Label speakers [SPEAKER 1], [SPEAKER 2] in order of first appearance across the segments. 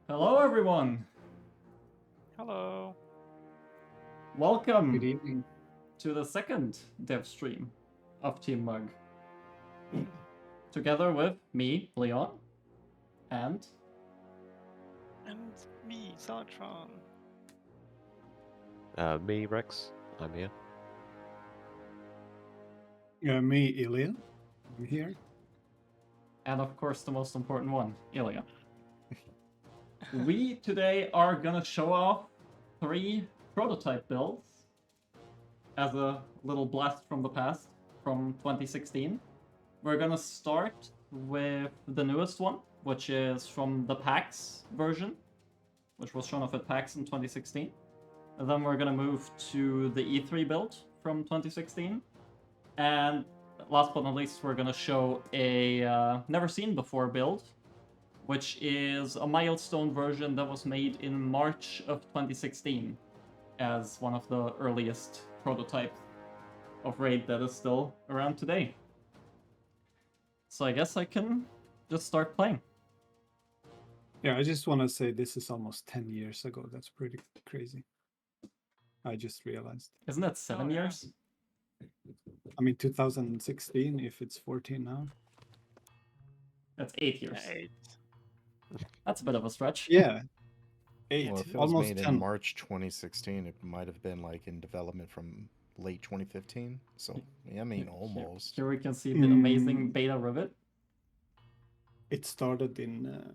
[SPEAKER 1] Hello, everyone.
[SPEAKER 2] Hello.
[SPEAKER 1] Welcome
[SPEAKER 3] Good evening.
[SPEAKER 1] to the second dev stream of Team Mug. Together with me, Leon, and
[SPEAKER 2] And me, Zartron.
[SPEAKER 4] Me, Rex. I'm here.
[SPEAKER 3] Me, Ilija. I'm here.
[SPEAKER 1] of course the most important one, Ilija. We today are gonna show off 3 prototype builds as a little blast from the past from 2016. We're gonna start with the newest one, which is from the PAX version, which was shown off at PAX in 2016. And then we're gonna move to the E3 build from 2016. And last but not least, we're gonna show a never seen before build, which is a milestone version that was made in March of 2016 as one of the earliest prototypes of Raid that is still around today. So I guess I can just start playing.
[SPEAKER 3] Yeah, I just want to say this is almost 10 years ago. That's pretty crazy. I just realized.
[SPEAKER 1] Isn't that 7
[SPEAKER 2] yeah.
[SPEAKER 1] years?
[SPEAKER 3] I mean, 2016, if it's 14 now.
[SPEAKER 1] That's 8 years.
[SPEAKER 2] Yeah, 8.
[SPEAKER 1] That's a bit of a stretch.
[SPEAKER 3] Yeah. 8.
[SPEAKER 5] Well, if it was
[SPEAKER 3] almost
[SPEAKER 5] made
[SPEAKER 3] 10.
[SPEAKER 5] in March 2016, it might have been like in development from late 2015. So, I mean, almost.
[SPEAKER 1] Here we can see the amazing beta rivet.
[SPEAKER 3] It started in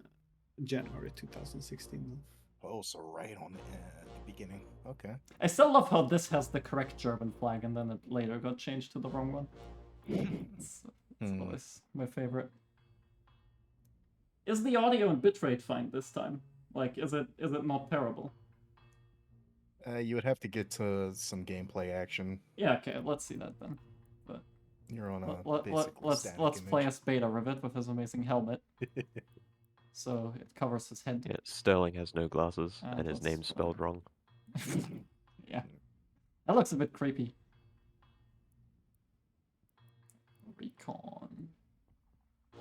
[SPEAKER 3] January 2016.
[SPEAKER 5] Oh, so right on the beginning. Okay.
[SPEAKER 1] I still love how this has the correct German flag and then it later got changed to the wrong one. It's always my favorite. Is the audio and bitrate fine this time? Like, is it not terrible?
[SPEAKER 5] You would have to get to some gameplay action.
[SPEAKER 1] Yeah, okay, let's see that then. But
[SPEAKER 5] You're on a
[SPEAKER 1] let's play as Beta Rivet with his amazing helmet. So it covers his head.
[SPEAKER 4] Yeah, Sterling has no glasses,
[SPEAKER 1] Ah,
[SPEAKER 4] and his
[SPEAKER 1] that's
[SPEAKER 4] name's spelled wrong.
[SPEAKER 1] Yeah. That looks a bit creepy. Recon.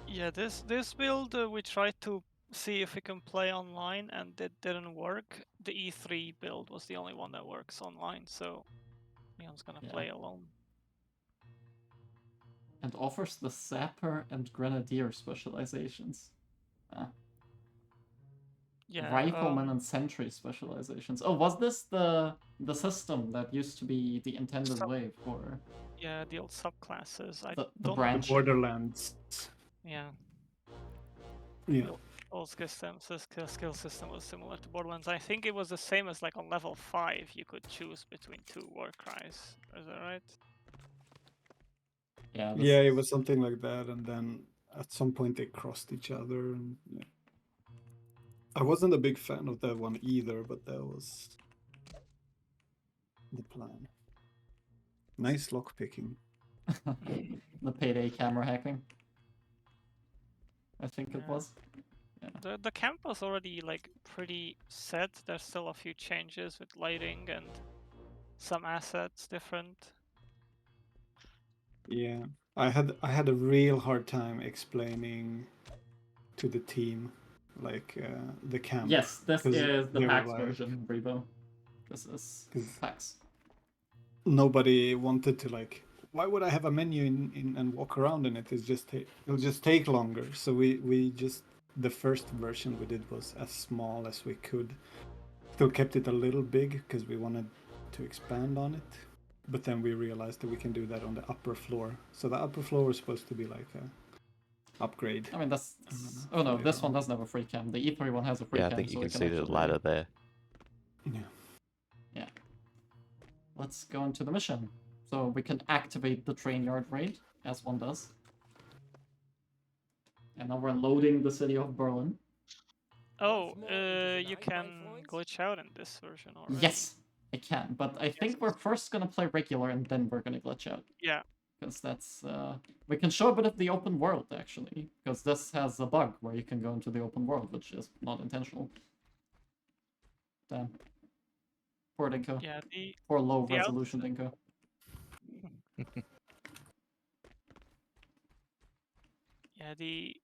[SPEAKER 2] Yeah, this build we tried to see if we can play online and it didn't work. The E3 build was the only one that works online, so Leon's gonna play alone.
[SPEAKER 1] And offers the Sapper and Grenadier specializations.
[SPEAKER 2] Yeah.
[SPEAKER 1] Rifleman and Sentry specializations. Oh, was this the system that used to be the intended way for
[SPEAKER 2] Yeah, the old subclasses. I
[SPEAKER 1] the
[SPEAKER 2] don't
[SPEAKER 1] branch?
[SPEAKER 3] Borderlands.
[SPEAKER 2] Yeah.
[SPEAKER 3] Yeah.
[SPEAKER 2] All skill system was similar to Borderlands. I think it was the same as like on level 5 you could choose between 2 war cries. Is that right?
[SPEAKER 1] Yeah.
[SPEAKER 3] Yeah, it was something like that. And then at some point they crossed each other. And yeah. I wasn't a big fan of that one either, but that was the plan. Nice lockpicking.
[SPEAKER 1] The payday camera hacking. I think it was. Yeah.
[SPEAKER 2] The camp was already like pretty set. There's still a few changes with lighting and some assets different.
[SPEAKER 3] Yeah, I had a real hard time explaining to the team, like the camp.
[SPEAKER 1] Yes, this is the
[SPEAKER 3] they were
[SPEAKER 1] PAX
[SPEAKER 3] like-
[SPEAKER 1] version, Rebo. This is
[SPEAKER 3] 'Cause
[SPEAKER 1] PAX.
[SPEAKER 3] Nobody wanted to like. Why would I have a menu in and walk around in it? It'll just take longer. So we just the first version we did was as small as we could. Still kept it a little big because we wanted to expand on it. But then we realized that we can do that on the upper floor. So the upper floor was supposed to be like a upgrade.
[SPEAKER 1] I mean, that's... Oh no, this one doesn't have a free cam. The E3 one has a free
[SPEAKER 4] Yeah,
[SPEAKER 1] cam.
[SPEAKER 4] I think you
[SPEAKER 1] so
[SPEAKER 4] can
[SPEAKER 1] we
[SPEAKER 4] see the
[SPEAKER 1] actually-
[SPEAKER 4] ladder there.
[SPEAKER 3] Yeah.
[SPEAKER 1] Let's go into the mission. So we can activate the train yard raid, as one does. And now we're loading the city of Berlin.
[SPEAKER 2] Oh, you can glitch out in this version already.
[SPEAKER 1] Yes, I can. But I think we're first gonna play regular and then we're gonna glitch out.
[SPEAKER 2] Yeah.
[SPEAKER 1] Because that's... we can show a bit of the open world, actually. Because this has a bug where you can go into the open world, which is not intentional. Damn. Poor Dinko.
[SPEAKER 2] Yeah,
[SPEAKER 1] Poor low
[SPEAKER 2] the
[SPEAKER 1] resolution Dinko.
[SPEAKER 2] yeah, the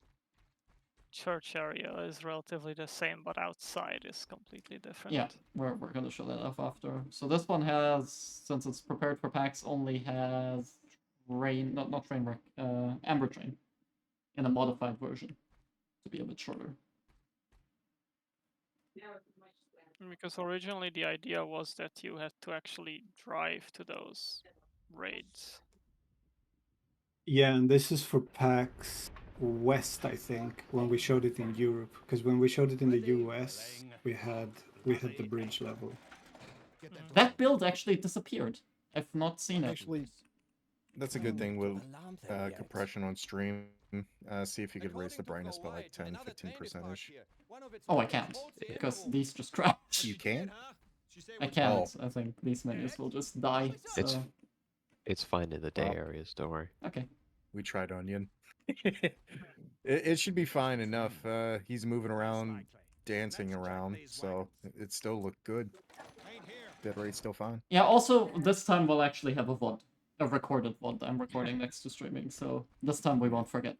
[SPEAKER 2] church area is relatively the same, but outside is completely different.
[SPEAKER 1] Yeah, we're gonna show that off after. So this one has, since it's prepared for packs, only has not train wreck, amber train, in a modified version, to be a bit shorter.
[SPEAKER 2] Because originally the idea was that you had to actually drive to those raids.
[SPEAKER 3] Yeah, and this is for PAX West, I think, when we showed it in Europe. Because when we showed it in the US, we had the bridge level.
[SPEAKER 1] That build actually disappeared. I've not seen it.
[SPEAKER 5] Actually, that's a good thing with compression on stream. See if you could raise the brightness by like 10-15%ish.
[SPEAKER 1] Oh, I can't, because these just crash.
[SPEAKER 5] You can?
[SPEAKER 1] I can't. I think these menus will just die.
[SPEAKER 4] It's
[SPEAKER 1] So.
[SPEAKER 4] it's fine in the day
[SPEAKER 5] Oh.
[SPEAKER 4] areas, don't worry.
[SPEAKER 1] Okay.
[SPEAKER 5] We tried Onion. it should be fine enough. He's moving around, dancing around, so it still looked good. Bitrate's still fine.
[SPEAKER 1] Yeah, also, this time we'll actually have a VOD. A recorded VOD I'm recording next to streaming, so this time we won't forget.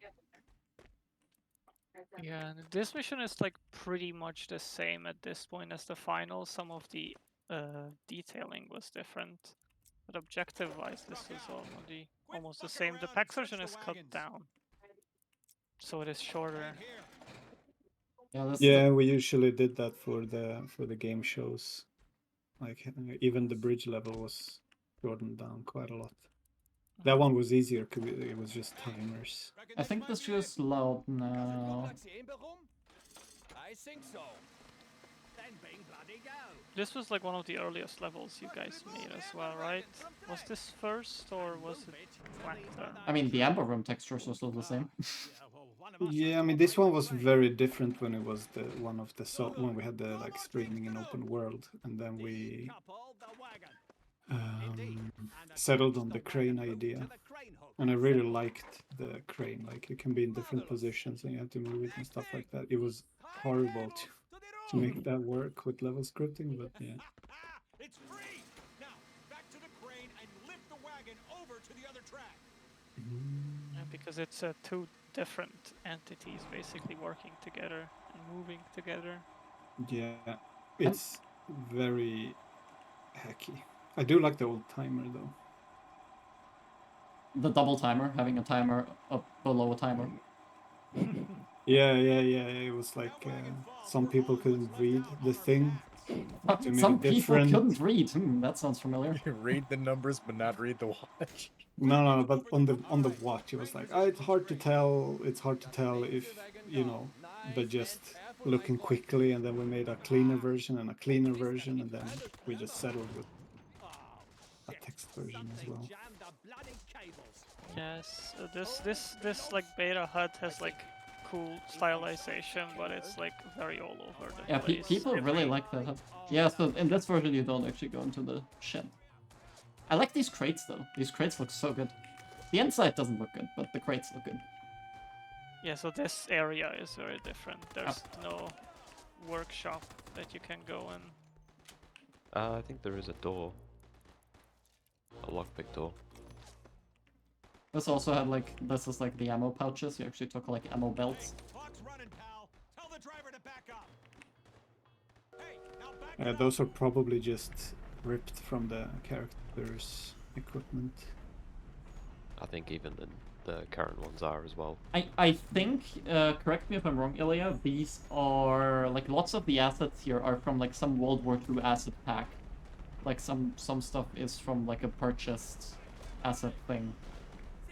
[SPEAKER 2] Yeah, and this mission is like pretty much the same at this point as the final. Some of the detailing was different, but objective-wise, this is almost the same. The pack version is cut down, so it is shorter.
[SPEAKER 3] Yeah, we usually did that for the game shows. Like even the bridge level was shortened down quite a lot. That one was easier because it was just timers.
[SPEAKER 1] I think this is loud now.
[SPEAKER 6] I think so. Then bring bloody go.
[SPEAKER 2] This was like one of the earliest levels you guys made as well, right? Was this first or was it later?
[SPEAKER 1] I mean, the Amber Room textures are still the same.
[SPEAKER 3] Yeah, I mean this one was very different when it was the one of the when we had the like streaming in open world, and then we settled on the crane idea, and I really liked the crane. Like it can be in different positions and you have to move it and stuff like that. It was horrible to make that work with level scripting, but yeah.
[SPEAKER 6] It's free. Now back to the crane and lift the wagon over to the other track.
[SPEAKER 2] Yeah, because it's two different entities basically working together and moving together.
[SPEAKER 3] Yeah, it's very hacky. I do like the old timer though.
[SPEAKER 1] The double timer, having a timer up below a timer.
[SPEAKER 3] Yeah. It was like some people couldn't read the thing.
[SPEAKER 1] Some people couldn't read. That sounds familiar.
[SPEAKER 5] Read the numbers, but not read the watch.
[SPEAKER 3] No, but on the watch, it was like, it's hard to tell. It's hard to tell if by just looking quickly, and then we made a cleaner version and a cleaner version, and then we just settled with a text version as well.
[SPEAKER 2] Yes, this like beta HUD has like cool stylization, but it's like very all over the place.
[SPEAKER 1] People really like that. Yeah, so in this version you don't actually go into the shed. I like these crates though. These crates look so good. The inside doesn't look good, but the crates look good.
[SPEAKER 2] Yeah, so this area is very different. There's no workshop that you can go in.
[SPEAKER 4] I think there is a door. A lockpick door.
[SPEAKER 1] This also had like, this is like the ammo pouches. You actually took like ammo belts.
[SPEAKER 6] Clock's running, pal. Tell the driver to back up. Hey, now back
[SPEAKER 3] Those are probably just ripped from the character's equipment.
[SPEAKER 4] I think even the current ones are as well.
[SPEAKER 1] I think, correct me if I'm wrong, Ilija, these are, like, lots of the assets here are from, like, some World War II asset pack. Like, some stuff is from, like, a purchased asset thing.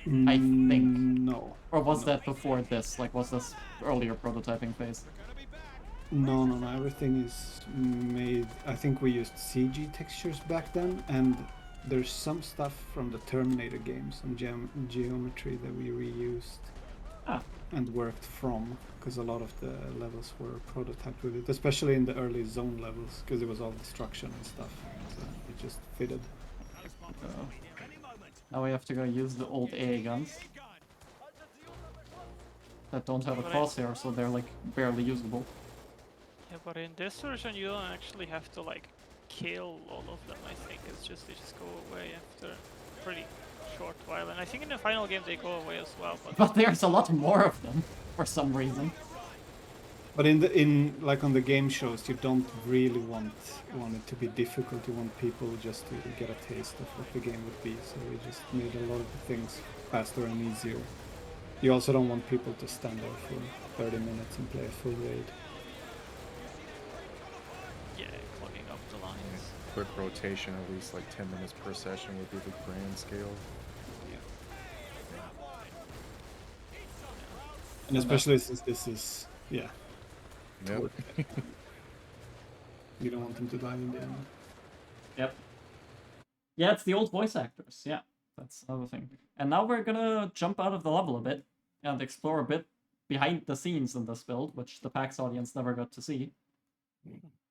[SPEAKER 1] I think.
[SPEAKER 3] No.
[SPEAKER 1] Or was that before this? Like, was this earlier prototyping phase?
[SPEAKER 3] No. Everything is made. I think we used CG textures back then, and there's some stuff from the Terminator games, some geometry that we reused and worked from, because a lot of the levels were prototyped with it, especially in the early zone levels, because it was all destruction and stuff, so it just fitted.
[SPEAKER 1] Now we have to go use the old AA guns that don't have a crosshair, so they're like barely usable.
[SPEAKER 2] Yeah, but in this version you don't actually have to like kill all of them. I think it's just they just go away after a pretty short while, and I think in the final game they go away as well.
[SPEAKER 1] But there's a lot more of them for some reason.
[SPEAKER 3] But in like on the game shows, you don't really want it to be difficult. You want people just to get a taste of what the game would be. So we just made a lot of things faster and easier. You also don't want people to stand there for 30 minutes and play a full raid.
[SPEAKER 2] Yeah, clogging up the lines.
[SPEAKER 5] Quick rotation, at least like 10 minutes per session would be the grand scale.
[SPEAKER 3] And especially since this is, yeah,
[SPEAKER 5] Yep.
[SPEAKER 3] you don't want them to die in the end.
[SPEAKER 1] Yep. Yeah, it's the old voice actors. Yeah, that's another thing. And now we're gonna jump out of the level a bit and explore a bit behind the scenes in this build, which the PAX audience never got to see,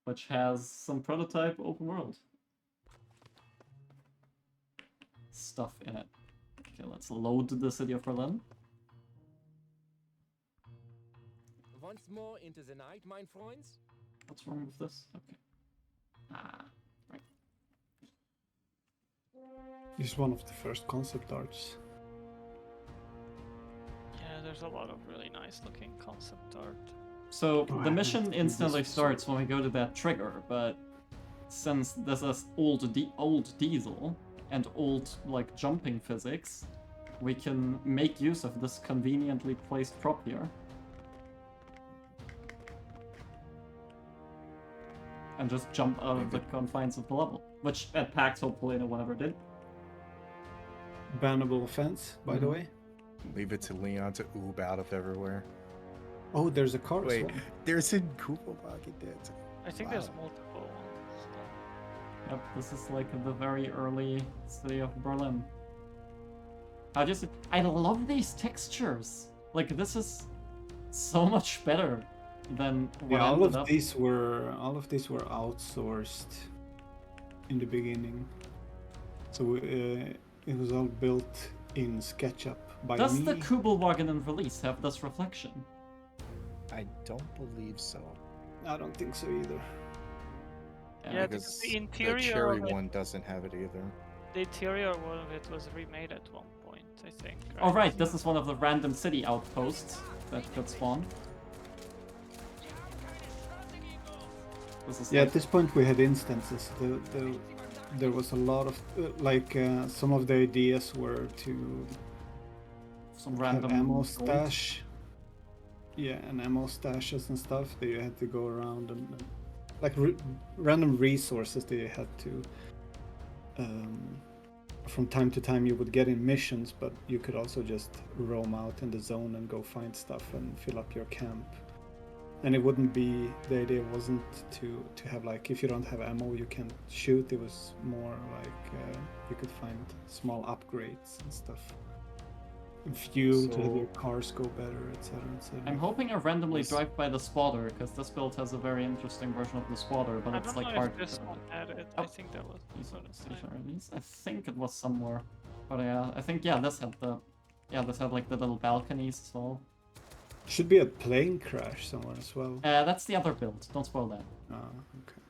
[SPEAKER 1] which has some prototype open world stuff in it. Okay, let's load the city of Berlin.
[SPEAKER 7] Once more into the night, mein Freunds.
[SPEAKER 1] What's wrong with this? Okay. Right.
[SPEAKER 3] This is one of the first concept arts.
[SPEAKER 2] Yeah, there's a lot of really nice looking concept art.
[SPEAKER 1] So
[SPEAKER 3] Oh,
[SPEAKER 1] the
[SPEAKER 3] I
[SPEAKER 1] mission
[SPEAKER 3] haven't seen
[SPEAKER 1] instantly
[SPEAKER 3] this
[SPEAKER 1] starts when we go to that trigger, but since this is old diesel and old like jumping physics, we can make use of this conveniently placed prop here. And just jump out of the confines of the level, which at PAX hopefully no one ever did.
[SPEAKER 3] Bannable offense, by the
[SPEAKER 1] Mhm.
[SPEAKER 3] way.
[SPEAKER 5] Leave it to Leon to oob out of everywhere.
[SPEAKER 3] Oh, there's a car as
[SPEAKER 5] Wait,
[SPEAKER 3] well.
[SPEAKER 5] there's a Koopa Pocket Dance.
[SPEAKER 2] I think
[SPEAKER 5] Wow.
[SPEAKER 2] there's multiple ones. So.
[SPEAKER 1] Yep, this is like the very early city of Berlin. I love these textures. Like this is so much better than what
[SPEAKER 3] Yeah, all
[SPEAKER 1] ended
[SPEAKER 3] of
[SPEAKER 1] up.
[SPEAKER 3] these were outsourced in the beginning. So it was all built in SketchUp by
[SPEAKER 1] Does
[SPEAKER 3] me.
[SPEAKER 1] the Kubelwagen in release have this reflection?
[SPEAKER 5] I don't believe so.
[SPEAKER 3] I don't think so either.
[SPEAKER 2] Yeah, because the
[SPEAKER 5] the
[SPEAKER 2] interior
[SPEAKER 5] cherry
[SPEAKER 2] of it,
[SPEAKER 5] one doesn't have it either.
[SPEAKER 2] the interior one of it was remade at one point, I think.
[SPEAKER 1] Oh right, this is one of the random city outposts that could spawn. This is
[SPEAKER 3] Yeah,
[SPEAKER 1] like,
[SPEAKER 3] at this point we had instances. There was a lot of some of the ideas were to
[SPEAKER 1] some
[SPEAKER 3] have
[SPEAKER 1] random
[SPEAKER 3] ammo
[SPEAKER 1] gold.
[SPEAKER 3] stash. Yeah, and ammo stashes and stuff that you had to go around and like random resources that you had to. From time to time, you would get in missions, but you could also just roam out in the zone and go find stuff and fill up your camp. And it wouldn't be, the idea wasn't to have like, if you don't have ammo you can't shoot. It was more like you could find small upgrades and stuff. Fuel to have your cars go better, etc. etc.
[SPEAKER 1] I'm hoping I randomly
[SPEAKER 5] Yes.
[SPEAKER 1] drive by the spotter, because this build has a very interesting version of the spotter, but
[SPEAKER 2] I
[SPEAKER 1] it's
[SPEAKER 2] don't
[SPEAKER 1] like
[SPEAKER 2] know
[SPEAKER 1] hard
[SPEAKER 2] if this
[SPEAKER 1] to
[SPEAKER 2] one had it.
[SPEAKER 1] Oh.
[SPEAKER 2] I think that was
[SPEAKER 1] These are the
[SPEAKER 2] same.
[SPEAKER 1] station release. I think it was somewhere. But yeah, I think this had like the little balconies as well.
[SPEAKER 3] Should be a plane crash somewhere as well.
[SPEAKER 1] That's the other build. Don't spoil that.
[SPEAKER 3] Okay.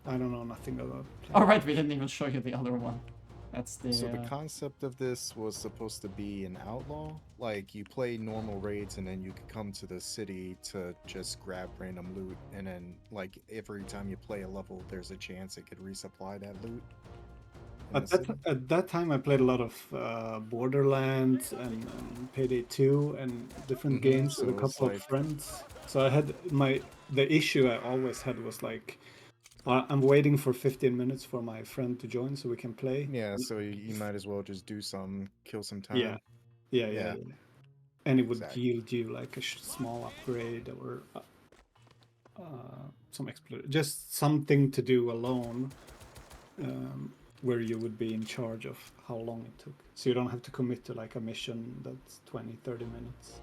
[SPEAKER 3] I don't know nothing about plane.
[SPEAKER 1] Alright, we didn't even show you the other one. That's the
[SPEAKER 5] So the concept of this was supposed to be an outlaw. Like you play normal raids and then you could come to the city to just grab random loot, and then like every time you play a level, there's a chance it could resupply that loot. in the city.
[SPEAKER 3] At that time, I played a lot of Borderlands and Payday 2 and different
[SPEAKER 5] Mhm,
[SPEAKER 3] games
[SPEAKER 5] so
[SPEAKER 3] with a
[SPEAKER 5] it's
[SPEAKER 3] couple of
[SPEAKER 5] like-
[SPEAKER 3] friends. So I had the issue I always had was like, I'm waiting for 15 minutes for my friend to join so we can play.
[SPEAKER 5] Yeah, so you might as well just do some, kill some time.
[SPEAKER 3] Yeah. Yeah. And it would
[SPEAKER 5] Exactly.
[SPEAKER 3] yield you like a small upgrade or some just something to do alone, where you would be in charge of how long it took. So you don't have to commit to like a mission that's 20-30 minutes.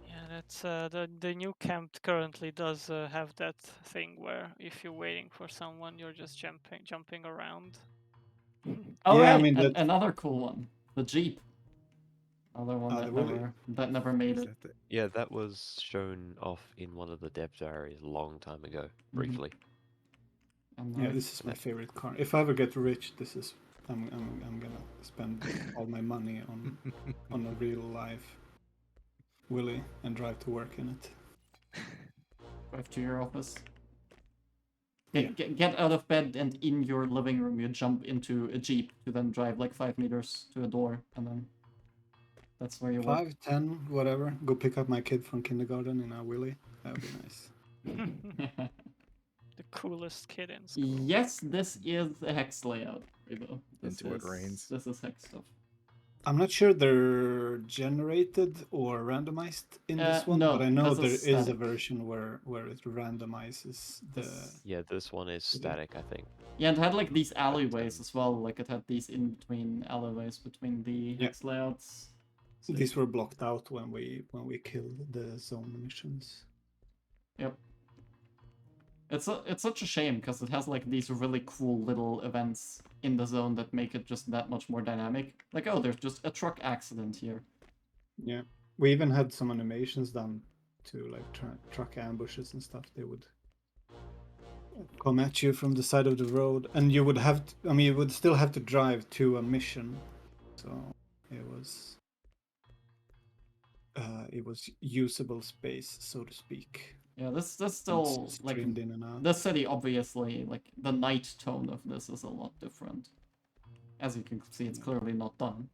[SPEAKER 2] Yeah, that's the new camp currently does have that thing where if you're waiting for someone, you're just jumping around.
[SPEAKER 1] Oh
[SPEAKER 3] Yeah, I
[SPEAKER 1] right,
[SPEAKER 3] mean,
[SPEAKER 1] another cool one. The Jeep. Another one
[SPEAKER 3] Ah,
[SPEAKER 1] that
[SPEAKER 3] the Willy.
[SPEAKER 1] never made
[SPEAKER 5] Is
[SPEAKER 1] it.
[SPEAKER 5] that the-
[SPEAKER 4] Yeah, that was shown off in one of the dev diaries a long time ago,
[SPEAKER 1] Mm-hmm.
[SPEAKER 4] briefly.
[SPEAKER 1] And
[SPEAKER 3] Yeah,
[SPEAKER 1] like-
[SPEAKER 3] this is my favorite car. If I ever get rich, this is I'm gonna spend all my money on a real life Willy and drive to work in it.
[SPEAKER 1] Drive to your office.
[SPEAKER 3] Yeah.
[SPEAKER 1] Get out of bed, and in your living room you jump into a jeep to then drive like 5 meters to a door, and then that's where you work.
[SPEAKER 3] 5, 10, whatever. Go pick up my kid from kindergarten in a Willy. That would be nice.
[SPEAKER 2] The coolest kid in school.
[SPEAKER 1] Yes, this is a hex layout.
[SPEAKER 5] Into it rains.
[SPEAKER 1] This is hex stuff.
[SPEAKER 3] I'm not sure they're generated or randomized in this one,
[SPEAKER 1] no,
[SPEAKER 3] but I know
[SPEAKER 1] this
[SPEAKER 3] there
[SPEAKER 1] is
[SPEAKER 3] is a
[SPEAKER 1] static.
[SPEAKER 3] version where it randomizes the.
[SPEAKER 4] Yeah, this one is static, I think.
[SPEAKER 1] Yeah, it had like these alleyways as well. Like it had these in between alleyways between the hex layouts. So
[SPEAKER 3] These were blocked out when we killed the zone missions.
[SPEAKER 1] Yep. It's such a shame because it has like these really cool little events in the zone that make it just that much more dynamic. Like, oh, there's just a truck accident here.
[SPEAKER 3] Yeah, we even had some animations done to like truck ambushes and stuff. They would come at you from the side of the road, and you would have to, I mean, you would still have to drive to a mission. So it was usable space, so to speak.
[SPEAKER 1] Yeah, this still like
[SPEAKER 3] Streamed in and out.
[SPEAKER 1] the city obviously, like the night tone of this is a lot different. As you can see, it's clearly not done.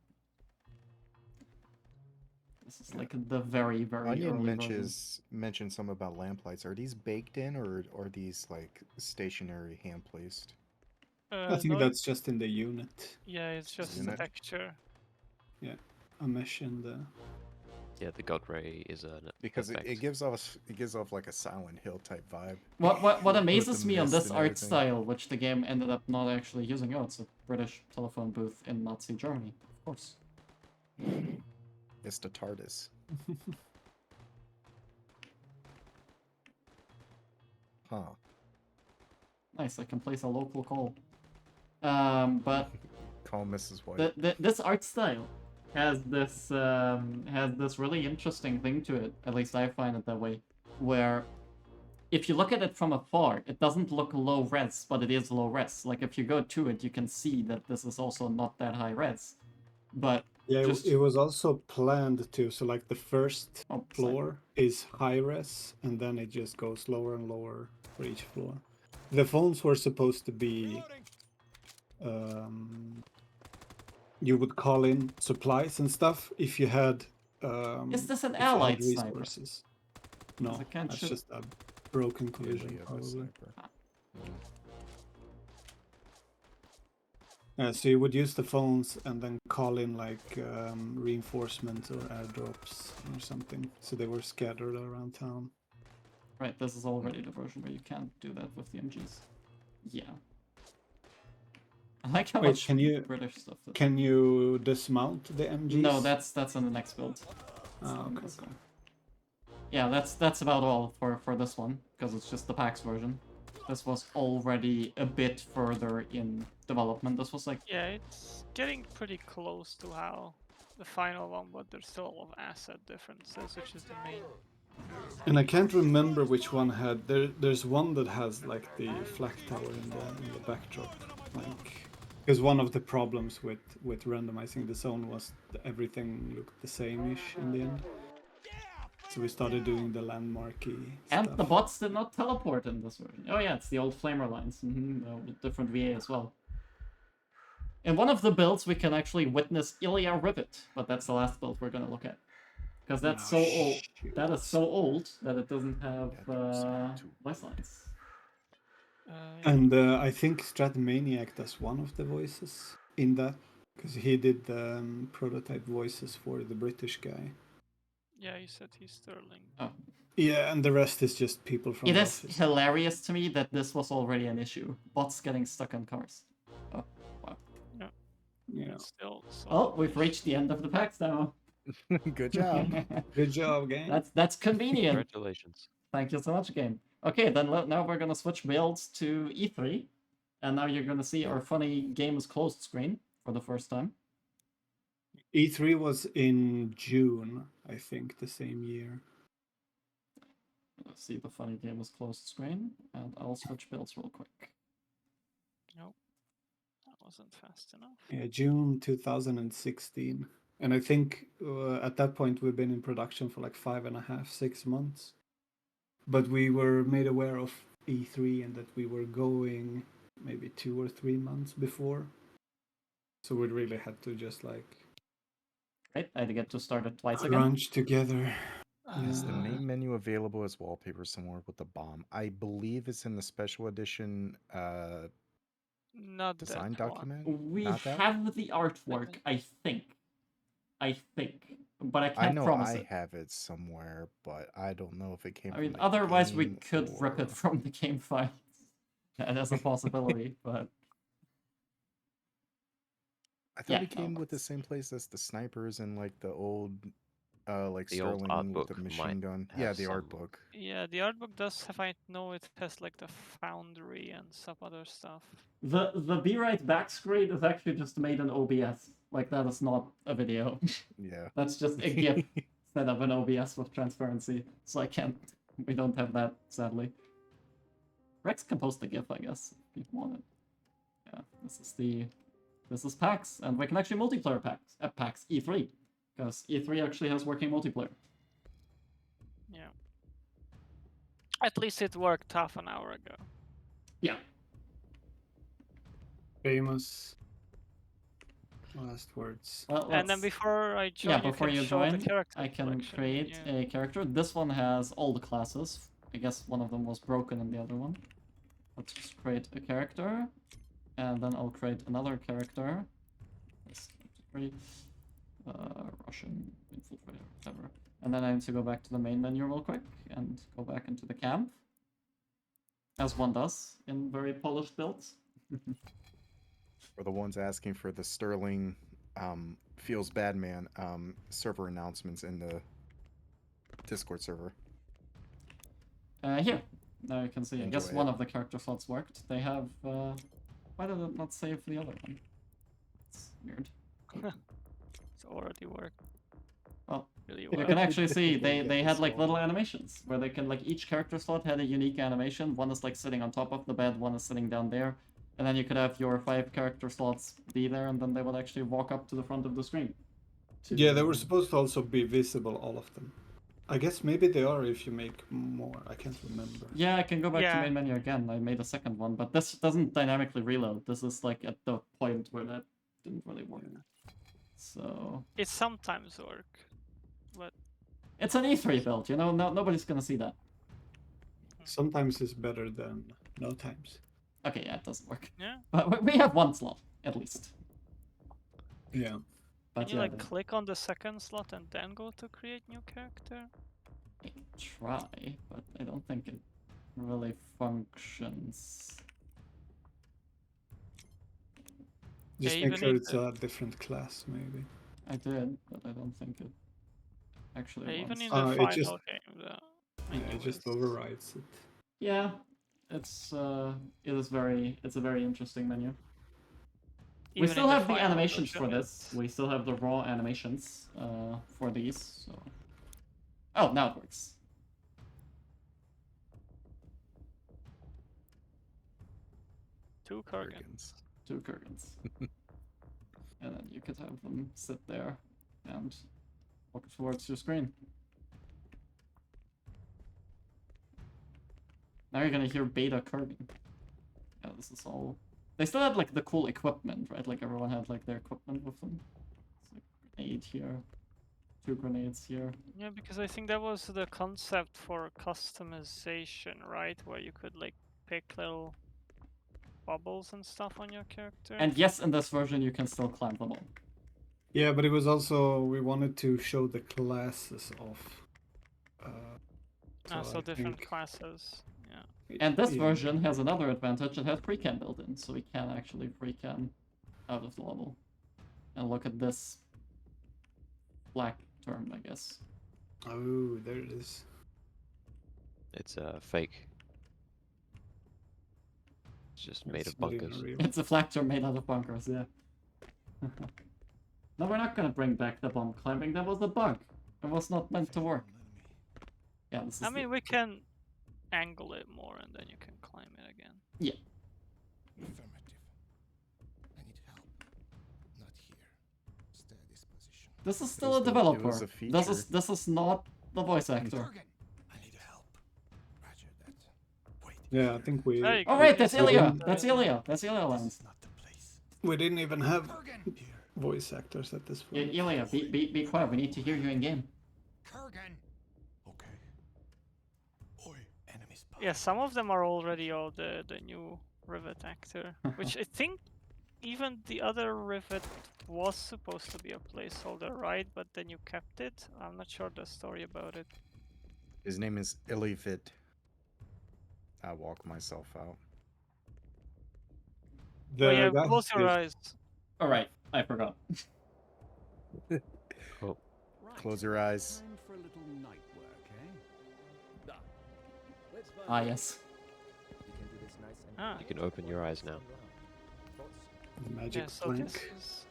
[SPEAKER 1] This is like the very, very
[SPEAKER 5] Onion
[SPEAKER 1] early version.
[SPEAKER 5] mentioned some about lamplights. Are these baked in or are these like stationary hand placed?
[SPEAKER 3] I think
[SPEAKER 2] No,
[SPEAKER 3] that's just in the unit.
[SPEAKER 2] yeah, it's just the
[SPEAKER 5] Unit.
[SPEAKER 2] texture.
[SPEAKER 3] A mesh in the.
[SPEAKER 4] Yeah, the God Ray is an
[SPEAKER 5] Because it
[SPEAKER 4] effect.
[SPEAKER 5] gives off like a Silent Hill type vibe.
[SPEAKER 1] What amazes
[SPEAKER 5] With the
[SPEAKER 1] me on
[SPEAKER 5] mist
[SPEAKER 1] this
[SPEAKER 5] and
[SPEAKER 1] art
[SPEAKER 5] everything.
[SPEAKER 1] style, which the game ended up not actually using, oh, it's a British telephone booth in Nazi Germany, of course.
[SPEAKER 5] It's the TARDIS. Huh.
[SPEAKER 1] Nice, I can place a local call. But
[SPEAKER 5] Call Mrs. White.
[SPEAKER 1] this art style has this really interesting thing to it. At least I find it that way, where if you look at it from afar, it doesn't look low res, but it is low res. Like if you go to it, you can see that this is also not that high res. But
[SPEAKER 3] Yeah,
[SPEAKER 1] just
[SPEAKER 3] it was also planned to. So like the first
[SPEAKER 1] oh,
[SPEAKER 3] floor is high res, and then it just goes lower and lower for each floor. The phones were supposed to be. You would call in supplies and stuff if you had.
[SPEAKER 1] Is this an
[SPEAKER 3] if you had
[SPEAKER 1] allied sniper?
[SPEAKER 3] resources. No,
[SPEAKER 1] I can't
[SPEAKER 3] that's
[SPEAKER 1] shoot.
[SPEAKER 3] just a broken collision,
[SPEAKER 5] Usually a
[SPEAKER 3] probably.
[SPEAKER 5] sniper.
[SPEAKER 3] So you would use the phones and then call in like reinforcements or airdrops or something. So they were scattered around town.
[SPEAKER 1] Right, this is already the version where you can't do that with the MGs. Yeah. I like how
[SPEAKER 3] Wait,
[SPEAKER 1] much
[SPEAKER 3] can you-
[SPEAKER 1] British stuff.
[SPEAKER 3] Can you dismount the MGs?
[SPEAKER 1] No, that's in the next build.
[SPEAKER 3] Oh, okay.
[SPEAKER 1] Yeah, that's about all for this one, because it's just the PAX version. This was already a bit further in development. This was like,
[SPEAKER 2] Yeah, it's getting pretty close to how the final one, but there's still a lot of asset differences, which is the main.
[SPEAKER 3] And I can't remember which one had. There's one that has like the flak tower in the backdrop, like because one of the problems with randomizing the zone was that everything looked the same-ish in the end. So we started doing the landmarky
[SPEAKER 1] and
[SPEAKER 3] stuff.
[SPEAKER 1] the bots did not teleport in this version. Oh yeah, it's the old flamer lines. With different VA as well. In one of the builds, we can actually witness Ilija Rivet, but that's the last build we're gonna look at. Because that's so old. That is so old that it doesn't have voice lines.
[SPEAKER 3] And I think Stratmaniac does one of the voices in that, because he did the prototype voices for the British guy.
[SPEAKER 2] Yeah, you said he's Sterling.
[SPEAKER 1] Oh.
[SPEAKER 3] Yeah, and the rest is just people from
[SPEAKER 1] It
[SPEAKER 3] the
[SPEAKER 1] is
[SPEAKER 3] office.
[SPEAKER 1] hilarious to me that this was already an issue. Bots getting stuck on cars. Oh, wow.
[SPEAKER 3] Yeah.
[SPEAKER 2] It's still so
[SPEAKER 1] Oh, we've reached the end of the packs now.
[SPEAKER 5] Good job.
[SPEAKER 3] Good job, gang.
[SPEAKER 1] That's convenient.
[SPEAKER 4] Congratulations.
[SPEAKER 1] Thank you so much, game. Okay, then now we're gonna switch builds to E3, and now you're gonna see our funny game is closed screen for the first time.
[SPEAKER 3] E3 was in June, I think, the same year.
[SPEAKER 1] Let's see the funny game is closed screen, and I'll switch builds real quick.
[SPEAKER 2] Nope, that wasn't fast enough.
[SPEAKER 3] Yeah, June 2016. And I think at that point we've been in production for like 5.5, 6 months. but we were made aware of E3 and that we were going maybe 2 or 3 months before. So we really had to just like
[SPEAKER 1] Right? I get to start it twice again.
[SPEAKER 3] crunch together.
[SPEAKER 5] Is the
[SPEAKER 3] Yeah.
[SPEAKER 5] main menu available as wallpaper somewhere with the bomb? I believe it's in the special edition
[SPEAKER 2] Not
[SPEAKER 5] design
[SPEAKER 2] that one.
[SPEAKER 5] document.
[SPEAKER 1] We
[SPEAKER 5] Not that?
[SPEAKER 1] have the artwork, I think. But I
[SPEAKER 5] I
[SPEAKER 1] can't
[SPEAKER 5] know
[SPEAKER 1] promise
[SPEAKER 5] I
[SPEAKER 1] it.
[SPEAKER 5] have it somewhere, but I don't know if it came
[SPEAKER 1] I
[SPEAKER 5] from
[SPEAKER 1] mean,
[SPEAKER 5] the
[SPEAKER 1] otherwise we
[SPEAKER 5] game
[SPEAKER 1] could rip
[SPEAKER 5] or-
[SPEAKER 1] it from the game files. That's a possibility, but
[SPEAKER 5] I thought
[SPEAKER 1] yeah,
[SPEAKER 5] it came
[SPEAKER 1] no,
[SPEAKER 5] with the
[SPEAKER 1] it's-
[SPEAKER 5] same place as the snipers and like the old like
[SPEAKER 4] The old
[SPEAKER 5] Sterling with the
[SPEAKER 4] artbook
[SPEAKER 5] machine
[SPEAKER 4] might
[SPEAKER 5] gun.
[SPEAKER 4] have
[SPEAKER 5] Yeah, the
[SPEAKER 4] some.
[SPEAKER 5] art book.
[SPEAKER 2] Yeah, the art book does have. I know it has like the foundry and some other stuff.
[SPEAKER 1] the Be Right Back screen is actually just made in OBS. Like that is not a video.
[SPEAKER 5] Yeah.
[SPEAKER 1] That's just a GIF set up in OBS with transparency. So I can't. We don't have that, sadly. Rex can post the GIF, I guess, if you want it. Yeah, this is PAX, and we can actually multiplayer PAX at PAX E3, because E3 actually has working multiplayer.
[SPEAKER 2] Yeah. At least it worked half an hour ago.
[SPEAKER 1] Yeah.
[SPEAKER 3] Famous last words.
[SPEAKER 1] Well,
[SPEAKER 2] And then
[SPEAKER 1] let's-
[SPEAKER 2] before I join,
[SPEAKER 1] yeah, before
[SPEAKER 2] you
[SPEAKER 1] you
[SPEAKER 2] can show the
[SPEAKER 1] join,
[SPEAKER 2] character
[SPEAKER 1] I can
[SPEAKER 2] collection
[SPEAKER 1] create
[SPEAKER 2] menu.
[SPEAKER 1] a character. This one has all the classes. I guess one of them was broken in the other one. Let's just create a character, and then I'll create another character. This Russian infiltrator, whatever. And then I need to go back to the main menu real quick and go back into the camp, as one does in very polished builds.
[SPEAKER 5] For the ones asking for the Sterling Feels Bad Man server announcements in the Discord server.
[SPEAKER 1] Here, now you can see. I guess
[SPEAKER 5] Enjoy
[SPEAKER 1] one
[SPEAKER 5] it.
[SPEAKER 1] of the character slots worked. They have. Why did it not save the other one? It's weird.
[SPEAKER 2] It's already worked.
[SPEAKER 1] Well,
[SPEAKER 2] Really
[SPEAKER 1] you
[SPEAKER 2] well.
[SPEAKER 1] can actually see
[SPEAKER 5] Yeah,
[SPEAKER 1] they had
[SPEAKER 5] this
[SPEAKER 1] like little
[SPEAKER 5] one.
[SPEAKER 1] animations where they can like each character slot had a unique animation. One is like sitting on top of the bed, one is sitting down there, and then you could have your 5 character slots be there, and then they would actually walk up to the front of the screen.
[SPEAKER 3] Yeah, they were supposed to also be visible, all of them. I guess maybe they are if you make more. I can't remember.
[SPEAKER 1] Yeah, I can go back to
[SPEAKER 2] Yeah.
[SPEAKER 1] main menu again. I made a second one, but this doesn't dynamically reload. This is like at the point where that didn't really work. So
[SPEAKER 2] It sometimes work, but
[SPEAKER 1] it's an E3 build, you know. Nobody's gonna see that.
[SPEAKER 3] Sometimes it's better than no times.
[SPEAKER 1] Okay, yeah, it doesn't work.
[SPEAKER 2] yeah.
[SPEAKER 1] But we have one slot at least.
[SPEAKER 3] Yeah.
[SPEAKER 1] But
[SPEAKER 2] Can you
[SPEAKER 1] yeah,
[SPEAKER 2] like click on the second slot and then go to create new character?
[SPEAKER 1] I can try, but I don't think it really functions.
[SPEAKER 3] Just
[SPEAKER 2] Yeah,
[SPEAKER 3] make
[SPEAKER 2] even
[SPEAKER 3] sure
[SPEAKER 2] if
[SPEAKER 3] it's a different class, maybe.
[SPEAKER 1] I did, but I don't think it actually
[SPEAKER 2] Yeah, even
[SPEAKER 1] wants.
[SPEAKER 2] in
[SPEAKER 3] Oh,
[SPEAKER 2] the
[SPEAKER 3] it
[SPEAKER 2] final
[SPEAKER 3] just-
[SPEAKER 2] game, the
[SPEAKER 3] Yeah,
[SPEAKER 2] menu
[SPEAKER 3] it just
[SPEAKER 2] is-
[SPEAKER 3] overrides it.
[SPEAKER 1] Yeah, it's a very interesting menu. We
[SPEAKER 2] even
[SPEAKER 1] still
[SPEAKER 2] in
[SPEAKER 1] have the
[SPEAKER 2] final
[SPEAKER 1] animations for
[SPEAKER 2] version,
[SPEAKER 1] this. We still have the raw animations for these. So. Oh, now it works.
[SPEAKER 2] Two Kurgans.
[SPEAKER 5] Kurgans.
[SPEAKER 1] 2 Kurgans. And then you could have them sit there and walk towards your screen. Now you're gonna hear Beta Kurgan. Yeah, this is all. They still had like the cool equipment, right? Like everyone had like their equipment with them. It's like grenade here, 2 grenades here.
[SPEAKER 2] Yeah, because I think that was the concept for customization, right? Where you could like pick little bubbles and stuff on your character.
[SPEAKER 1] And yes, in this version you can still climb them all.
[SPEAKER 3] Yeah, but it was also we wanted to show the classes of.
[SPEAKER 2] So
[SPEAKER 3] I
[SPEAKER 2] different
[SPEAKER 3] think-
[SPEAKER 2] classes. Yeah.
[SPEAKER 1] And this
[SPEAKER 3] yeah.
[SPEAKER 1] version has another advantage, it has pre-cam built in, so we can actually pre-cam out of the level. And look at this black term, I guess.
[SPEAKER 3] Oh, there it is.
[SPEAKER 4] It's fake. It's just made
[SPEAKER 3] It's
[SPEAKER 4] of
[SPEAKER 3] not even
[SPEAKER 4] bunkers.
[SPEAKER 3] real.
[SPEAKER 1] It's a flak term made out of bunkers, yeah. No, we're not gonna bring back the bomb climbing, that was a bug. It was not meant to work. Yeah, this is
[SPEAKER 2] I mean, we can angle it more and then you can climb it again.
[SPEAKER 6] Affirmative. I need help. Not here. Stay at this position.
[SPEAKER 1] This is
[SPEAKER 5] It
[SPEAKER 1] still
[SPEAKER 5] was
[SPEAKER 1] a
[SPEAKER 5] the- it
[SPEAKER 1] developer.
[SPEAKER 5] was a
[SPEAKER 1] This
[SPEAKER 5] feature.
[SPEAKER 1] is not the voice actor.
[SPEAKER 6] Kurgan, I need help.
[SPEAKER 3] Yeah, I think we
[SPEAKER 2] There you
[SPEAKER 1] Oh
[SPEAKER 2] go.
[SPEAKER 1] right, that's
[SPEAKER 2] Yes,
[SPEAKER 1] Ilija.
[SPEAKER 2] uh,
[SPEAKER 1] That's Ilija. That's Ilija lands.
[SPEAKER 6] Not the place.
[SPEAKER 3] we didn't even have
[SPEAKER 6] Kurgan!
[SPEAKER 3] voice actors at this point.
[SPEAKER 1] Ilija, be quiet. We need to hear you in game.
[SPEAKER 6] Kurgan! Okay. Oi, enemy spotted.
[SPEAKER 2] Yeah, some of them are already all the new Rivet actor, which I think even the other Rivet was supposed to be a placeholder, right? But then you kept it. I'm not sure the story about it.
[SPEAKER 5] His name is Ilija. I walk myself out.
[SPEAKER 3] The
[SPEAKER 2] Oh yeah,
[SPEAKER 3] guy
[SPEAKER 2] close your
[SPEAKER 3] is-
[SPEAKER 2] eyes.
[SPEAKER 1] All right, I forgot.
[SPEAKER 4] Oh,
[SPEAKER 5] Close your eyes.
[SPEAKER 6] Time for a little night work, eh?
[SPEAKER 7] Let's find
[SPEAKER 1] Ah
[SPEAKER 7] out.
[SPEAKER 1] yes.
[SPEAKER 7] We can do this nice and
[SPEAKER 2] Ah.
[SPEAKER 4] you can open your eyes now.
[SPEAKER 7] Thoughts?
[SPEAKER 3] the magic
[SPEAKER 2] Yeah, so
[SPEAKER 3] plank.
[SPEAKER 2] this is.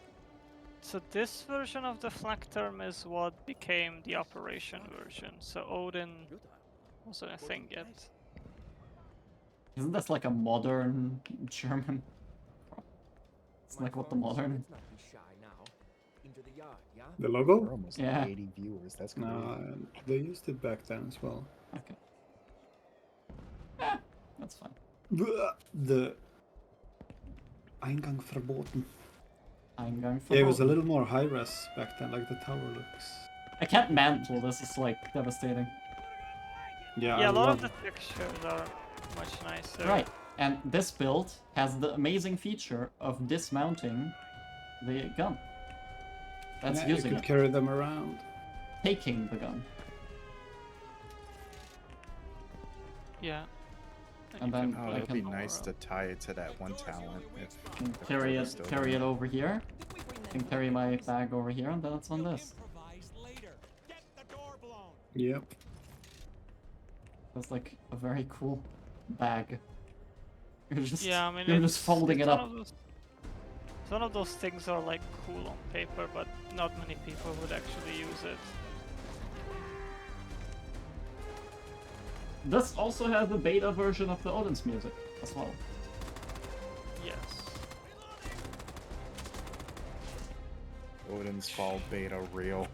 [SPEAKER 2] So this version of the flak term is what became the operation version. So Odin wasn't a thing yet.
[SPEAKER 1] Isn't this like a modern German? It's
[SPEAKER 7] My
[SPEAKER 1] like what the
[SPEAKER 7] friends,
[SPEAKER 1] modern.
[SPEAKER 7] let's not be shy now. Into the yard, yeah?
[SPEAKER 3] The
[SPEAKER 5] We're
[SPEAKER 3] logo?
[SPEAKER 5] almost
[SPEAKER 1] Yeah.
[SPEAKER 5] at 80 viewers. That's great.
[SPEAKER 3] No, they used it back then as well.
[SPEAKER 1] Okay. That's fine.
[SPEAKER 3] The Eingang verboten.
[SPEAKER 1] Eingang
[SPEAKER 3] Yeah, it was a
[SPEAKER 1] verboten.
[SPEAKER 3] little more high res back then, like the tower looks.
[SPEAKER 1] I can't mantle. This is like devastating.
[SPEAKER 3] Yeah,
[SPEAKER 2] Yeah,
[SPEAKER 3] I
[SPEAKER 2] a lot of
[SPEAKER 3] love
[SPEAKER 2] the textures are much nicer.
[SPEAKER 1] Right, and this build has the amazing feature of dismounting the gun. That's
[SPEAKER 3] yeah, you
[SPEAKER 1] using
[SPEAKER 3] could
[SPEAKER 1] it.
[SPEAKER 3] carry them around.
[SPEAKER 1] Taking the gun.
[SPEAKER 2] Yeah.
[SPEAKER 1] And
[SPEAKER 2] you
[SPEAKER 1] then
[SPEAKER 2] can
[SPEAKER 5] Oh,
[SPEAKER 2] put
[SPEAKER 5] it'd
[SPEAKER 2] it
[SPEAKER 5] be
[SPEAKER 2] all
[SPEAKER 5] nice to
[SPEAKER 2] around.
[SPEAKER 5] tie it to that one talent.
[SPEAKER 1] Can
[SPEAKER 5] If
[SPEAKER 1] carry
[SPEAKER 5] October's
[SPEAKER 1] it,
[SPEAKER 5] still
[SPEAKER 1] carry
[SPEAKER 5] there.
[SPEAKER 1] it over here. Can carry my bag over here, and then it's on this.
[SPEAKER 6] Improvise later. Get the door blown.
[SPEAKER 3] Yep.
[SPEAKER 1] That's like a very cool bag. You're just,
[SPEAKER 2] Yeah, I mean,
[SPEAKER 1] you're just folding
[SPEAKER 2] it's
[SPEAKER 1] it
[SPEAKER 2] one
[SPEAKER 1] up.
[SPEAKER 2] of those- it's one of those things are like cool on paper, but not many people would actually use it.
[SPEAKER 1] This also has a beta version of the Odin's music as well.
[SPEAKER 2] Yes.
[SPEAKER 5] Odin's Fall Beta Real.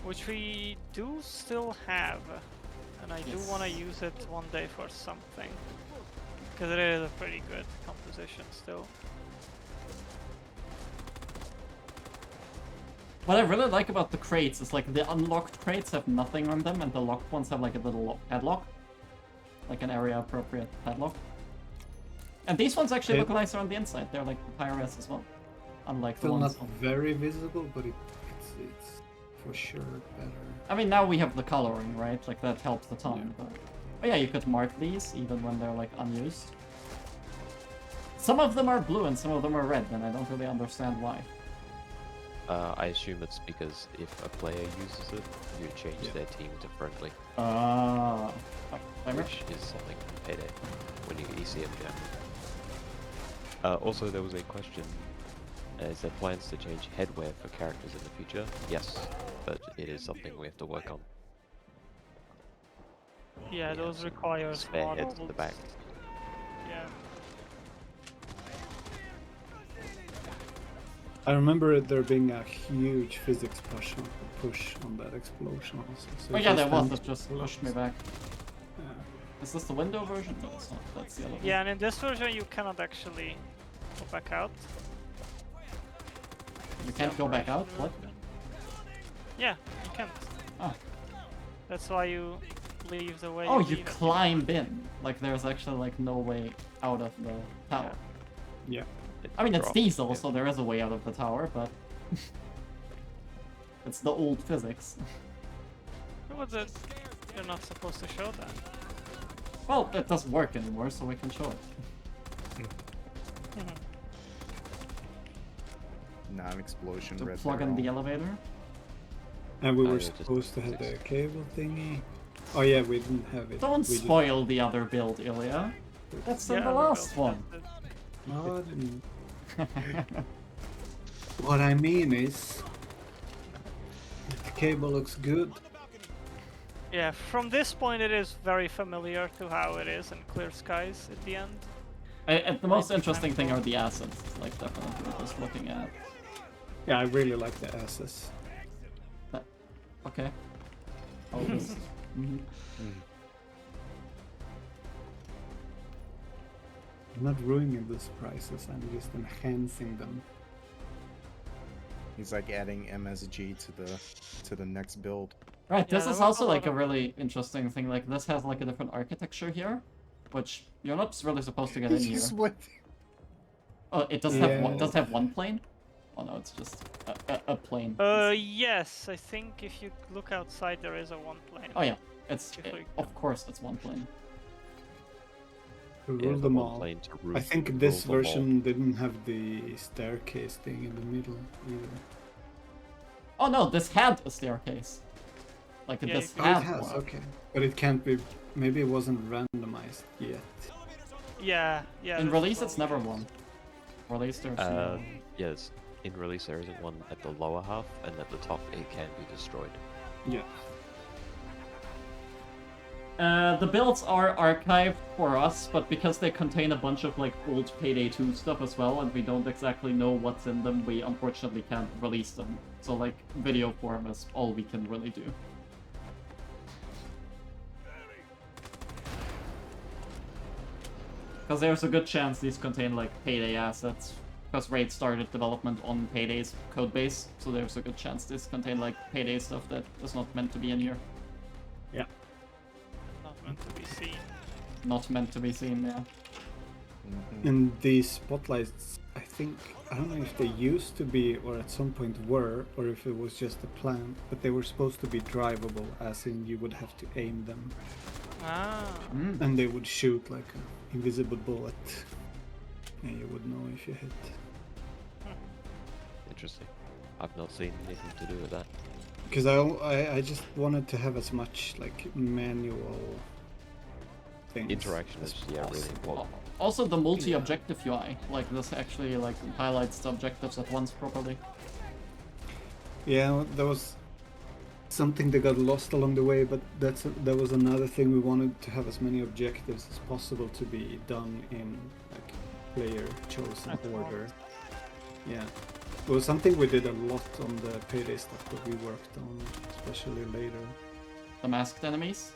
[SPEAKER 2] Which we do still have, and I do
[SPEAKER 1] Yes.
[SPEAKER 2] want to use it one day for something, because it is a pretty good composition still.
[SPEAKER 1] What I really like about the crates is like the unlocked crates have nothing on them, and the locked ones have like a little padlock, like an area appropriate padlock. And these ones actually look nicer on the inside. They're like high-res as well, unlike the
[SPEAKER 3] Still
[SPEAKER 1] ones.
[SPEAKER 3] not very visible, but it's for sure better.
[SPEAKER 1] I mean, now we have the coloring, right? Like that helps a ton.
[SPEAKER 3] Yeah.
[SPEAKER 1] But yeah, you could mark these even when they're like unused. Some of them are blue and some of them are red, and I don't really understand why.
[SPEAKER 4] I assume it's because if a player uses it, you change
[SPEAKER 3] Yeah.
[SPEAKER 4] their team to friendly,
[SPEAKER 1] Timer?
[SPEAKER 4] which is something from Payday when you ECM jam. Also, there was a question: is there plans to change headwear for characters in the future? Yes, but it is something we have to work on.
[SPEAKER 2] Yeah, those require
[SPEAKER 4] Spare heads
[SPEAKER 2] models.
[SPEAKER 4] at the back.
[SPEAKER 2] Yeah.
[SPEAKER 3] I remember there being a huge physics push on that explosion also. So
[SPEAKER 1] Oh
[SPEAKER 3] it
[SPEAKER 1] yeah, there was.
[SPEAKER 3] tends
[SPEAKER 1] It just
[SPEAKER 3] to
[SPEAKER 1] pushed me back.
[SPEAKER 3] Yeah.
[SPEAKER 1] Is this the window version? No, it's not. That's the other one.
[SPEAKER 2] Yeah, and in this version you cannot actually go back out.
[SPEAKER 1] You can't go back out? What?
[SPEAKER 2] Yeah, you can't.
[SPEAKER 1] Oh.
[SPEAKER 2] That's why you leave the way
[SPEAKER 1] Oh,
[SPEAKER 2] you
[SPEAKER 1] you
[SPEAKER 2] leave it.
[SPEAKER 1] climb in. Like there's actually like no way out of the tower.
[SPEAKER 3] Yeah.
[SPEAKER 1] I mean, it's
[SPEAKER 4] Drop,
[SPEAKER 1] diesel,
[SPEAKER 4] yeah.
[SPEAKER 1] so there is a way out of the tower, but it's the old physics.
[SPEAKER 2] But you're not supposed to show that.
[SPEAKER 1] Well, it doesn't work anymore, so we can show it.
[SPEAKER 5] Non-explosion
[SPEAKER 1] To
[SPEAKER 5] red
[SPEAKER 1] plug in the
[SPEAKER 5] barrel.
[SPEAKER 1] elevator.
[SPEAKER 3] And we
[SPEAKER 4] Oh,
[SPEAKER 3] were
[SPEAKER 4] yeah, just
[SPEAKER 3] supposed to have the
[SPEAKER 4] physics.
[SPEAKER 3] cable thingy. Oh yeah, we didn't have it.
[SPEAKER 1] Don't
[SPEAKER 3] we just-
[SPEAKER 1] spoil the other build, Ilya. That's in
[SPEAKER 2] Yeah,
[SPEAKER 1] the
[SPEAKER 2] we
[SPEAKER 1] last
[SPEAKER 2] built
[SPEAKER 1] one.
[SPEAKER 2] it.
[SPEAKER 3] Oh, I didn't. What I mean is, the cable looks good.
[SPEAKER 2] Yeah, from this point it is very familiar to how it is in Clear Skies at the end.
[SPEAKER 1] And the most interesting thing are the assets. Like definitely just looking at.
[SPEAKER 3] Yeah, I really like the asses.
[SPEAKER 1] Okay. I'll just. Mhm.
[SPEAKER 3] I'm not ruining those prices, I'm just enhancing them.
[SPEAKER 5] He's like adding MSG to the next build.
[SPEAKER 1] Right,
[SPEAKER 2] Yeah,
[SPEAKER 1] this
[SPEAKER 2] there
[SPEAKER 1] is
[SPEAKER 2] was
[SPEAKER 1] also
[SPEAKER 2] a lot
[SPEAKER 1] like a
[SPEAKER 2] of-
[SPEAKER 1] really interesting thing. Like this has like a different architecture here, which you're not really supposed to get in
[SPEAKER 5] He
[SPEAKER 1] here.
[SPEAKER 5] just went.
[SPEAKER 1] Oh, it does have one. Does it have one plane? Oh no, it's just a plane.
[SPEAKER 2] Yes, I think if you look outside, there is a one plane.
[SPEAKER 1] Oh yeah, it's
[SPEAKER 2] If we
[SPEAKER 1] of course it's one plane.
[SPEAKER 3] To
[SPEAKER 4] Yeah,
[SPEAKER 3] rule
[SPEAKER 4] the
[SPEAKER 3] them
[SPEAKER 4] one
[SPEAKER 3] all.
[SPEAKER 4] plane to
[SPEAKER 3] I
[SPEAKER 4] rule-
[SPEAKER 3] think
[SPEAKER 4] rule
[SPEAKER 3] this
[SPEAKER 4] them all.
[SPEAKER 3] version didn't have the staircase thing in the middle either.
[SPEAKER 1] Oh no, this had a staircase. Like
[SPEAKER 2] Yeah,
[SPEAKER 1] this
[SPEAKER 2] you
[SPEAKER 3] Oh, it
[SPEAKER 1] had
[SPEAKER 3] has,
[SPEAKER 1] one.
[SPEAKER 3] okay. But it can't be. Maybe it wasn't randomized yet.
[SPEAKER 2] Yeah, yeah.
[SPEAKER 1] In
[SPEAKER 2] that's
[SPEAKER 1] release, it's
[SPEAKER 2] probably
[SPEAKER 1] never
[SPEAKER 2] it.
[SPEAKER 1] one. Release, there's no.
[SPEAKER 4] Yes, in release there isn't one at the lower half, and at the top it can be destroyed.
[SPEAKER 3] Yeah.
[SPEAKER 1] The builds are archived for us, but because they contain a bunch of like old Payday 2 stuff as well, and we don't exactly know what's in them, we unfortunately can't release them. So like video form is all we can really do. Because there's a good chance these contain like Payday assets. Because Raid started development on Payday's codebase, so there's a good chance these contain like Payday stuff that is not meant to be in here.
[SPEAKER 3] Yeah.
[SPEAKER 2] Not meant to be seen.
[SPEAKER 1] Not meant to be seen, yeah.
[SPEAKER 3] And these spotlights, I think, I don't know if they used to be or at some point were, or if it was just a plan, but they were supposed to be drivable, as in you would have to aim them.
[SPEAKER 2] Ah.
[SPEAKER 1] Mm.
[SPEAKER 3] And they would shoot like an invisible bullet. And you would know if you hit.
[SPEAKER 4] Interesting. I've not seen anything to do with that.
[SPEAKER 3] Because I just wanted to have as much like manual things.
[SPEAKER 4] Interaction is
[SPEAKER 3] as
[SPEAKER 4] really
[SPEAKER 3] possible.
[SPEAKER 4] important.
[SPEAKER 1] Also the multi-objective UI, like this actually like highlights the objectives at once properly.
[SPEAKER 3] Yeah, there was something that got lost along the way, but that was another thing we wanted to have as many objectives as possible to be done in like player chosen
[SPEAKER 2] At
[SPEAKER 3] order.
[SPEAKER 2] once.
[SPEAKER 3] Yeah, it was something we did a lot on the Payday stuff that we worked on, especially later.
[SPEAKER 1] The masked enemies.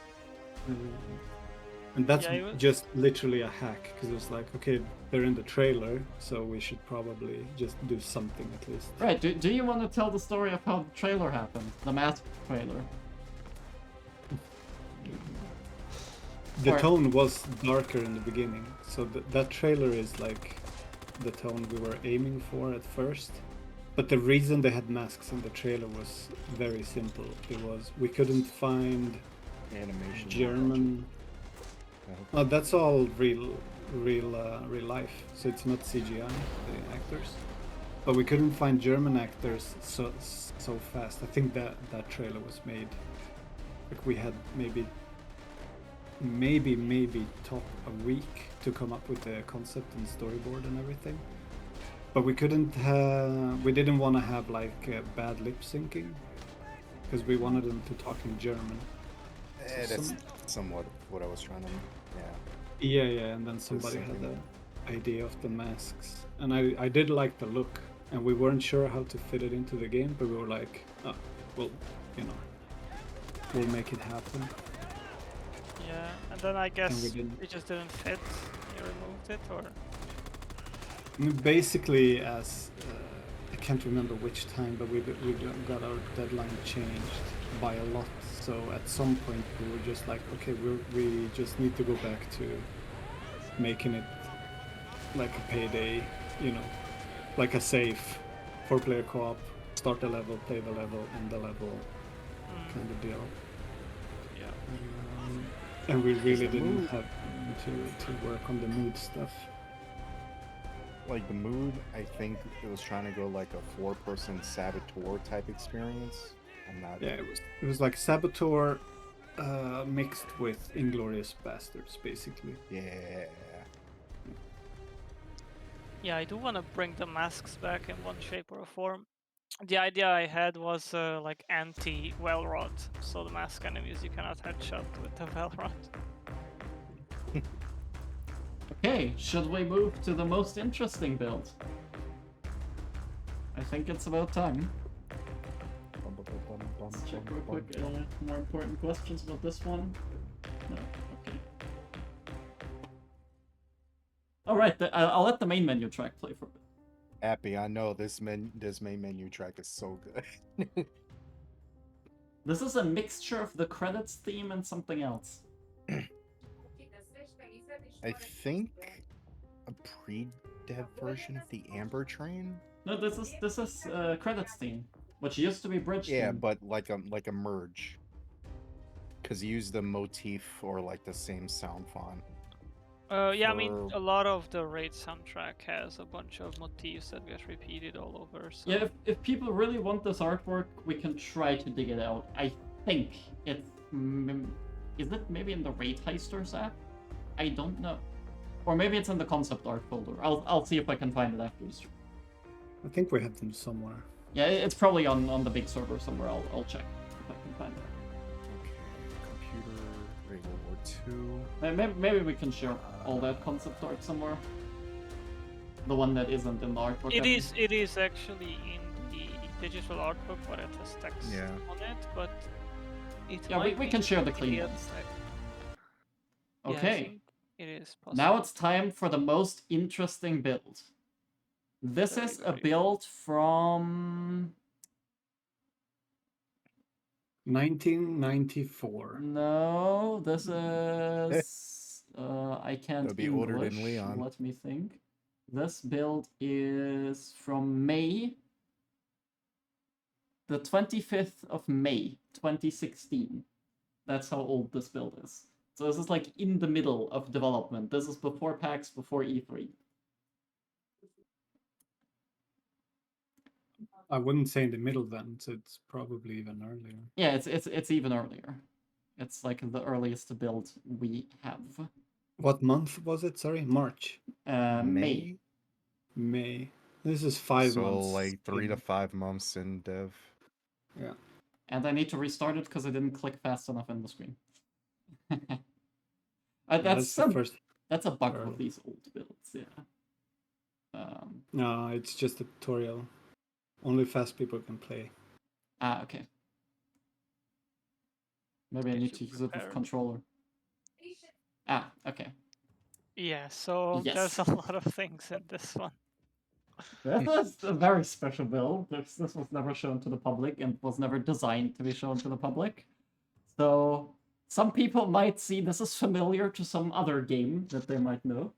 [SPEAKER 3] And that's
[SPEAKER 2] Yeah, it was-
[SPEAKER 3] just literally a hack, because it was like, okay, they're in the trailer, so we should probably just do something at least.
[SPEAKER 1] Right, do you want to tell the story of how the trailer happened? The masked trailer.
[SPEAKER 3] The
[SPEAKER 1] Or-
[SPEAKER 3] tone was darker in the beginning, so that trailer is like the tone we were aiming for at first. But the reason they had masks in the trailer was very simple. It was we couldn't find
[SPEAKER 5] Animation.
[SPEAKER 3] German. Oh, that's all real life, so it's not CGI, the actors. But we couldn't find German actors so fast. I think that trailer was made. Like we had maybe top a week to come up with the concept and storyboard and everything. But we couldn't we didn't want to have like bad lip syncing, because we wanted them to talk in German.
[SPEAKER 5] That's somewhat what I was trying to.
[SPEAKER 3] Yeah, and then somebody had the idea of the masks, and I did like the look, and we weren't sure how to fit it into the game, but we were like, oh, well, you know, we'll make it happen.
[SPEAKER 2] Yeah, and then I guess
[SPEAKER 3] didn't.
[SPEAKER 2] it just didn't fit. You removed it, or
[SPEAKER 3] I mean, basically, as I can't remember which time, but we got our deadline changed by a lot. So at some point we were just like, okay, we just need to go back to making it like a Payday, you know, like a safe 4-player co-op, start the level, play the level, end the level kind of deal.
[SPEAKER 2] yeah.
[SPEAKER 3] And we really didn't have to work on the mood stuff.
[SPEAKER 5] Like the mood, I think it was trying to go like a 4-person Saboteur type experience. I'm not.
[SPEAKER 3] Yeah, it was like Saboteur mixed with Inglorious Bastards, basically.
[SPEAKER 5] Yeah.
[SPEAKER 2] Yeah, I do want to bring the masks back in one shape or form. The idea I had was like anti-Wellrod, so the mask enemies you cannot headshot with the Wellrod.
[SPEAKER 1] Okay, should we move to the most interesting build? I think it's about time. Let's check real quick. More important questions about this one? No, okay. All right, I'll let the main menu track play for a bit.
[SPEAKER 5] Happy, I know this main menu track is so good.
[SPEAKER 1] This is a mixture of the credits theme and something else.
[SPEAKER 5] I think a pre-dev version of the Amber Train.
[SPEAKER 1] No, this is credits theme, which used to be bridge
[SPEAKER 5] Yeah,
[SPEAKER 1] theme.
[SPEAKER 5] but like a merge. Because you use the motif or like the same sound font.
[SPEAKER 2] Yeah, I mean,
[SPEAKER 5] for-
[SPEAKER 2] a lot of the raid soundtrack has a bunch of motifs that get repeated all over. So.
[SPEAKER 1] Yeah, if people really want this artwork, we can try to dig it out. I think it's... Is it maybe in the Raid Heisters app? I don't know. Or maybe it's in the concept art folder. I'll see if I can find it after the stream.
[SPEAKER 3] I think we have them somewhere.
[SPEAKER 1] Yeah, it's probably on the big server somewhere. I'll check if I can find it.
[SPEAKER 5] Okay, computer, Raid World War II.
[SPEAKER 1] Maybe we can share all that concept art somewhere. The one that isn't in the artbook.
[SPEAKER 2] It is actually in the digital art book, but it has text
[SPEAKER 5] Yeah.
[SPEAKER 2] on it. But it
[SPEAKER 1] Yeah,
[SPEAKER 2] might
[SPEAKER 1] we
[SPEAKER 2] be
[SPEAKER 1] can share the
[SPEAKER 2] in
[SPEAKER 1] clean
[SPEAKER 2] other
[SPEAKER 1] ones.
[SPEAKER 2] side. Yeah, I
[SPEAKER 1] Okay.
[SPEAKER 2] think it is possible.
[SPEAKER 1] Now it's time for the most interesting build. This
[SPEAKER 2] Very,
[SPEAKER 1] is a
[SPEAKER 2] very
[SPEAKER 1] build from
[SPEAKER 3] 1994.
[SPEAKER 1] No, this is I can't
[SPEAKER 5] That'll be ordered in
[SPEAKER 1] English.
[SPEAKER 5] Leon.
[SPEAKER 1] Let me think. This build is from May, the 25th of May, 2016. That's how old this build is. So this is like in the middle of development. This is before PAX, before E3.
[SPEAKER 3] I wouldn't say in the middle then, so it's probably even earlier.
[SPEAKER 1] Yeah, it's even earlier. It's like the earliest build we have.
[SPEAKER 3] What month was it? Sorry, March,
[SPEAKER 1] May.
[SPEAKER 3] May. This is 5
[SPEAKER 5] so
[SPEAKER 3] months.
[SPEAKER 5] like 3 to
[SPEAKER 3] in.
[SPEAKER 5] 5 months in dev.
[SPEAKER 3] Yeah.
[SPEAKER 1] And I need to restart it because I didn't click fast enough in the screen.
[SPEAKER 3] That's the first.
[SPEAKER 1] That's a bug
[SPEAKER 3] early.
[SPEAKER 1] with these old builds, yeah.
[SPEAKER 3] No, it's just a tutorial. Only fast people can play.
[SPEAKER 1] Okay. Maybe I
[SPEAKER 2] You
[SPEAKER 1] need
[SPEAKER 2] should
[SPEAKER 1] to use it with
[SPEAKER 2] prepare.
[SPEAKER 1] controller. Okay.
[SPEAKER 2] Yeah, so
[SPEAKER 1] Yes.
[SPEAKER 2] there's a lot of things in this one.
[SPEAKER 1] This is a very special build. This was never shown to the public and was never designed to be shown to the public. So some people might see this as familiar to some other game that they might know.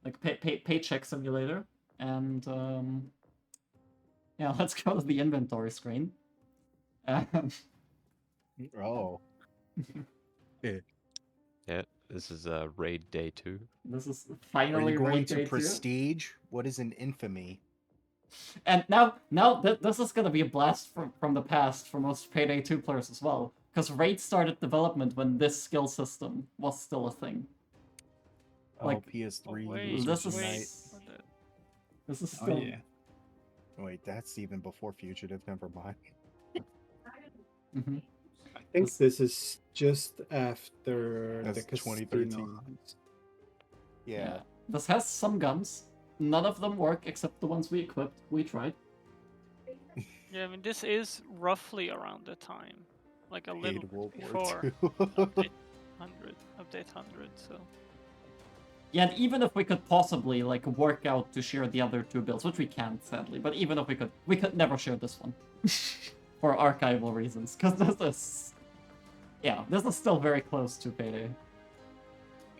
[SPEAKER 1] Like Paycheck Simulator. And yeah, let's go to the inventory screen.
[SPEAKER 5] Oh.
[SPEAKER 4] Yeah, this is raid day 2.
[SPEAKER 1] This is
[SPEAKER 5] Are
[SPEAKER 1] finally
[SPEAKER 5] you going
[SPEAKER 1] Raid
[SPEAKER 5] to
[SPEAKER 1] Day 2.
[SPEAKER 5] Prestige? What is an infamy?
[SPEAKER 1] And now this is gonna be a blast from the past for most Payday 2 players as well. Because Raid started development when this skill system was still a thing. Like,
[SPEAKER 5] PS3
[SPEAKER 2] wait,
[SPEAKER 5] users
[SPEAKER 1] this is-
[SPEAKER 5] Unite.
[SPEAKER 1] This is
[SPEAKER 3] Oh
[SPEAKER 1] still...
[SPEAKER 3] yeah.
[SPEAKER 5] Wait, that's even before Fugitive. Never mind.
[SPEAKER 1] Mhm.
[SPEAKER 3] I think
[SPEAKER 1] This-
[SPEAKER 3] this is just after
[SPEAKER 5] That's
[SPEAKER 3] the
[SPEAKER 5] 2013.
[SPEAKER 3] casino.
[SPEAKER 5] Yeah.
[SPEAKER 1] This has some guns. None of them work except the ones we equipped. We tried.
[SPEAKER 2] Yeah, I mean, this is roughly around the time. Like a little
[SPEAKER 5] Paid World
[SPEAKER 2] before
[SPEAKER 5] War II.
[SPEAKER 2] update 100, so...
[SPEAKER 1] Yeah, and even if we could possibly like work out to share the other two builds, which we can't sadly, but even if we could never share this one for archival reasons, because this is still very close to Payday.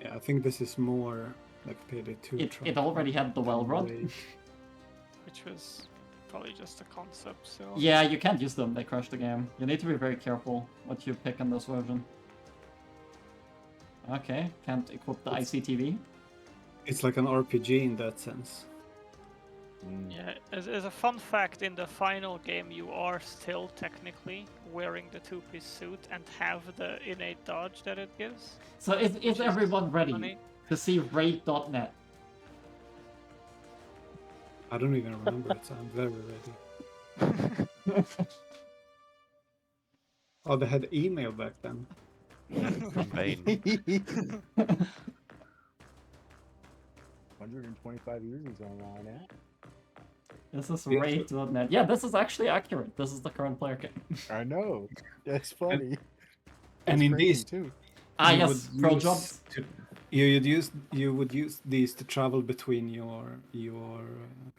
[SPEAKER 3] Yeah, I think this is more like Payday 2.
[SPEAKER 1] It already had the well rod.
[SPEAKER 2] Which was probably just a concept, so...
[SPEAKER 1] Yeah, you can't use them; they crash the game. You need to be very careful what you pick in this version. Okay, can't equip the ICTV.
[SPEAKER 3] It's like an RPG in that sense.
[SPEAKER 2] Yeah, as a fun fact, in the final game you are still technically wearing the two-piece suit and have the innate dodge that it gives.
[SPEAKER 1] So is everyone ready
[SPEAKER 2] Funny.
[SPEAKER 1] to see Raid.net?
[SPEAKER 3] I don't even remember it, so I'm very ready. Oh, they had email back then.
[SPEAKER 4] From Bane.
[SPEAKER 5] 125 users online, eh?
[SPEAKER 1] This is
[SPEAKER 3] Yeah.
[SPEAKER 1] Raid.net. Yeah, this is actually accurate. This is the current player count.
[SPEAKER 5] I know. That's funny.
[SPEAKER 3] And
[SPEAKER 5] It's
[SPEAKER 3] in
[SPEAKER 5] crazy,
[SPEAKER 3] these,
[SPEAKER 5] too.
[SPEAKER 1] Ah,
[SPEAKER 3] you
[SPEAKER 1] yes,
[SPEAKER 3] would
[SPEAKER 1] pro
[SPEAKER 3] use
[SPEAKER 1] jobs.
[SPEAKER 3] You would use these to travel between your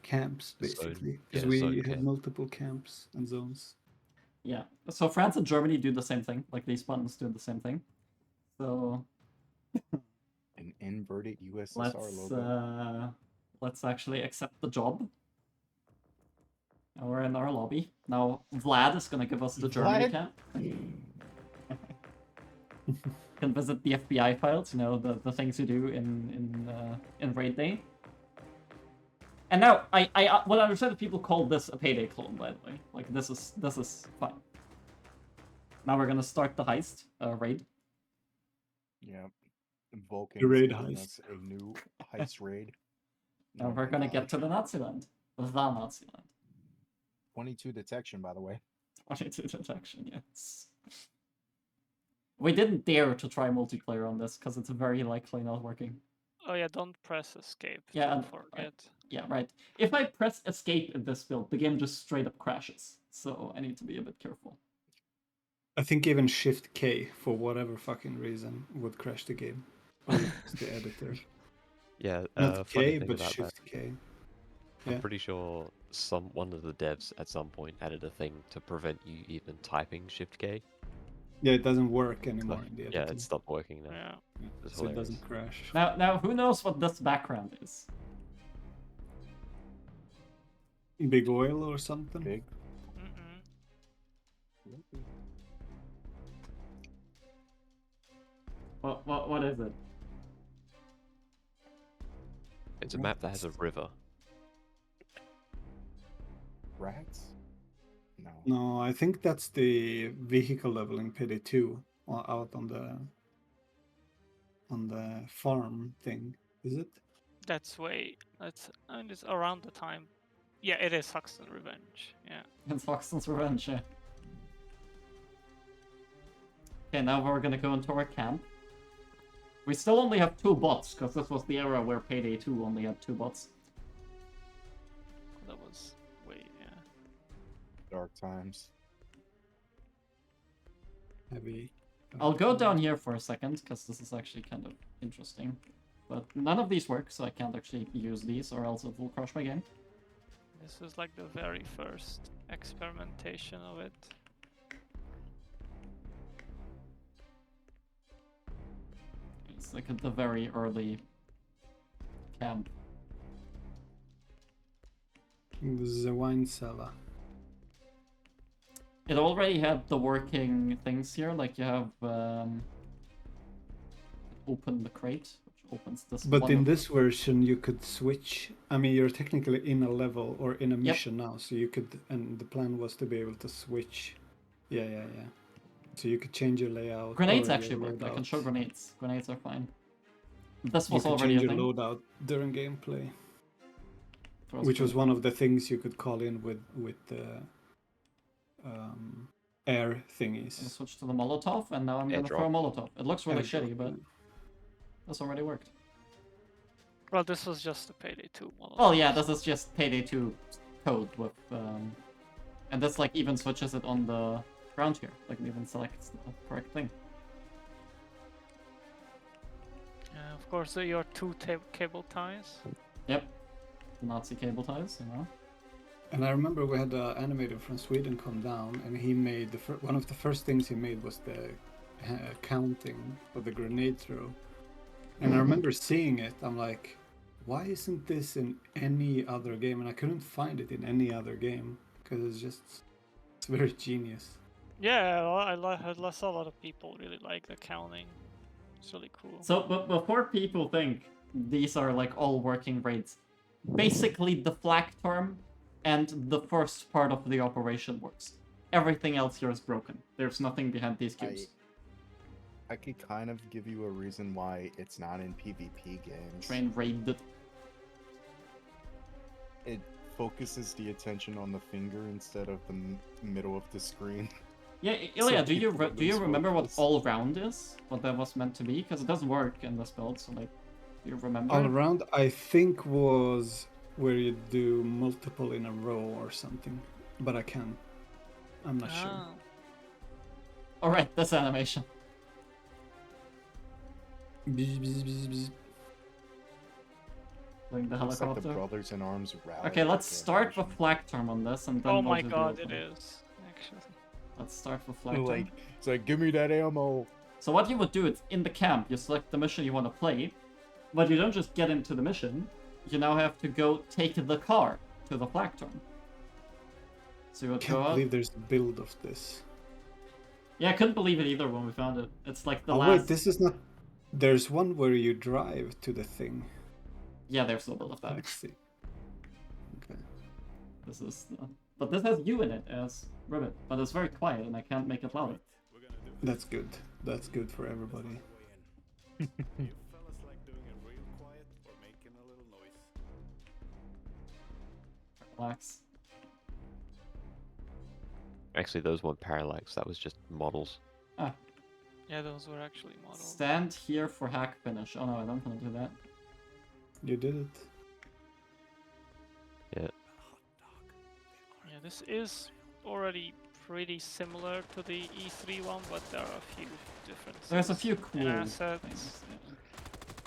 [SPEAKER 3] camps,
[SPEAKER 4] Zone-
[SPEAKER 3] basically, because
[SPEAKER 4] yeah,
[SPEAKER 3] we
[SPEAKER 4] zone
[SPEAKER 3] had
[SPEAKER 4] camp.
[SPEAKER 3] multiple camps and zones.
[SPEAKER 1] Yeah. So France and Germany do the same thing. Like these buttons do the same thing. So
[SPEAKER 5] An inverted USSR logo.
[SPEAKER 1] let's actually accept the job. Now we're in our lobby. Now Vlad is gonna give us the Germany
[SPEAKER 5] Vlad?
[SPEAKER 1] camp. Can visit the FBI files, you know, the things you do in raid day. And now I well, I understand that people call this a payday clone, by the way. Like this is fine. Now we're gonna start the heist raid.
[SPEAKER 5] Yeah. Vulcan
[SPEAKER 3] The
[SPEAKER 5] is
[SPEAKER 3] raid
[SPEAKER 5] giving
[SPEAKER 3] heist.
[SPEAKER 5] us a new heist raid.
[SPEAKER 1] Now
[SPEAKER 5] Oh
[SPEAKER 1] we're
[SPEAKER 5] my
[SPEAKER 1] gonna get
[SPEAKER 5] God.
[SPEAKER 1] to the Nazi land. The Nazi land.
[SPEAKER 5] 22 detection, by the way.
[SPEAKER 1] 22 detection, yes. We didn't dare to try multiplayer on this because it's very likely not working.
[SPEAKER 2] Oh yeah, don't press escape.
[SPEAKER 1] Yeah,
[SPEAKER 2] Don't
[SPEAKER 1] and-
[SPEAKER 2] forget.
[SPEAKER 1] Yeah, right. If I press escape in this build, the game just straight up crashes. So I need to be a bit careful.
[SPEAKER 3] I think even Shift K, for whatever fucking reason, would crash the game. Or use the editor.
[SPEAKER 4] Yeah,
[SPEAKER 3] Not
[SPEAKER 4] funny
[SPEAKER 3] K,
[SPEAKER 4] thing
[SPEAKER 3] but
[SPEAKER 4] about that.
[SPEAKER 3] Shift K.
[SPEAKER 4] I'm
[SPEAKER 3] Yeah.
[SPEAKER 4] pretty sure one of the devs at some point added a thing to prevent you even typing Shift K.
[SPEAKER 3] Yeah, it doesn't work
[SPEAKER 4] So,
[SPEAKER 3] anymore in the editor.
[SPEAKER 4] yeah, it stopped working now.
[SPEAKER 2] Yeah.
[SPEAKER 3] Yeah,
[SPEAKER 4] It's
[SPEAKER 3] so it
[SPEAKER 4] hilarious.
[SPEAKER 3] doesn't crash.
[SPEAKER 1] Now, who knows what this background is?
[SPEAKER 3] Big oil or something?
[SPEAKER 5] Big.
[SPEAKER 2] Mm-mm.
[SPEAKER 1] What is it?
[SPEAKER 4] It's a map that has a river.
[SPEAKER 5] Rats? No.
[SPEAKER 3] No, I think that's the vehicle level in Payday 2 out on the farm thing. Is it?
[SPEAKER 2] That's and it's around the time. Yeah, it is Huxton Revenge. Yeah.
[SPEAKER 1] It's Hoxton's Revenge, yeah. Okay, now we're gonna go into our camp. We still only have 2 bots, because this was the era where Payday 2 only had 2 bots.
[SPEAKER 2] That was way, yeah.
[SPEAKER 5] Dark times.
[SPEAKER 3] Heavy.
[SPEAKER 1] I'll go down here for a second, because this is actually kind of interesting. But none of these work, so I can't actually use these, or else it will crash my game.
[SPEAKER 2] This was like the very first experimentation of it.
[SPEAKER 1] It's like at the very early camp.
[SPEAKER 3] This is a wine cellar.
[SPEAKER 1] It already had the working things here, like you have open the crate, which opens this.
[SPEAKER 3] But
[SPEAKER 1] one
[SPEAKER 3] in
[SPEAKER 1] of-
[SPEAKER 3] this version, you could switch. I mean, you're technically in a level or in a mission now, so you could. And the plan was to be able to switch. Yeah. So you could change your layout.
[SPEAKER 1] Grenades
[SPEAKER 3] or
[SPEAKER 1] actually
[SPEAKER 3] your
[SPEAKER 1] work. I can
[SPEAKER 3] loadout.
[SPEAKER 1] show grenades. Grenades are fine. This
[SPEAKER 3] You
[SPEAKER 1] was
[SPEAKER 3] could
[SPEAKER 1] already
[SPEAKER 3] change
[SPEAKER 1] a
[SPEAKER 3] your
[SPEAKER 1] thing.
[SPEAKER 3] loadout during gameplay,
[SPEAKER 1] Throws
[SPEAKER 3] which was
[SPEAKER 1] grenades.
[SPEAKER 3] one of the things you could call in with the air
[SPEAKER 1] I
[SPEAKER 3] thingies.
[SPEAKER 1] switch to the Molotov, and now I'm gonna
[SPEAKER 4] Airdrop.
[SPEAKER 1] throw a Molotov. It looks really
[SPEAKER 3] Airdrop,
[SPEAKER 1] shitty, but
[SPEAKER 3] yeah.
[SPEAKER 1] this already worked.
[SPEAKER 2] Well, this was just a Payday 2 model.
[SPEAKER 1] Well, yeah, this is just Payday 2 code with, and this like even switches it on the ground here. Like it even selects the correct thing.
[SPEAKER 2] Of course, your 2 cable ties.
[SPEAKER 1] Yep, the Nazi cable ties, you know.
[SPEAKER 3] And I remember we had an animator from Sweden come down, and he made one of the first things he made was the counting of the grenade throw. And I remember seeing it. I'm like, why isn't this in any other game? And I couldn't find it in any other game because it's very genius.
[SPEAKER 2] Yeah, I saw a lot of people really like the counting. It's really cool.
[SPEAKER 1] So, but before people think these are like all working raids, basically the flak term and the first part of the operation works. Everything else here is broken. There's nothing behind these cubes.
[SPEAKER 5] I could kind of give you a reason why it's not in PvP games.
[SPEAKER 1] Train raided.
[SPEAKER 5] It focuses the attention on the finger instead of the middle of the screen.
[SPEAKER 1] Yeah,
[SPEAKER 5] So
[SPEAKER 1] Ilya, do you
[SPEAKER 5] people
[SPEAKER 1] do you
[SPEAKER 5] lose
[SPEAKER 1] remember what
[SPEAKER 5] focus.
[SPEAKER 1] all round is? What that was meant to be? Because it does work in this build. So like, do you remember?
[SPEAKER 3] All around, I think, was where you do multiple in a row or something, but I'm not sure.
[SPEAKER 1] All right, this animation.
[SPEAKER 3] Bzz, bzz, bzz, bzz.
[SPEAKER 1] Like the
[SPEAKER 5] Looks like the
[SPEAKER 1] helicopter.
[SPEAKER 5] brothers in arms rally.
[SPEAKER 1] Okay, let's
[SPEAKER 5] like a
[SPEAKER 1] start the
[SPEAKER 5] nation.
[SPEAKER 1] flag term on this, and then
[SPEAKER 2] Oh
[SPEAKER 1] we'll
[SPEAKER 2] my
[SPEAKER 1] do the
[SPEAKER 2] god, it
[SPEAKER 1] opening.
[SPEAKER 2] is. Actually.
[SPEAKER 1] Let's start the flag term.
[SPEAKER 5] Like, it's like, give me that ammo.
[SPEAKER 1] So what you would do is, in the camp, you select the mission you want to play, but you don't just get into the mission, you now have to go take the car to the flag term. So you would go
[SPEAKER 3] Can't
[SPEAKER 1] out.
[SPEAKER 3] believe there's a build of this.
[SPEAKER 1] Yeah, I couldn't believe it either when we found it. It's like the
[SPEAKER 3] Oh
[SPEAKER 1] last...
[SPEAKER 3] wait, this is not. There's one where you drive to the thing.
[SPEAKER 1] Yeah, there's a little of that.
[SPEAKER 3] Let's see. Okay.
[SPEAKER 1] This is... But this has you in it as Ribbit, but it's very quiet and I can't make it louder.
[SPEAKER 3] That's good. That's good for everybody.
[SPEAKER 6] You fellas like doing it real quiet or making a little noise?
[SPEAKER 1] Relax.
[SPEAKER 4] Actually, those weren't parallax. That was just models.
[SPEAKER 1] Ah,
[SPEAKER 2] Yeah, those were actually models.
[SPEAKER 1] stand here for hack finish. Oh no, I don't want to do that.
[SPEAKER 3] You did it.
[SPEAKER 4] Yeah.
[SPEAKER 2] Yeah, this is already pretty similar to the E3 one, but there are a few differences.
[SPEAKER 1] There's a few cool
[SPEAKER 2] assets.
[SPEAKER 1] things. Yeah.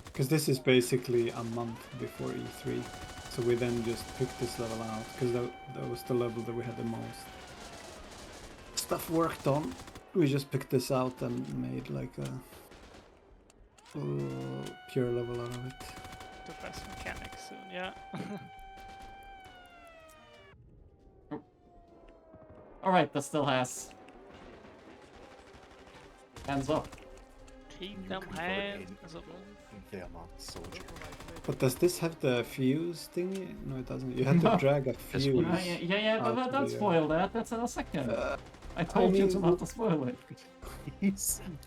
[SPEAKER 3] Because this is basically a month before E3. So we then just picked this level out, because that was the level that we had the most stuff worked on. We just picked this out and made like a pure level out of it.
[SPEAKER 2] The best mechanics soon, yeah.
[SPEAKER 1] Alright, that still has... Hands up.
[SPEAKER 2] Keep them
[SPEAKER 5] convert
[SPEAKER 2] hands
[SPEAKER 5] in-
[SPEAKER 2] up.
[SPEAKER 5] They're not soldier.
[SPEAKER 3] But does this have the fuse thingy? No, it doesn't. You have to
[SPEAKER 1] No.
[SPEAKER 3] drag a
[SPEAKER 4] Just
[SPEAKER 3] fuse.
[SPEAKER 1] Yeah, but
[SPEAKER 3] out to
[SPEAKER 1] don't
[SPEAKER 3] the,
[SPEAKER 1] spoil that. That's in a second.
[SPEAKER 3] Uh,
[SPEAKER 1] I told you to
[SPEAKER 3] mean-
[SPEAKER 1] not to spoil it.
[SPEAKER 5] He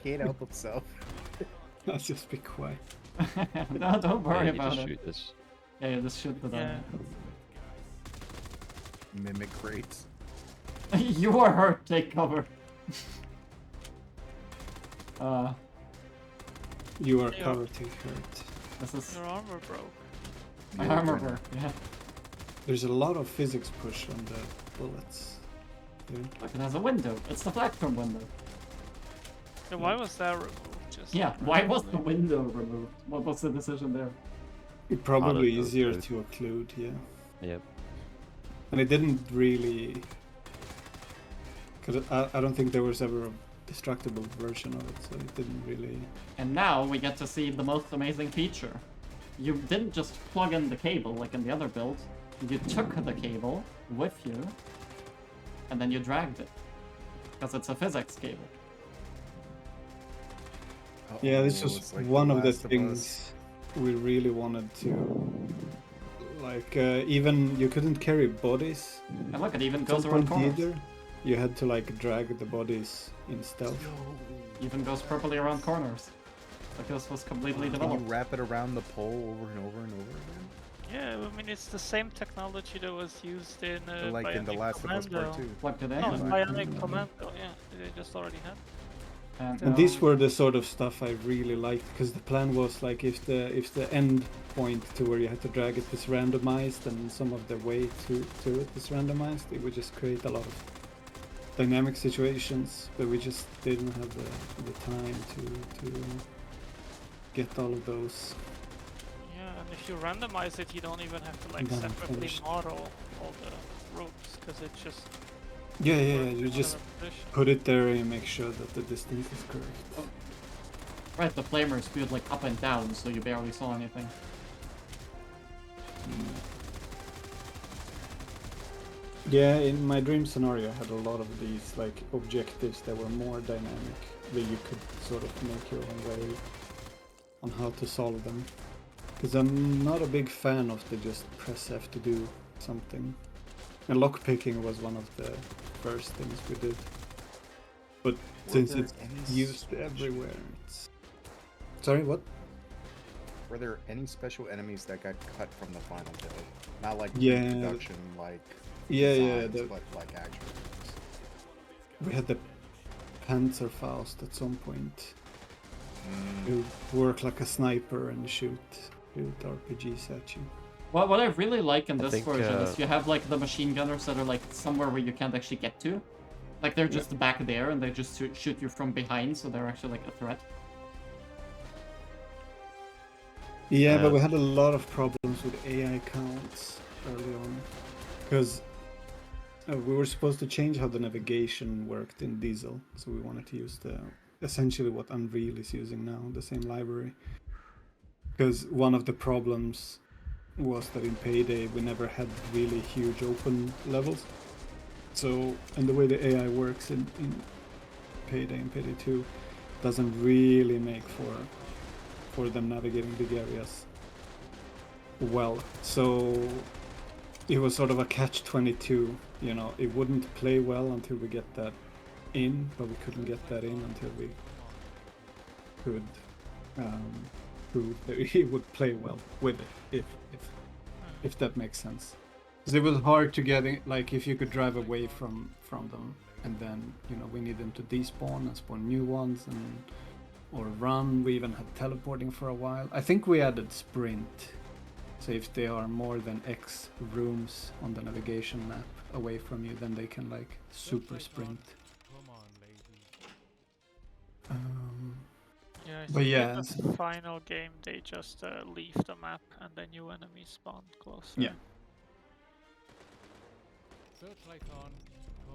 [SPEAKER 5] can't help himself.
[SPEAKER 3] I'll just be quiet.
[SPEAKER 1] No, don't worry
[SPEAKER 4] Yeah, you
[SPEAKER 1] about
[SPEAKER 4] just
[SPEAKER 1] it.
[SPEAKER 4] shoot this.
[SPEAKER 1] Yeah, you just shoot the
[SPEAKER 2] Yeah.
[SPEAKER 1] dynamite.
[SPEAKER 5] Mimic crates.
[SPEAKER 1] You are hurt, take cover.
[SPEAKER 3] You are
[SPEAKER 2] Yeah.
[SPEAKER 3] covered to hurt.
[SPEAKER 1] This is
[SPEAKER 2] Your armor broke.
[SPEAKER 1] my
[SPEAKER 5] No
[SPEAKER 1] armor
[SPEAKER 5] brainer.
[SPEAKER 1] work, yeah.
[SPEAKER 3] There's a lot of physics push on the bullets. Yeah.
[SPEAKER 1] Look, it has a window. It's the platform window.
[SPEAKER 2] Yeah, why was that removed? Just
[SPEAKER 1] Yeah, why was the
[SPEAKER 2] randomly?
[SPEAKER 1] window removed? What was the decision there?
[SPEAKER 3] Probably
[SPEAKER 4] to
[SPEAKER 3] easier
[SPEAKER 4] occlude.
[SPEAKER 3] to occlude, yeah.
[SPEAKER 4] Yep.
[SPEAKER 3] And it didn't really... Because I don't think there was ever a destructible version of it, so it didn't really...
[SPEAKER 1] And now we get to see the most amazing feature. You didn't just plug in the cable like in the other build. You took the cable with you, and then you dragged it. Because it's a physics cable.
[SPEAKER 3] Yeah, this
[SPEAKER 5] Oh,
[SPEAKER 3] was
[SPEAKER 5] it's like
[SPEAKER 3] one of the
[SPEAKER 5] Last of Us.
[SPEAKER 3] things we really wanted to... Like, even you couldn't carry bodies
[SPEAKER 1] And look, it even
[SPEAKER 3] at
[SPEAKER 1] goes
[SPEAKER 3] some
[SPEAKER 1] around
[SPEAKER 3] point
[SPEAKER 1] corners.
[SPEAKER 3] either. You had to, like, drag the bodies in stealth.
[SPEAKER 1] Even goes purplely around corners. Like this was completely
[SPEAKER 5] Can you
[SPEAKER 1] developed.
[SPEAKER 5] wrap it around the pole over and over and over again?
[SPEAKER 2] Yeah, I mean it's the same technology that was used in
[SPEAKER 5] Like in The
[SPEAKER 2] Bionic
[SPEAKER 5] Last of Us
[SPEAKER 2] Commando.
[SPEAKER 5] Part 2.
[SPEAKER 1] Plugged it in.
[SPEAKER 2] No,
[SPEAKER 1] and-
[SPEAKER 2] Bionic Commando, yeah, they just already had.
[SPEAKER 3] And these were the sort of stuff I really liked, because the plan was like if the end point to where you had to drag it is randomized and some of the way to it is randomized, it would just create a lot of dynamic situations, but we just didn't have the time to get all of those.
[SPEAKER 2] Yeah, and if you randomize it, you don't even have to like
[SPEAKER 3] Done,
[SPEAKER 2] separately
[SPEAKER 3] finished.
[SPEAKER 2] model all the ropes, because it just
[SPEAKER 3] Yeah,
[SPEAKER 2] works
[SPEAKER 3] you
[SPEAKER 2] in
[SPEAKER 3] just
[SPEAKER 2] whatever position.
[SPEAKER 3] put it there and make sure that the distance is correct.
[SPEAKER 1] Right, the flamer spewed like up and down, so you barely saw anything.
[SPEAKER 3] Yeah, in my dream scenario, I had a lot of these like objectives that were more dynamic, that you could sort of make your own way on how to solve them. Because I'm not a big fan of the just press F to do something. And lockpicking was one of the first things we did. But since
[SPEAKER 5] there
[SPEAKER 3] it's
[SPEAKER 5] any
[SPEAKER 3] used
[SPEAKER 5] special-
[SPEAKER 3] everywhere, it's... Sorry, what?
[SPEAKER 5] Were there any special enemies that got cut from the final build? Not like
[SPEAKER 3] Yeah.
[SPEAKER 5] production, like
[SPEAKER 3] Yeah,
[SPEAKER 5] designs, but like actual enemies.
[SPEAKER 3] we had the Panzerfaust at some point.
[SPEAKER 5] Mm,
[SPEAKER 3] Who work like a sniper and shoot RPGs at you.
[SPEAKER 1] Well, what I really like in
[SPEAKER 4] I
[SPEAKER 1] this
[SPEAKER 4] think,
[SPEAKER 1] version is you have like the machine gunners that are like somewhere where you can't actually get to. Like they're just back there and they just shoot you from behind, so they're actually like a threat.
[SPEAKER 3] Yeah, but we had a lot of problems with AI counts early on. Because we were supposed to change how the navigation worked in Diesel. So we wanted to use essentially what Unreal is using now, the same library. Because one of the problems was that in Payday we never had really huge open levels. So, and the way the AI works in Payday and Payday 2 doesn't really make for them navigating big areas well. So it was sort of a catch-22, you know, it wouldn't play well until we get that in, but we couldn't get that in until we could prove that it would play well with it, if that makes sense. Because it was hard to get in, like if you could drive away from them, and then, you know, we need them to despawn and spawn new ones, and or run. We even had teleporting for a while. I think we added sprint. So if there are more than X rooms on the navigation map away from you, then they can like super sprint.
[SPEAKER 2] Yeah, I
[SPEAKER 3] But
[SPEAKER 2] think
[SPEAKER 3] yeah,
[SPEAKER 2] in the final game they just leave the map and then new enemies spawn closer.
[SPEAKER 3] Yeah.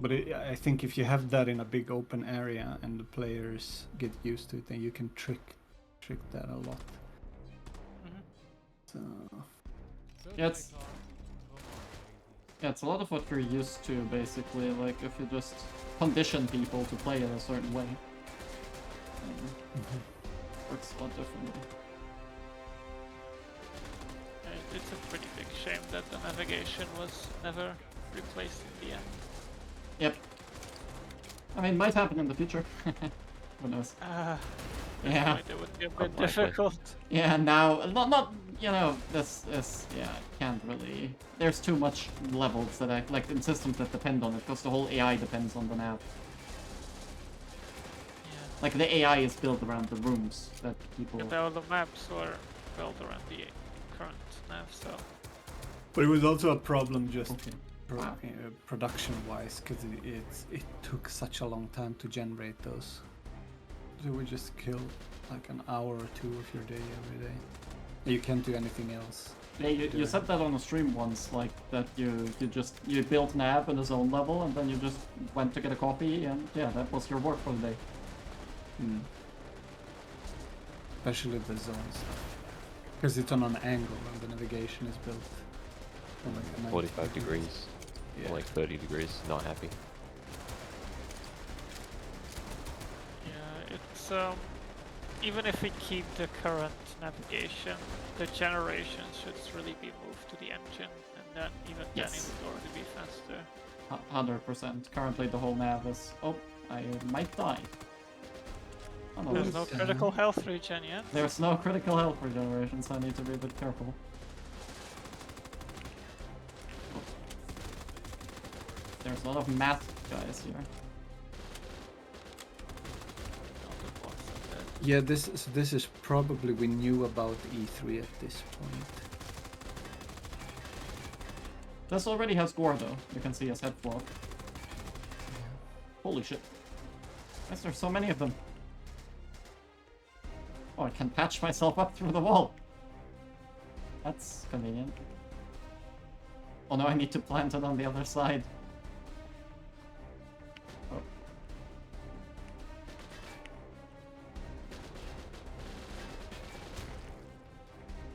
[SPEAKER 3] But I think if you have that in a big open area and the players get used to it, then you can trick that a lot.
[SPEAKER 2] Mhm.
[SPEAKER 3] So
[SPEAKER 1] Yeah, it's a lot of what you're used to, basically. Like, if you just condition people to play it a certain way, works a lot differently.
[SPEAKER 2] It's a pretty big shame that the navigation was never replaced in the end.
[SPEAKER 1] Yep. I mean, might happen in the future. Who knows? Yeah.
[SPEAKER 2] It would be a bit
[SPEAKER 4] Unlikely.
[SPEAKER 2] difficult.
[SPEAKER 1] Yeah, now, not you know, this is, yeah, can't really, there's too much levels that I, like, in systems that depend on it, because the whole AI depends on the nav.
[SPEAKER 2] Yeah.
[SPEAKER 1] Like, the AI is built around the rooms that people...
[SPEAKER 2] And all the maps were built around the current nav, so...
[SPEAKER 3] but it was also a problem just
[SPEAKER 1] Okay. Wow.
[SPEAKER 3] production-wise, because it took such a long time to generate those. So we just kill like an hour or two of your day every day. You can't do anything else.
[SPEAKER 1] Yeah, you said that on a stream once, like, that you built nav in his own level, and then you just went to get a coffee, and yeah, that was your work for the day.
[SPEAKER 3] Especially the zone stuff. Because it's on an angle and the navigation is built on like a
[SPEAKER 4] 45 degrees,
[SPEAKER 3] Yeah.
[SPEAKER 4] or like 30 degrees, not happy.
[SPEAKER 2] Yeah, it's even if we keep the current navigation, the generations should really be moved to the engine, and then even then it
[SPEAKER 1] Yes.
[SPEAKER 2] would already be faster.
[SPEAKER 1] 100%. Currently the whole nav is... Oh, I might die. Oh, no,
[SPEAKER 2] There's no
[SPEAKER 3] Yes.
[SPEAKER 2] critical health regen yet.
[SPEAKER 1] There's no critical health regeneration, so I need to be a bit careful. There's a lot of math guys here.
[SPEAKER 3] Yeah, this is probably we knew about E3 at this point.
[SPEAKER 1] This already has gore though. You can see his head float. Holy shit. Why is there so many of them? Oh, I can patch myself up through the wall. That's convenient. Oh no, I need to plant it on the other side. Oh.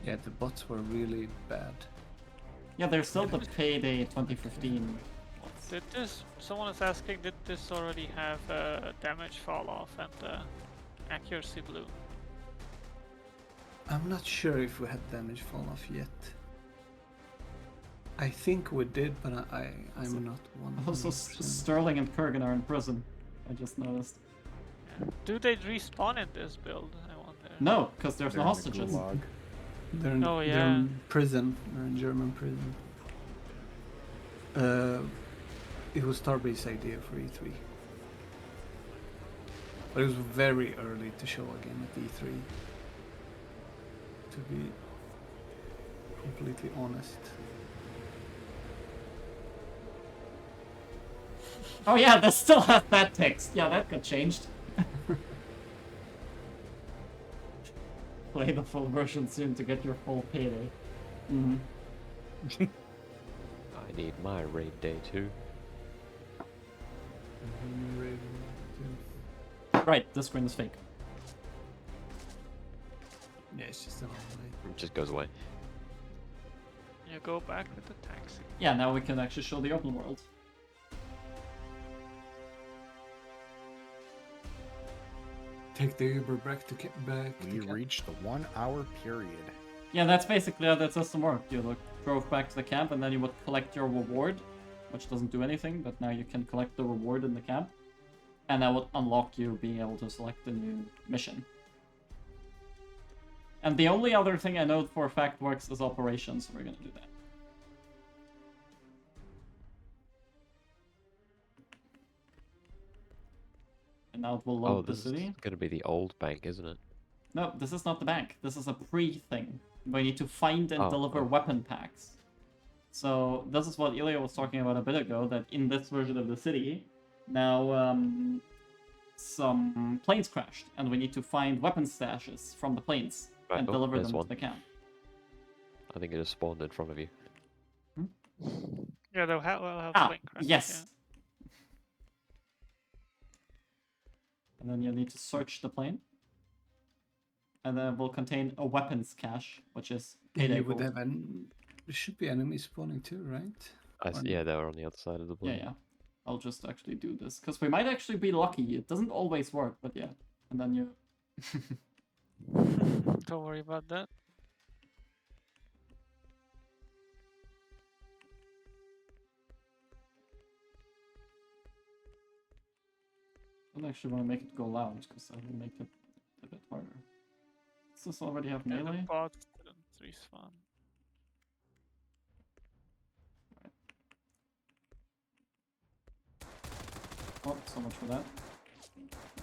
[SPEAKER 3] Yeah, the bots were really bad.
[SPEAKER 1] Yeah, there's still the Payday 2015.
[SPEAKER 2] Did this? Someone is asking, did this already have damage fall off and accuracy bloom?
[SPEAKER 3] I'm not sure if we had damage fall off yet. I think we did, but I'm not 100%.
[SPEAKER 1] Also, Sterling and Kurgan are in prison. I just noticed.
[SPEAKER 2] Yeah. Do they respawn in this build? I wonder.
[SPEAKER 1] No, because there's
[SPEAKER 5] They're
[SPEAKER 1] no
[SPEAKER 5] in the
[SPEAKER 1] hostages.
[SPEAKER 5] gulag.
[SPEAKER 3] They're in,
[SPEAKER 2] Oh,
[SPEAKER 3] they're
[SPEAKER 2] yeah.
[SPEAKER 3] in prison. They're in German prison. It was Starbay's idea for E3. But it was very early to show again at E3. To be completely honest.
[SPEAKER 1] Oh yeah, that still has that text. Yeah, that got changed. play the full version soon to get your full payday. Mhm.
[SPEAKER 4] I need my raid day too.
[SPEAKER 1] Right, this screen is fake.
[SPEAKER 3] Yeah, it's just an online.
[SPEAKER 4] It just goes away.
[SPEAKER 2] You go back with the taxi.
[SPEAKER 1] Yeah, now we can actually show the open world.
[SPEAKER 3] Take the Uber back to get back.
[SPEAKER 5] We reached the 1 hour period.
[SPEAKER 1] Yeah, that's basically how that system worked. You drove back to the camp and then you would collect your reward, which doesn't do anything, but now you can collect the reward in the camp. And that would unlock you being able to select a new mission. And the only other thing I know for a fact works is operations, so we're gonna do that. And now it will
[SPEAKER 4] Oh,
[SPEAKER 1] load the
[SPEAKER 4] this
[SPEAKER 1] city.
[SPEAKER 4] is gonna be the old bank, isn't it?
[SPEAKER 1] No, this is not the bank. This is a pre-thing. We need to find and
[SPEAKER 4] Oh,
[SPEAKER 1] deliver
[SPEAKER 4] oh.
[SPEAKER 1] weapon packs. So this is what Ilija was talking about a bit ago, that in this version of the city, now some planes crashed, and we need to find weapon stashes from the planes
[SPEAKER 4] Right,
[SPEAKER 1] and
[SPEAKER 4] oh,
[SPEAKER 1] deliver
[SPEAKER 4] there's
[SPEAKER 1] them
[SPEAKER 4] one.
[SPEAKER 1] to the camp.
[SPEAKER 4] I think it just spawned in front of you.
[SPEAKER 2] Yeah, they'll have
[SPEAKER 1] Ah,
[SPEAKER 2] plane crash,
[SPEAKER 1] yes! And then you need to search the plane. And then it will contain a weapons cache, which is payday
[SPEAKER 3] You would
[SPEAKER 1] gold.
[SPEAKER 3] have there should be enemies spawning too, right?
[SPEAKER 4] Yeah, they were on the other side of the
[SPEAKER 1] Yeah,
[SPEAKER 4] plane.
[SPEAKER 1] yeah. I'll just actually do this, because we might actually be lucky. It doesn't always work, but yeah. And then you...
[SPEAKER 2] Yeah. Don't worry about that.
[SPEAKER 1] I don't actually want to make it go loud, because that will make it a bit harder. Does this already have
[SPEAKER 2] Yeah,
[SPEAKER 1] melee?
[SPEAKER 2] the bots didn't respawn.
[SPEAKER 1] Oh, so much for that.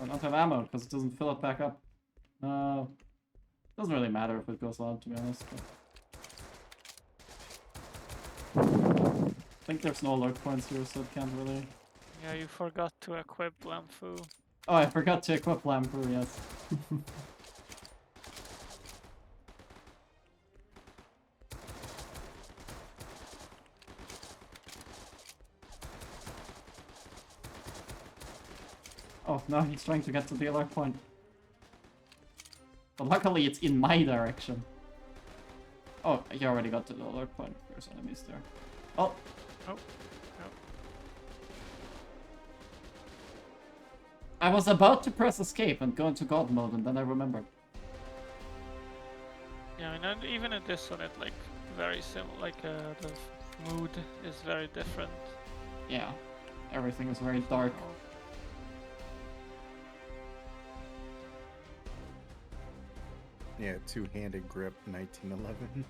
[SPEAKER 1] I don't have ammo, because it doesn't fill it back up. No. Doesn't really matter if it goes loud, to be honest. But... I think there's no alert points here, so it can't really...
[SPEAKER 2] Yeah, you forgot to equip Lamfu.
[SPEAKER 1] Oh, I forgot to equip Lampu, yes. Oh, no, he's trying to get to the alert point. But luckily it's in my direction. Oh, he already got to the alert point. There's enemies there. Oh!
[SPEAKER 2] Oh.
[SPEAKER 1] I was about to press escape and go into God mode, and then I remembered.
[SPEAKER 2] Yeah, and even in this one, it like very similar. Like the mood is very different.
[SPEAKER 1] Yeah, everything is very dark.
[SPEAKER 5] Yeah, two-handed grip, 1911.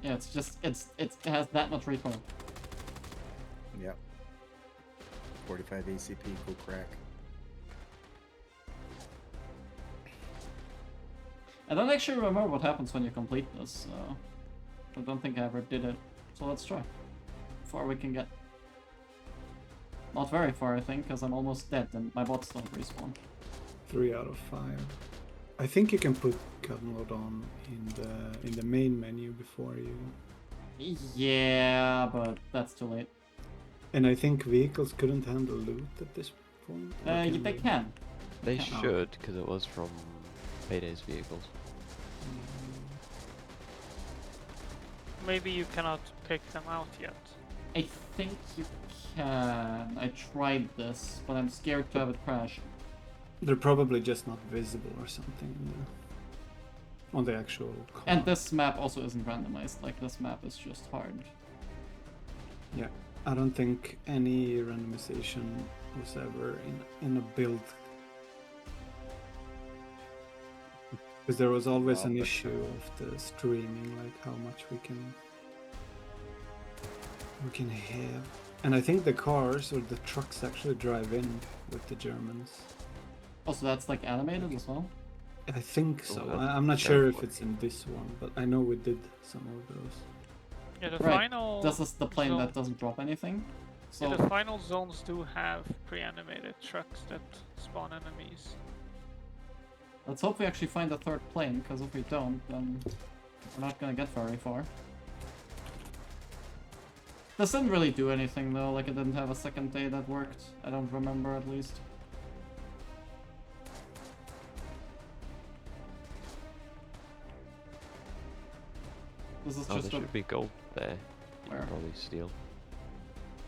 [SPEAKER 1] Yeah, it's just it has that much recoil.
[SPEAKER 5] Yep. 45 ACP, go crack.
[SPEAKER 1] I don't actually remember what happens when you complete this. I don't think I ever did it. So let's try. Far we can get. Not very far, I think, because I'm almost dead and my bots don't respawn.
[SPEAKER 3] 3 out of 5. I think you can put gun mode on in the main menu before you.
[SPEAKER 1] Yeah, but that's too late.
[SPEAKER 3] And I think vehicles couldn't handle loot at this point. Or
[SPEAKER 1] They can.
[SPEAKER 4] They
[SPEAKER 1] Yeah.
[SPEAKER 4] should, because it was from Payday's vehicles.
[SPEAKER 2] Maybe you cannot pick them out yet.
[SPEAKER 1] I think you can. I tried this, but I'm scared to have it crash.
[SPEAKER 3] They're probably just not visible or something on the actual.
[SPEAKER 1] And this map also isn't randomized. Like this map is just hard.
[SPEAKER 3] Yeah, I don't think any randomization was ever in a build. Because there was always
[SPEAKER 5] Well,
[SPEAKER 3] an
[SPEAKER 5] but-
[SPEAKER 3] issue of the streaming, like how much we can have. And I think the cars or the trucks actually drive in with the Germans.
[SPEAKER 1] Also, that's like animated as well.
[SPEAKER 3] I think so.
[SPEAKER 4] that's
[SPEAKER 3] I'm not sure if
[SPEAKER 4] very
[SPEAKER 3] it's in this one, but I know we did some of those.
[SPEAKER 2] Yeah, the
[SPEAKER 1] Right.
[SPEAKER 2] final.
[SPEAKER 1] This is the plane
[SPEAKER 2] zone-
[SPEAKER 1] that doesn't drop anything. So
[SPEAKER 2] Yeah, the final zones do have pre-animated trucks that spawn enemies.
[SPEAKER 1] Let's hope we actually find a third plane, because if we don't, then we're not gonna get very far. This didn't really do anything though, like it didn't have a second day that worked. I don't remember at least. This is
[SPEAKER 4] Oh,
[SPEAKER 1] just
[SPEAKER 4] there
[SPEAKER 1] a...
[SPEAKER 4] should be gold there. You
[SPEAKER 1] Where?
[SPEAKER 4] can probably steal.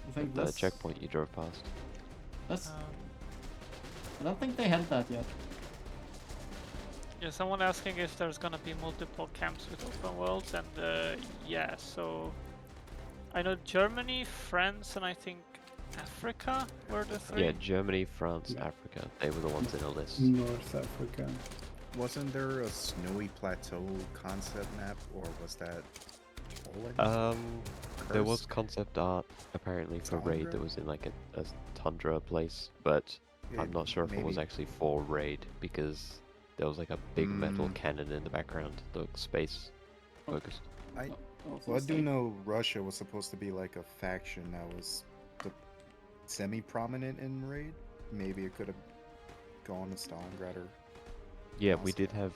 [SPEAKER 1] I think
[SPEAKER 4] The
[SPEAKER 1] this...
[SPEAKER 4] checkpoint you drove past.
[SPEAKER 1] This... I don't think they had that yet.
[SPEAKER 2] Yeah, someone asking if there's gonna be multiple camps with open worlds, and yeah, so I know Germany, France, and I think Africa were the three.
[SPEAKER 4] Yeah, Germany, France,
[SPEAKER 3] Yeah.
[SPEAKER 4] Africa. They were the ones in a list.
[SPEAKER 3] North Africa.
[SPEAKER 5] Wasn't there a snowy plateau concept map, or was that Poland?
[SPEAKER 4] There was
[SPEAKER 5] Kursk?
[SPEAKER 4] concept art apparently for Raid
[SPEAKER 5] Tundra?
[SPEAKER 4] that was in like a tundra place, but I'm not sure if it was
[SPEAKER 5] maybe-
[SPEAKER 4] actually for Raid because there was like a big metal
[SPEAKER 5] Mm.
[SPEAKER 4] cannon in the background that looked space focused.
[SPEAKER 5] Well, I do know Russia was supposed to be like a faction that was semi-prominent in Raid. Maybe it could have gone to Stalingrad or
[SPEAKER 4] Yeah, we
[SPEAKER 5] Awesome.
[SPEAKER 4] did have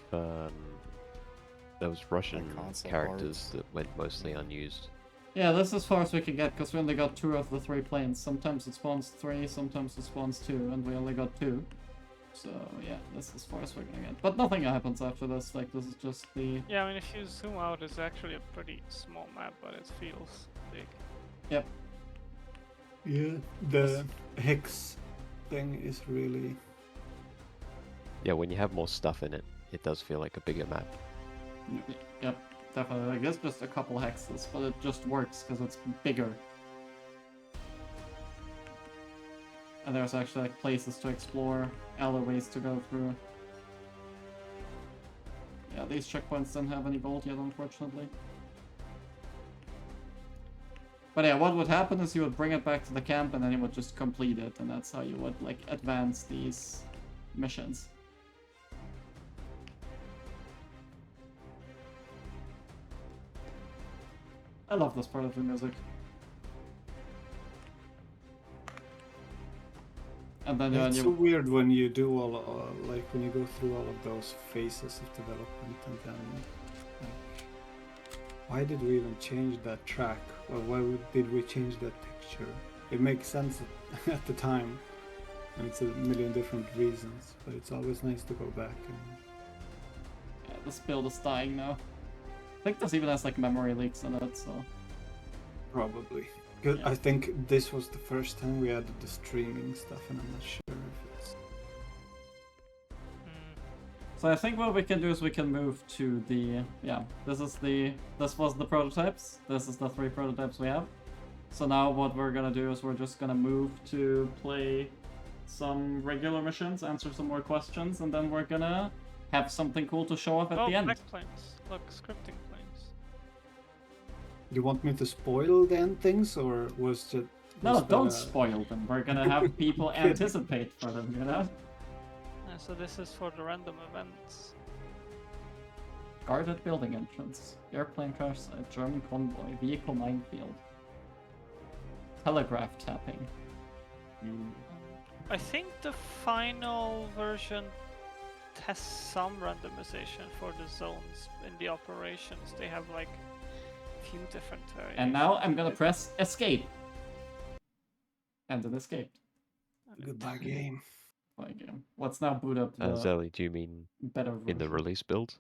[SPEAKER 4] those Russian
[SPEAKER 5] concept
[SPEAKER 4] characters
[SPEAKER 5] arts.
[SPEAKER 4] that went mostly unused.
[SPEAKER 1] Yeah, that's as far as we can get, because we only got 2 of the 3 planes. Sometimes it spawns 3, sometimes it spawns 2, and we only got 2. So yeah, that's as far as we're gonna get. But nothing happens after this, like this is just the...
[SPEAKER 2] Yeah, I mean, if you zoom out, it's actually a pretty small map, but it feels big.
[SPEAKER 1] Yep.
[SPEAKER 3] Yeah, the hex thing is really...
[SPEAKER 4] Yeah, when you have more stuff in it, it does feel like a bigger map.
[SPEAKER 1] Yep, definitely. Like, it's just a couple hexes, but it just works because it's bigger. And there's actually like places to explore, alleyways to go through. Yeah, these checkpoints don't have any gold yet, unfortunately. But yeah, what would happen is you would bring it back to the camp and then you would just complete it, and that's how you would like advance these missions. I love this part of the music. And then
[SPEAKER 3] It's so
[SPEAKER 1] you...
[SPEAKER 3] weird when you do all, like when you go through all of those phases of development and then, like, why did we even change that track? Or did we change that texture? It makes sense at the time, and it's a million different reasons. But it's always nice to go back and.
[SPEAKER 1] Yeah, this build is dying now. I think this even has like memory leaks in it, so...
[SPEAKER 3] Probably. 'Cause
[SPEAKER 1] Yeah.
[SPEAKER 3] I think this was the first time we added the streaming stuff, and I'm not sure if it's.
[SPEAKER 1] So I think what we can do is we can move to the... Yeah, this was the prototypes. This is the 3 prototypes we have. So now what we're gonna do is we're just gonna move to play some regular missions, answer some more questions, and then we're gonna have something cool to show off at the end.
[SPEAKER 2] Black planes. Look, scripting planes.
[SPEAKER 3] You want me to spoil the end things, or was it?
[SPEAKER 1] No,
[SPEAKER 3] was
[SPEAKER 1] don't
[SPEAKER 3] that a-
[SPEAKER 1] spoil them. We're gonna have people anticipate for them, you know?
[SPEAKER 2] So this is for the random events.
[SPEAKER 1] Guarded building entrance. Airplane crash site. German convoy. Vehicle minefield. Telegraph tapping.
[SPEAKER 2] I think the final version has some randomization for the zones in the operations. They have like a few different variations.
[SPEAKER 1] And now I'm gonna press escape. And it escaped.
[SPEAKER 3] Goodbye, game.
[SPEAKER 1] Like, let's now boot up the
[SPEAKER 4] Zelly, do you mean
[SPEAKER 1] better version.
[SPEAKER 4] in the release build?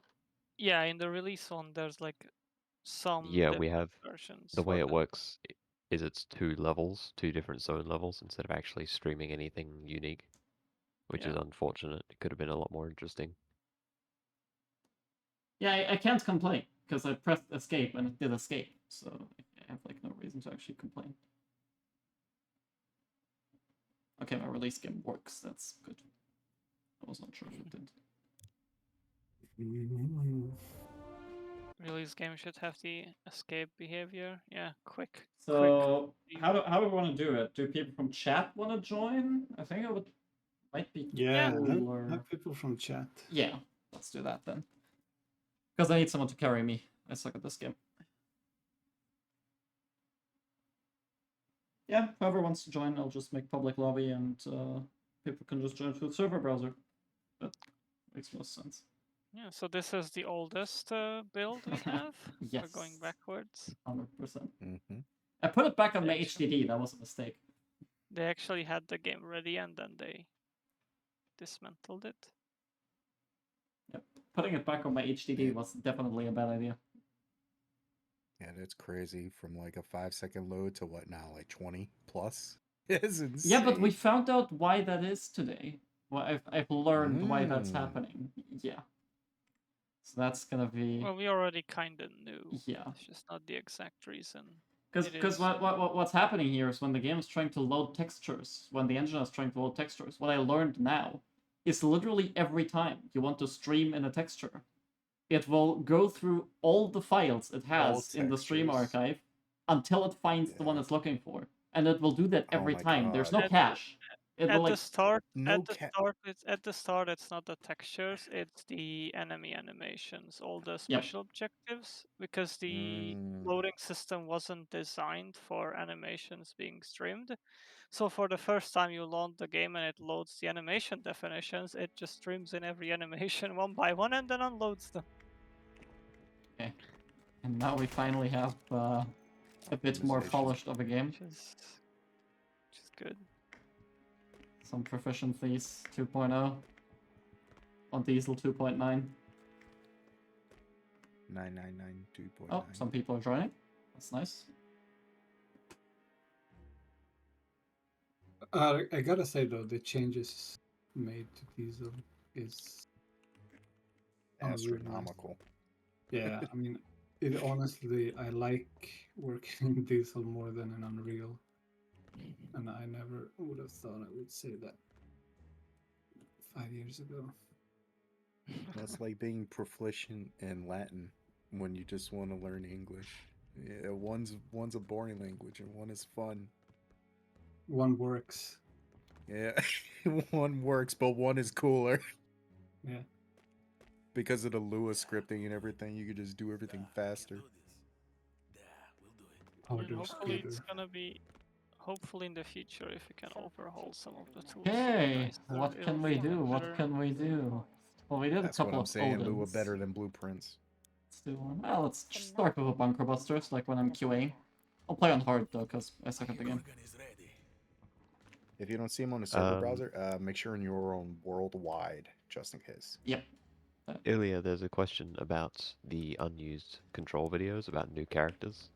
[SPEAKER 2] Yeah, in the release one, there's like some
[SPEAKER 4] Yeah, we
[SPEAKER 2] different
[SPEAKER 4] have
[SPEAKER 2] versions.
[SPEAKER 4] the way
[SPEAKER 2] for
[SPEAKER 4] it works is it's 2 levels, 2 different zone levels instead of actually streaming anything unique, which is
[SPEAKER 2] Yeah.
[SPEAKER 4] unfortunate. It could have been a lot more interesting.
[SPEAKER 1] Yeah, I can't complain, because I pressed escape and it did escape, so I have like no reason to actually complain. Okay, my release game works, that's good. I was not sure if it did.
[SPEAKER 2] Release game should have the escape behavior. Yeah, quick.
[SPEAKER 1] So, how do we want to do it? Do people from chat want to join? I think it might be
[SPEAKER 3] Yeah,
[SPEAKER 1] cooler.
[SPEAKER 3] have people from chat.
[SPEAKER 1] Yeah, let's do that then. Because I need someone to carry me. I suck at this game. Yeah, whoever wants to join, I'll just make public lobby and people can just join through the server browser. But Makes most sense.
[SPEAKER 2] Yeah, so this is the oldest build we have. We're going
[SPEAKER 1] Yes.
[SPEAKER 2] backwards.
[SPEAKER 1] 100%.
[SPEAKER 5] Mm-hmm.
[SPEAKER 1] I put it back on my
[SPEAKER 2] Actually-
[SPEAKER 1] HDD. That was a mistake.
[SPEAKER 2] They actually had the game ready and then they dismantled it.
[SPEAKER 1] Putting it back on my HDD
[SPEAKER 5] Yeah.
[SPEAKER 1] was definitely a bad idea.
[SPEAKER 5] Yeah, that's crazy. From like a 5-second load to what now, like 20 plus? It's insane.
[SPEAKER 1] Yeah, but we found out why that is today. Well, I've learned why that's
[SPEAKER 5] Mm.
[SPEAKER 1] happening. Yeah. So that's gonna be
[SPEAKER 2] Well, we already kind of knew.
[SPEAKER 1] yeah.
[SPEAKER 2] It's just not the exact reason.
[SPEAKER 1] Because
[SPEAKER 2] It is.
[SPEAKER 1] what's happening here is when the game is trying to load textures, when the engine is trying to load textures, what I learned now is literally every time you want to stream in a texture, it will go through all the files it has in the stream
[SPEAKER 5] textures.
[SPEAKER 1] archive until it finds the one
[SPEAKER 5] Yeah.
[SPEAKER 1] it's looking for. And it will do that
[SPEAKER 5] Oh
[SPEAKER 1] every
[SPEAKER 5] my
[SPEAKER 1] time. There's no
[SPEAKER 5] God.
[SPEAKER 1] cache. It will
[SPEAKER 2] At
[SPEAKER 1] like
[SPEAKER 2] the start,
[SPEAKER 5] No
[SPEAKER 2] at the
[SPEAKER 5] ca-
[SPEAKER 2] start, it's not the textures, it's the enemy animations, all the special objectives, because the
[SPEAKER 5] Mm.
[SPEAKER 2] loading system wasn't designed for animations being streamed. So for the first time you load the game and it loads the animation definitions, it just streams in every animation one by one and then unloads them.
[SPEAKER 1] and now we finally have a bit more
[SPEAKER 5] Optimization.
[SPEAKER 1] polished of a game.
[SPEAKER 2] Which is good.
[SPEAKER 1] Some proficiencies 2.0 on Diesel 2.9.
[SPEAKER 5] 9992.9.
[SPEAKER 1] Oh, some people are joining. That's nice.
[SPEAKER 3] I gotta say though, the changes made to Diesel is unreal.
[SPEAKER 5] Astronomical.
[SPEAKER 3] Yeah, I mean, it honestly, I like working in Diesel more than in Unreal, and I never would have thought I would say that 5 years ago.
[SPEAKER 5] That's like being proficient in Latin when you just want to learn English. Yeah, one's a boring language and one is fun.
[SPEAKER 3] One works.
[SPEAKER 5] Yeah, one works, but one is cooler.
[SPEAKER 3] Yeah.
[SPEAKER 5] Because of the Lua scripting and everything, you could just do everything faster.
[SPEAKER 3] Harder,
[SPEAKER 2] And hopefully it's
[SPEAKER 3] smoother.
[SPEAKER 2] gonna be, hopefully in the future, if we can overhaul some of the tools.
[SPEAKER 1] Hey,
[SPEAKER 2] nicer,
[SPEAKER 1] what can
[SPEAKER 2] it'll
[SPEAKER 1] we
[SPEAKER 2] feel
[SPEAKER 1] do? What
[SPEAKER 2] better.
[SPEAKER 1] can we do? Well, we did
[SPEAKER 5] That's
[SPEAKER 1] a
[SPEAKER 5] what
[SPEAKER 1] couple
[SPEAKER 5] I'm
[SPEAKER 1] of
[SPEAKER 5] saying. Lua
[SPEAKER 1] Odins.
[SPEAKER 5] better than Blueprints.
[SPEAKER 1] Let's do one. Well, let's just start with a Bunker Busters, like when I'm QAing. I'll play on hard though, because I suck at the game.
[SPEAKER 5] If you don't see him on the server
[SPEAKER 4] Um,
[SPEAKER 5] browser, make sure you're on worldwide, just in case.
[SPEAKER 1] Yep.
[SPEAKER 4] Ilija, there's a question about the unused control videos about new characters.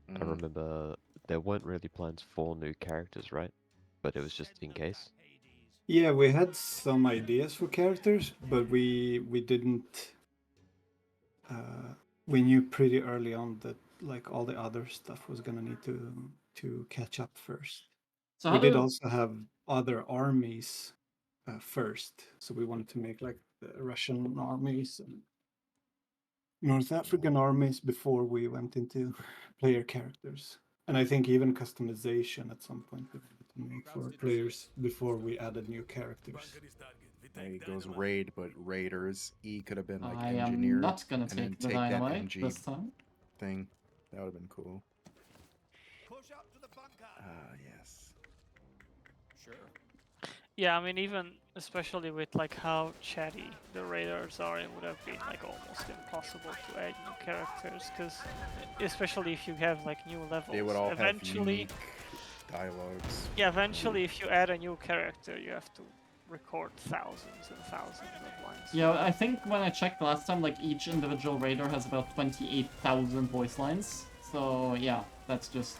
[SPEAKER 4] I
[SPEAKER 5] Mhm.
[SPEAKER 4] remember there weren't really plans for new characters, right? But it was just in case.
[SPEAKER 3] Yeah, we had some ideas for characters, but we didn't. We knew pretty early on that like all the other stuff was gonna need to catch up first.
[SPEAKER 1] So
[SPEAKER 3] We
[SPEAKER 1] how
[SPEAKER 3] did
[SPEAKER 1] do
[SPEAKER 3] also have other armies first, so we wanted to make like the Russian armies and North African armies before we went into player characters. And I think even customization at some point we wanted to make for players before we added new characters.
[SPEAKER 5] There he goes raid, but raiders. E could have been like
[SPEAKER 1] I
[SPEAKER 5] engineer
[SPEAKER 1] am not gonna
[SPEAKER 5] and then
[SPEAKER 1] take the
[SPEAKER 5] take that
[SPEAKER 1] dynamite
[SPEAKER 5] MG
[SPEAKER 1] this time.
[SPEAKER 5] thing. That would have been cool.
[SPEAKER 6] Push up to the bunker.
[SPEAKER 5] Ah, yes.
[SPEAKER 6] Sure.
[SPEAKER 2] Yeah, I mean, even especially with like how chatty the raiders are, it would have been like almost impossible to add new characters, because especially if you have like new levels.
[SPEAKER 5] They would all have
[SPEAKER 2] eventually,
[SPEAKER 5] unique dialogues.
[SPEAKER 2] yeah, eventually if you add a new character, you have to record thousands and thousands of lines.
[SPEAKER 1] Yeah, I think when I checked last time, like each individual raider has about 28,000 voice lines. So yeah, that's just,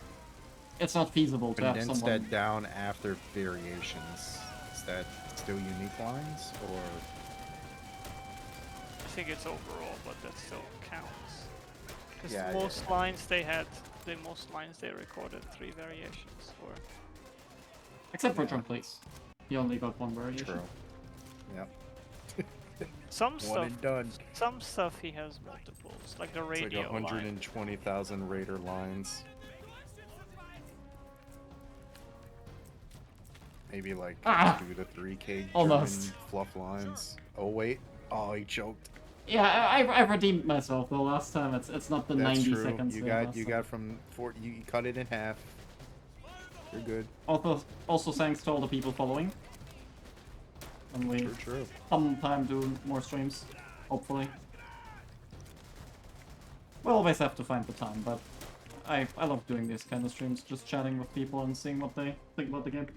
[SPEAKER 1] it's not feasible to have
[SPEAKER 5] Condense
[SPEAKER 1] someone.
[SPEAKER 5] that down after variations. Is that still unique lines, or
[SPEAKER 2] I think it's overall, but that still counts. Because
[SPEAKER 5] Yeah,
[SPEAKER 2] the most lines they had, the most lines they recorded 3 variations for.
[SPEAKER 1] Except for John Cleese. He only got one variation.
[SPEAKER 5] true? Yep.
[SPEAKER 2] Some
[SPEAKER 5] One
[SPEAKER 2] stuff,
[SPEAKER 5] and done.
[SPEAKER 2] some stuff he has multiples, like the
[SPEAKER 5] It's like
[SPEAKER 2] radio line.
[SPEAKER 5] 120,000 raider lines. Maybe like
[SPEAKER 1] Ah!
[SPEAKER 5] 2 to 3K
[SPEAKER 1] Almost.
[SPEAKER 5] German fluff lines. Oh wait. Oh, he choked.
[SPEAKER 1] Yeah, I redeemed myself though last time. It's not the
[SPEAKER 5] That's
[SPEAKER 1] 90
[SPEAKER 5] true.
[SPEAKER 1] seconds.
[SPEAKER 5] You
[SPEAKER 1] we had
[SPEAKER 5] got
[SPEAKER 1] last
[SPEAKER 5] you
[SPEAKER 1] time.
[SPEAKER 5] got from 40. You cut it in half. You're good.
[SPEAKER 1] Also thanks to all the people following. when we
[SPEAKER 5] True.
[SPEAKER 1] sometime do more streams, hopefully. We'll always have to find the time, but I love doing these kind of streams, just chatting with people and seeing what they think about the game.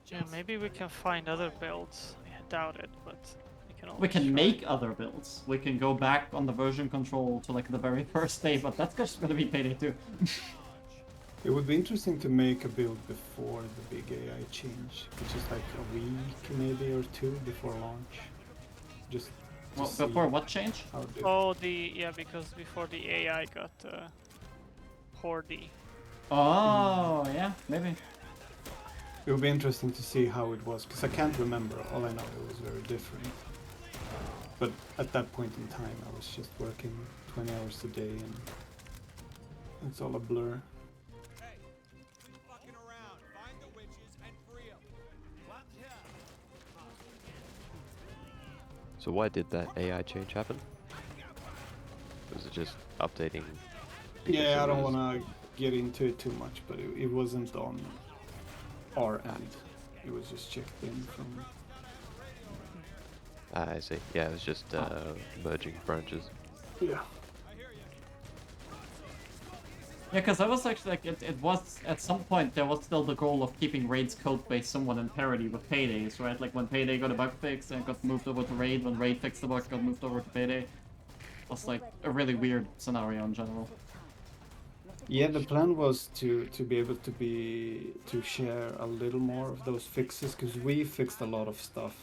[SPEAKER 2] Yeah, maybe we can find other builds. I doubt it, but we can always
[SPEAKER 1] We can
[SPEAKER 2] try.
[SPEAKER 1] make other builds. We can go back on the version control to like the very first day, but that's just gonna be Payday 2.
[SPEAKER 3] It would be interesting to make a build before the big AI change, which is like a week maybe or two before launch. Just to
[SPEAKER 1] Well,
[SPEAKER 3] see
[SPEAKER 1] before what change?
[SPEAKER 3] how the
[SPEAKER 2] Oh, because before the AI got hoardy.
[SPEAKER 1] Oh, yeah, maybe.
[SPEAKER 3] It would be interesting to see how it was, because I can't remember. All I know it was very different. But at that point in time, I was just working 20 hours a day, and it's all a blur.
[SPEAKER 6] Hey, quit fucking around. Find the witches and free 'em. What? Yeah.
[SPEAKER 4] So why did that AI change happen? Was it just updating? because
[SPEAKER 3] Yeah, I
[SPEAKER 4] it
[SPEAKER 3] don't
[SPEAKER 4] was-
[SPEAKER 3] want to get into it too much, but it wasn't on our end. It was just checked in from.
[SPEAKER 4] Ah, I see. Yeah, it was just merging branches.
[SPEAKER 3] Yeah.
[SPEAKER 1] Yeah, because I was actually like, it was, at some point, there was still the goal of keeping Raid's code base somewhat in parity with Payday's, right? Like when Payday got a bug fix and it got moved over to Raid, when Raid fixed the bug, got moved over to Payday. It was like a really weird scenario in general.
[SPEAKER 3] Yeah, the plan was to be able to share a little more of those fixes, because we fixed a lot of stuff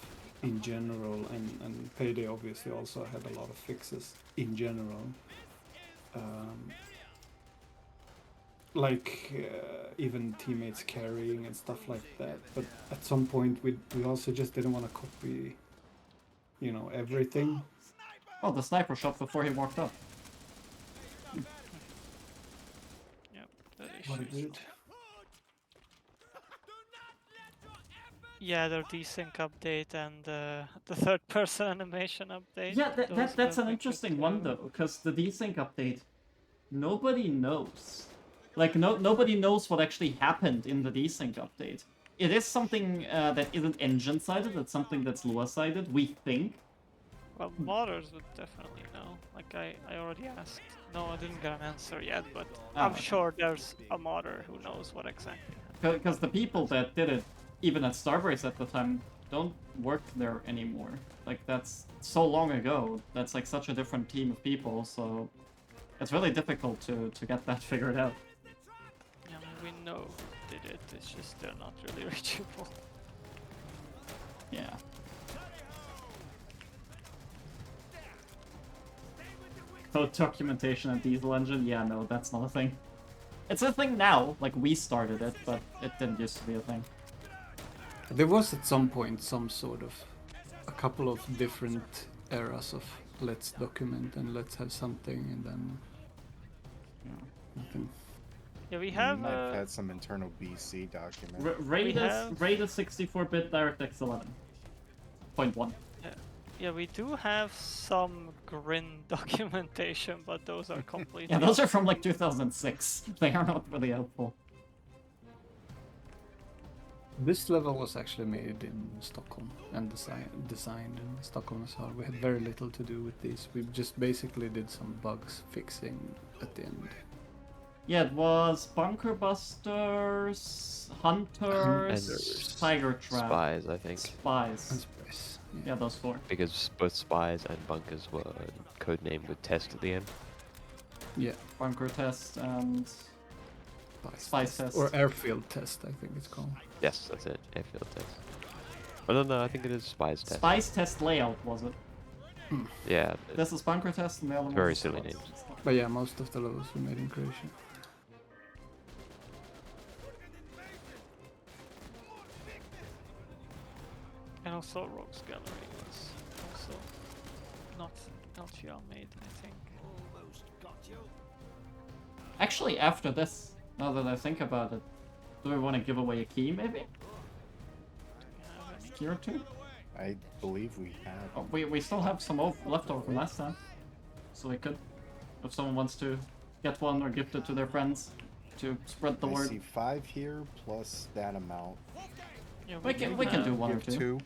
[SPEAKER 3] in general, and Payday obviously also had a lot of fixes in general. Even teammates carrying and stuff like that. But at some point we also just didn't want to copy, everything.
[SPEAKER 1] Oh, the sniper shot before he walked up.
[SPEAKER 2] Yep, that is
[SPEAKER 3] What
[SPEAKER 2] true.
[SPEAKER 3] it did.
[SPEAKER 2] Yeah, their desync update and the third-person animation update.
[SPEAKER 1] Yeah,
[SPEAKER 2] those
[SPEAKER 1] that's
[SPEAKER 2] were
[SPEAKER 1] an
[SPEAKER 2] wicked
[SPEAKER 1] interesting one
[SPEAKER 2] too.
[SPEAKER 1] though, because the desync update, nobody knows. Like, nobody knows what actually happened in the desync update. It is something that isn't engine-sided, it's something that's Lua-sided, we think.
[SPEAKER 2] Well, modders would definitely know. Like, I already asked. No, I didn't get an answer yet, but I'm
[SPEAKER 1] okay.
[SPEAKER 2] sure there's a modder who knows what exactly happened.
[SPEAKER 1] Because the people that did it, even at Starbase at the time, don't work there anymore. Like, that's so long ago. That's like such a different team of people, so it's really difficult to get that figured out.
[SPEAKER 2] Yeah, I mean, we know who did it, it's just they're not really reachable.
[SPEAKER 1] Yeah. Code documentation and diesel engine? Yeah, no, that's not a thing. It's a thing now, like we started it, but it didn't used to be a thing.
[SPEAKER 3] There was at some point a couple of different eras of let's document and let's have something, and then nothing.
[SPEAKER 2] Yeah, we
[SPEAKER 5] We
[SPEAKER 2] have
[SPEAKER 5] might have had some internal BC document.
[SPEAKER 1] Raid
[SPEAKER 2] We
[SPEAKER 1] is 64-bit DirectX 11.1.
[SPEAKER 2] Yeah, we do have some Grin documentation, but those are completely.
[SPEAKER 1] Yeah, those are from like 2006. They are not really helpful.
[SPEAKER 3] This level was actually made in Stockholm and designed in Stockholm as well. We had very little to do with these. We just basically did some bugs fixing at the end.
[SPEAKER 1] Yeah, it was Bunker Busters, Hunters, Tiger Trap,
[SPEAKER 4] Spies, I think.
[SPEAKER 1] Spies.
[SPEAKER 3] And Spice.
[SPEAKER 1] Yeah, those four.
[SPEAKER 4] Because both spies and bunkers were codenamed with test at the end.
[SPEAKER 3] Yeah.
[SPEAKER 1] Bunker Test and Spice test.
[SPEAKER 3] Or airfield test, I think it's called.
[SPEAKER 4] Yes, that's it. Airfield test. Oh no, I think it is spies test.
[SPEAKER 1] Spice Test Layout, was it?
[SPEAKER 4] Yeah.
[SPEAKER 1] This is Bunker Test and the other one
[SPEAKER 4] Very
[SPEAKER 1] was
[SPEAKER 4] silly
[SPEAKER 1] Spice.
[SPEAKER 4] names.
[SPEAKER 3] But yeah, most of the levels were made in Croatia.
[SPEAKER 2] And also Rogue's Gallery was also not LGR made, I think.
[SPEAKER 1] Actually, after this, now that I think about it, do we want to give away a key, maybe?
[SPEAKER 2] Do we have any?
[SPEAKER 1] Key or two?
[SPEAKER 5] I believe we have.
[SPEAKER 1] Oh, we still have some left over from last time. So we could, if someone wants to get one or gift it to their friends to spread the
[SPEAKER 5] I
[SPEAKER 1] word.
[SPEAKER 5] see 5 here plus that amount.
[SPEAKER 2] Yeah,
[SPEAKER 1] We can do one or
[SPEAKER 5] Give
[SPEAKER 1] two.
[SPEAKER 5] 2.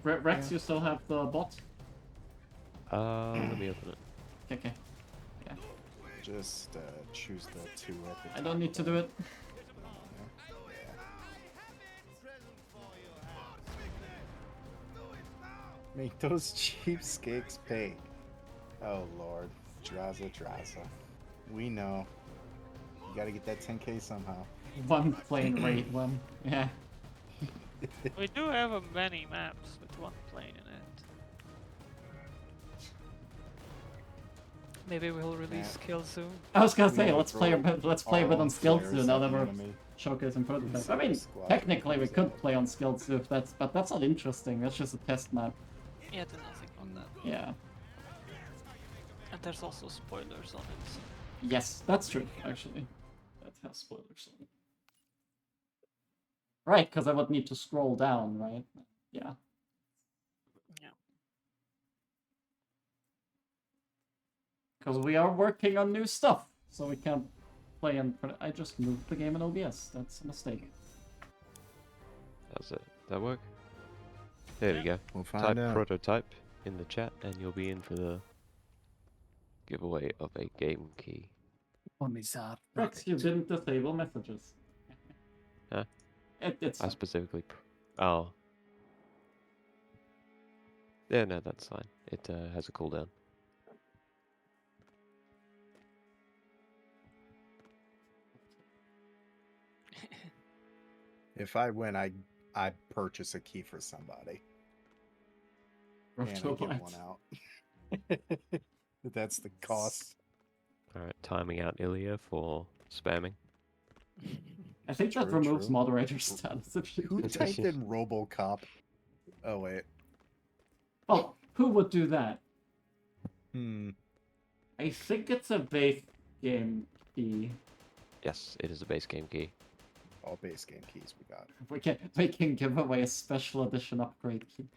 [SPEAKER 1] Rex, you still have the bot?
[SPEAKER 4] Let me open it.
[SPEAKER 1] Okay.
[SPEAKER 5] Just choose the 2 at the top.
[SPEAKER 1] I don't need to do it.
[SPEAKER 5] Make those cheapskates pay. Oh lord. Draza. We know. You gotta get that 10k somehow.
[SPEAKER 1] One plane raid one. Yeah.
[SPEAKER 2] We do have many maps with one plane in it. Maybe we'll release skill soon.
[SPEAKER 1] I was gonna
[SPEAKER 5] We
[SPEAKER 1] say
[SPEAKER 5] need to
[SPEAKER 1] let's play a
[SPEAKER 5] throw
[SPEAKER 1] bit. Let's play a
[SPEAKER 5] our
[SPEAKER 1] bit
[SPEAKER 5] own
[SPEAKER 1] on skills
[SPEAKER 5] flares
[SPEAKER 1] soon. Now
[SPEAKER 5] at
[SPEAKER 1] that
[SPEAKER 5] the
[SPEAKER 1] we're
[SPEAKER 5] enemy.
[SPEAKER 1] showcasing prototypes. I
[SPEAKER 5] Inside
[SPEAKER 1] mean,
[SPEAKER 5] the squad
[SPEAKER 1] technically we
[SPEAKER 5] comes
[SPEAKER 1] could
[SPEAKER 5] out.
[SPEAKER 1] play on skills if that's, but that's not interesting. That's just a test map.
[SPEAKER 2] Yeah, there's nothing on that.
[SPEAKER 1] Yeah.
[SPEAKER 2] And there's also spoilers on it. So.
[SPEAKER 1] Yes, that's true. Actually, that has spoilers on it. Right, because I would need to scroll down, right? Yeah.
[SPEAKER 2] Yeah.
[SPEAKER 1] Because we are working on new stuff, so we can't play in. I just moved the game in OBS. That's a mistake.
[SPEAKER 4] How's it? That work? There we go.
[SPEAKER 5] We'll find
[SPEAKER 4] Type
[SPEAKER 5] out.
[SPEAKER 4] prototype in the chat, and you'll be in for the giveaway of a game key.
[SPEAKER 1] Rex, you didn't disable messages.
[SPEAKER 4] Huh?
[SPEAKER 1] It's
[SPEAKER 4] I
[SPEAKER 1] fine.
[SPEAKER 4] specifically. Oh. Yeah, no, that's fine. It has a cooldown.
[SPEAKER 5] If I win, I purchase a key for somebody. And I give one out. That's the cost.
[SPEAKER 4] Alright, timing out Ilija for spamming.
[SPEAKER 1] I think that
[SPEAKER 5] True,
[SPEAKER 1] removes
[SPEAKER 5] true.
[SPEAKER 1] moderator status if you
[SPEAKER 5] Who typed in RoboCop? Oh wait.
[SPEAKER 1] Oh, who would do that?
[SPEAKER 5] I
[SPEAKER 1] I think it's a base game key.
[SPEAKER 4] Yes, it is a base game key.
[SPEAKER 5] All base game keys we got.
[SPEAKER 1] We can give away a special edition upgrade key.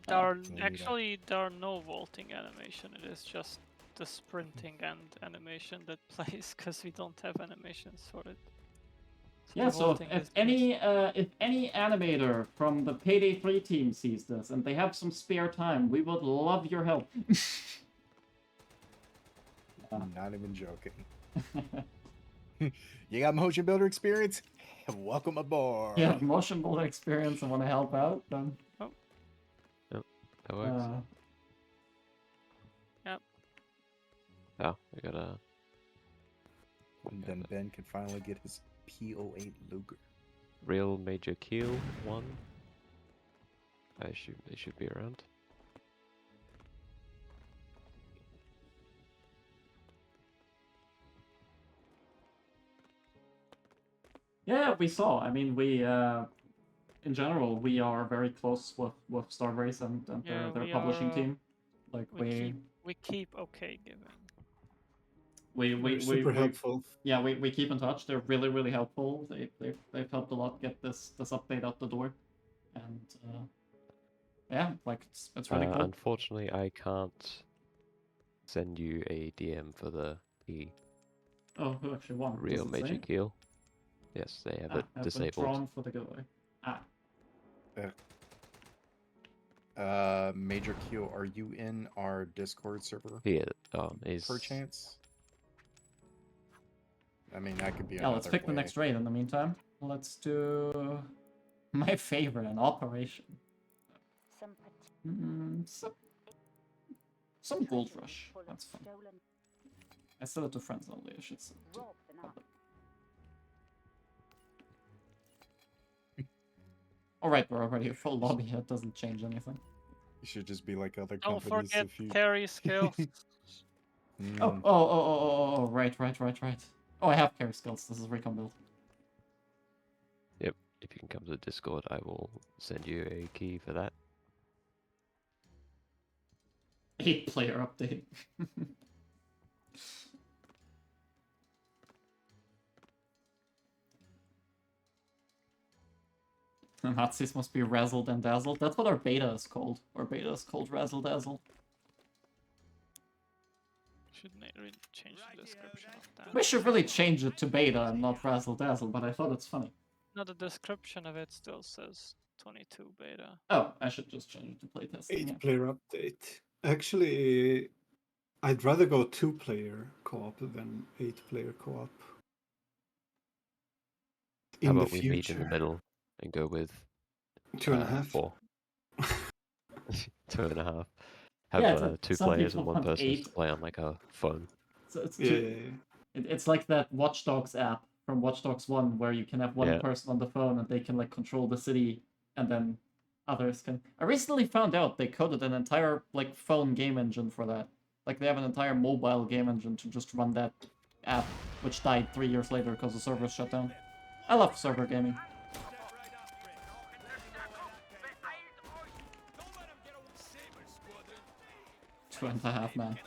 [SPEAKER 2] There are
[SPEAKER 5] we need
[SPEAKER 2] actually there are no vaulting animation. It is just the sprinting and animation that plays because we don't have animations for it.
[SPEAKER 1] Yeah,
[SPEAKER 2] the
[SPEAKER 1] so
[SPEAKER 2] vaulting
[SPEAKER 1] if
[SPEAKER 2] is
[SPEAKER 1] any animator from the Payday 3 team sees this and they have some spare time, we would love your help.
[SPEAKER 5] I'm not even joking. You got motion builder experience? Welcome aboard.
[SPEAKER 1] Yeah, motion builder experience and want to help out, then
[SPEAKER 4] That works.
[SPEAKER 2] Yep.
[SPEAKER 4] Oh, we gotta.
[SPEAKER 5] And then Ben can finally get his P08 Luger.
[SPEAKER 4] Real major keel 1. I assume they should be around.
[SPEAKER 1] yeah, we saw. I mean, we in general we are very close with Starbase and
[SPEAKER 2] Yeah,
[SPEAKER 1] their
[SPEAKER 2] we
[SPEAKER 1] publishing
[SPEAKER 2] are,
[SPEAKER 1] team. Like
[SPEAKER 2] we keep okay giving.
[SPEAKER 3] They're super helpful.
[SPEAKER 1] Yeah, we keep in touch. They're really helpful. They've helped a lot get this update out the door, and yeah, like it's really cool.
[SPEAKER 4] Unfortunately, I can't send you a DM for the key.
[SPEAKER 1] Oh, who actually won?
[SPEAKER 4] Real
[SPEAKER 1] Does it
[SPEAKER 4] major
[SPEAKER 1] say?
[SPEAKER 4] keel. Yes, they have it
[SPEAKER 1] Have been
[SPEAKER 4] disabled.
[SPEAKER 1] drawn for the giveaway.
[SPEAKER 5] Major Q, are you in our Discord server?
[SPEAKER 4] Here is.
[SPEAKER 5] Perchance? I mean, that could be
[SPEAKER 1] Yeah, let's
[SPEAKER 5] another
[SPEAKER 1] pick the
[SPEAKER 5] way.
[SPEAKER 1] next raid in the meantime. Let's do my favorite, an operation. Some gold rush. That's fun. I set it to friends only. I should set it to public. Alright, we're already a full lobby. It doesn't change anything.
[SPEAKER 5] You should just be like other
[SPEAKER 2] Don't
[SPEAKER 5] companies.
[SPEAKER 2] forget
[SPEAKER 5] if you...
[SPEAKER 2] carry skills.
[SPEAKER 1] Oh, right. Oh, I have carry skills. This is recon build.
[SPEAKER 4] Yep. If you can come to the Discord, I will send you a key for that.
[SPEAKER 1] 8-player update. The Nazis must be razzled and dazzled. That's what our beta is called. Our beta is called Razzle Dazzle.
[SPEAKER 2] Shouldn't I really change the description of that?
[SPEAKER 1] We should really change it to beta and not Razzle Dazzle, but I thought it's funny.
[SPEAKER 2] No, the description of it still says 22 beta.
[SPEAKER 1] Oh, I should just change it to playtesting.
[SPEAKER 3] 8-player update. Actually, I'd rather go 2-player co-op than 8-player co-op.
[SPEAKER 4] How
[SPEAKER 3] In the
[SPEAKER 4] about we meet in the
[SPEAKER 3] future,
[SPEAKER 4] middle and go with
[SPEAKER 3] 2.5.
[SPEAKER 4] 4? 2.5. Have
[SPEAKER 1] Yeah, it's
[SPEAKER 4] two
[SPEAKER 1] some
[SPEAKER 4] players and
[SPEAKER 1] people
[SPEAKER 4] one
[SPEAKER 1] want
[SPEAKER 4] person
[SPEAKER 1] 8.
[SPEAKER 4] to play on like a phone.
[SPEAKER 1] So it's
[SPEAKER 3] Yeah,
[SPEAKER 1] two.
[SPEAKER 3] yeah, yeah.
[SPEAKER 1] It's like that Watch Dogs app from Watch Dogs 1 where you can have one
[SPEAKER 4] Yeah.
[SPEAKER 1] person on the phone and they can like control the city and then others can. I recently found out they coded an entire like phone game engine for that. Like they have an entire mobile game engine to just run that app, which died 3 years later because the servers shut down. I love server gaming. Two and a half, man.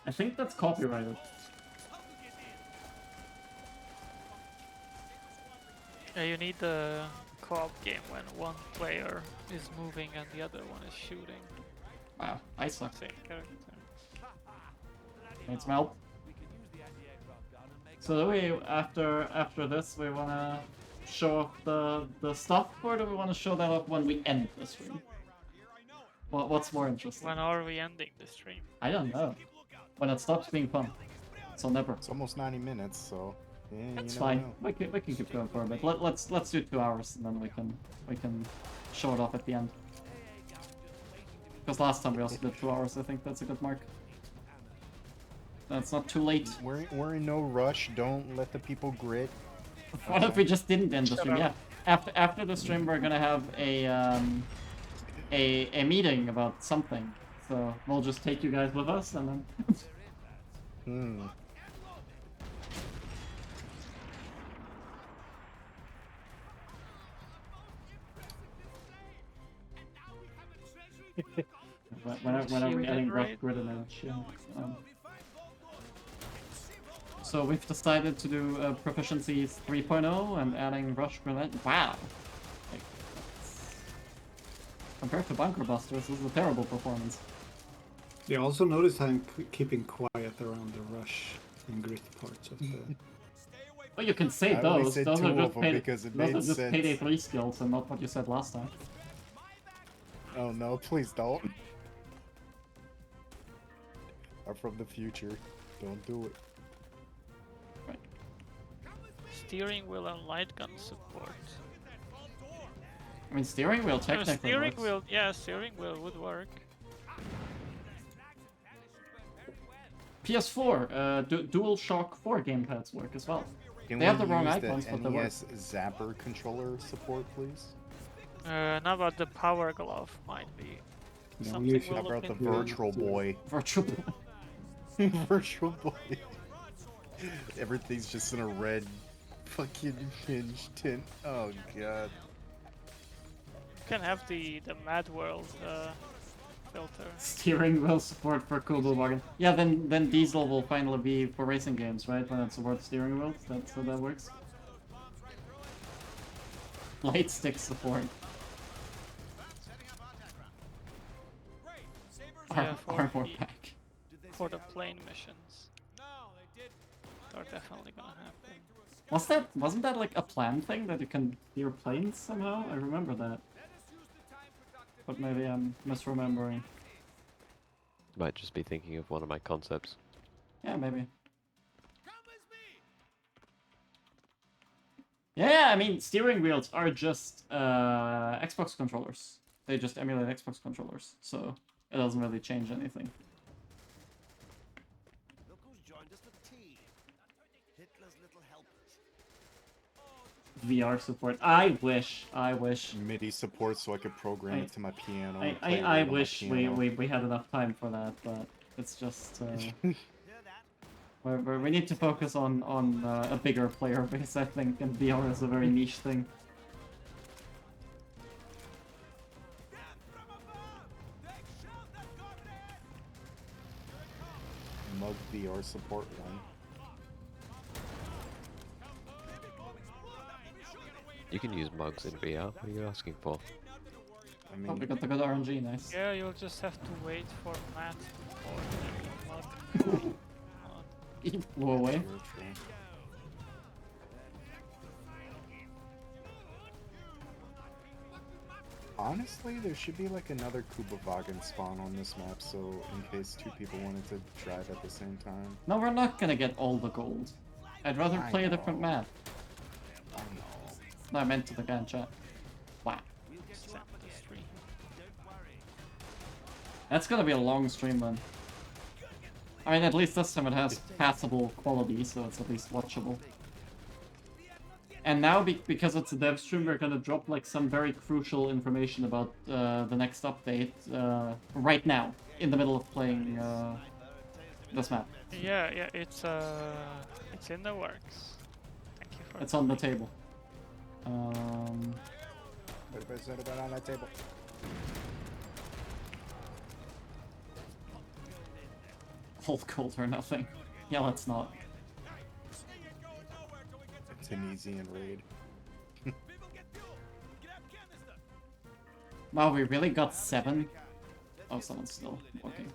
[SPEAKER 1] I think that's copyrighted.
[SPEAKER 2] Yeah, you need the co-op game when one player is moving and the other one is shooting.
[SPEAKER 1] Wow, I suck.
[SPEAKER 2] Same character.
[SPEAKER 1] Need some help. So do we after this we wanna show off the stuff, or do we wanna show that off when we end the stream? What's more interesting?
[SPEAKER 2] When are we ending the stream?
[SPEAKER 1] I don't know. When it stops being fun. So never.
[SPEAKER 5] It's almost 90 minutes, so yeah,
[SPEAKER 1] That's
[SPEAKER 5] you never
[SPEAKER 1] fine.
[SPEAKER 5] know.
[SPEAKER 1] We can keep going for a bit. Let's do 2 hours and then we can show it off at the end. Because last time we also did 2 hours. I think that's a good mark. That's not too late.
[SPEAKER 5] We're in no rush. Don't let the people grit.
[SPEAKER 1] What if we just didn't end the
[SPEAKER 2] Shut
[SPEAKER 1] stream? Yeah.
[SPEAKER 2] up.
[SPEAKER 1] After the stream, we're gonna have a meeting about something. So we'll just take you guys with us and then.
[SPEAKER 5] Hmm.
[SPEAKER 1] when are we adding rough
[SPEAKER 2] Right.
[SPEAKER 1] grid and edge? Yeah. So we've decided to do proficiencies 3.0 and adding rush grenade. Wow. Like, compared to Bunker Busters, this is a terrible performance.
[SPEAKER 3] Yeah, also notice I'm keeping quiet around the rush and grit parts of the...
[SPEAKER 1] Well, you can say
[SPEAKER 5] I only
[SPEAKER 1] those.
[SPEAKER 5] said
[SPEAKER 1] Those
[SPEAKER 5] two
[SPEAKER 1] are
[SPEAKER 5] of
[SPEAKER 1] just
[SPEAKER 5] them
[SPEAKER 1] payday.
[SPEAKER 5] because it
[SPEAKER 1] Those
[SPEAKER 5] made
[SPEAKER 1] are just
[SPEAKER 5] sense.
[SPEAKER 1] payday 3 skills and not what you said last time.
[SPEAKER 5] Oh no, please don't. I'm from the future. Don't do it.
[SPEAKER 2] Steering wheel and light gun support.
[SPEAKER 1] I mean, steering wheel technically
[SPEAKER 2] Steering
[SPEAKER 1] works.
[SPEAKER 2] wheel, yeah, steering wheel would work.
[SPEAKER 1] PS4, DualShock 4 gamepads work as well.
[SPEAKER 5] Can
[SPEAKER 1] They have
[SPEAKER 5] we
[SPEAKER 1] the wrong
[SPEAKER 5] use
[SPEAKER 1] icons,
[SPEAKER 5] the
[SPEAKER 1] but they work.
[SPEAKER 5] NES Zapper controller support, please?
[SPEAKER 2] Now about the power glove might be
[SPEAKER 3] Yeah,
[SPEAKER 2] something
[SPEAKER 3] we should-
[SPEAKER 2] we'll
[SPEAKER 5] How
[SPEAKER 2] look
[SPEAKER 5] about the
[SPEAKER 2] into.
[SPEAKER 5] Virtual Boy?
[SPEAKER 1] Virtual.
[SPEAKER 5] Virtual Boy. Everything's just in a red fucking hinge tint. Oh god.
[SPEAKER 2] You can have the Mad World filter.
[SPEAKER 1] Steering wheel support for Cool Blue Wagon. Yeah, then Diesel will finally be for racing games, right? When it supports steering wheels, that's how that works. Light stick support.
[SPEAKER 2] Yeah, for
[SPEAKER 1] Armor
[SPEAKER 2] the-
[SPEAKER 1] pack.
[SPEAKER 2] For the plane missions. Are definitely gonna happen.
[SPEAKER 1] Wasn't that like a plan thing that you can steer planes somehow? I remember that. But maybe I'm misremembering.
[SPEAKER 4] Might just be thinking of one of my concepts.
[SPEAKER 1] Yeah, maybe. Yeah, I mean, steering wheels are just Xbox controllers. They just emulate Xbox controllers, so it doesn't really change anything.
[SPEAKER 6] Look who's joined us for tea. Hitler's little helpers.
[SPEAKER 1] VR support. I wish.
[SPEAKER 5] MIDI support so I could program it to my piano. and play it
[SPEAKER 1] I
[SPEAKER 5] on my
[SPEAKER 1] wish
[SPEAKER 5] piano.
[SPEAKER 1] we had enough time for that, but it's just we need to focus on a bigger player base, I think, and VR is a very niche thing.
[SPEAKER 5] Mug VR support one.
[SPEAKER 4] You can use mugs in VR. What are you asking for?
[SPEAKER 5] I
[SPEAKER 1] Oh, we
[SPEAKER 5] mean,
[SPEAKER 1] got the good RNG, nice.
[SPEAKER 2] Yeah, you'll just have to wait for Matt or the mug.
[SPEAKER 1] He flew away.
[SPEAKER 5] true, true. Honestly, there should be like another Kuba-Wagen spawn on this map, so in case two people wanted to drive at the same time.
[SPEAKER 1] No, we're not gonna get all the gold. I'd rather
[SPEAKER 5] I
[SPEAKER 1] play a different
[SPEAKER 5] know.
[SPEAKER 1] map.
[SPEAKER 5] I know.
[SPEAKER 1] No, I meant to the guy in chat. Wow.
[SPEAKER 2] Send this stream.
[SPEAKER 1] That's gonna be a long stream then. I mean, at least this time it has passable quality, so it's at least watchable. And now, because it's a dev stream, we're gonna drop like some very crucial information about the next update right now, in the middle of playing this map.
[SPEAKER 2] Yeah, it's in the works. Thank you for.
[SPEAKER 1] It's on the table.
[SPEAKER 5] Put it on that table.
[SPEAKER 1] Hold gold or nothing. Yeah, let's not.
[SPEAKER 5] Tunisian raid.
[SPEAKER 1] Wow, we really got 7? Oh, someone's still walking.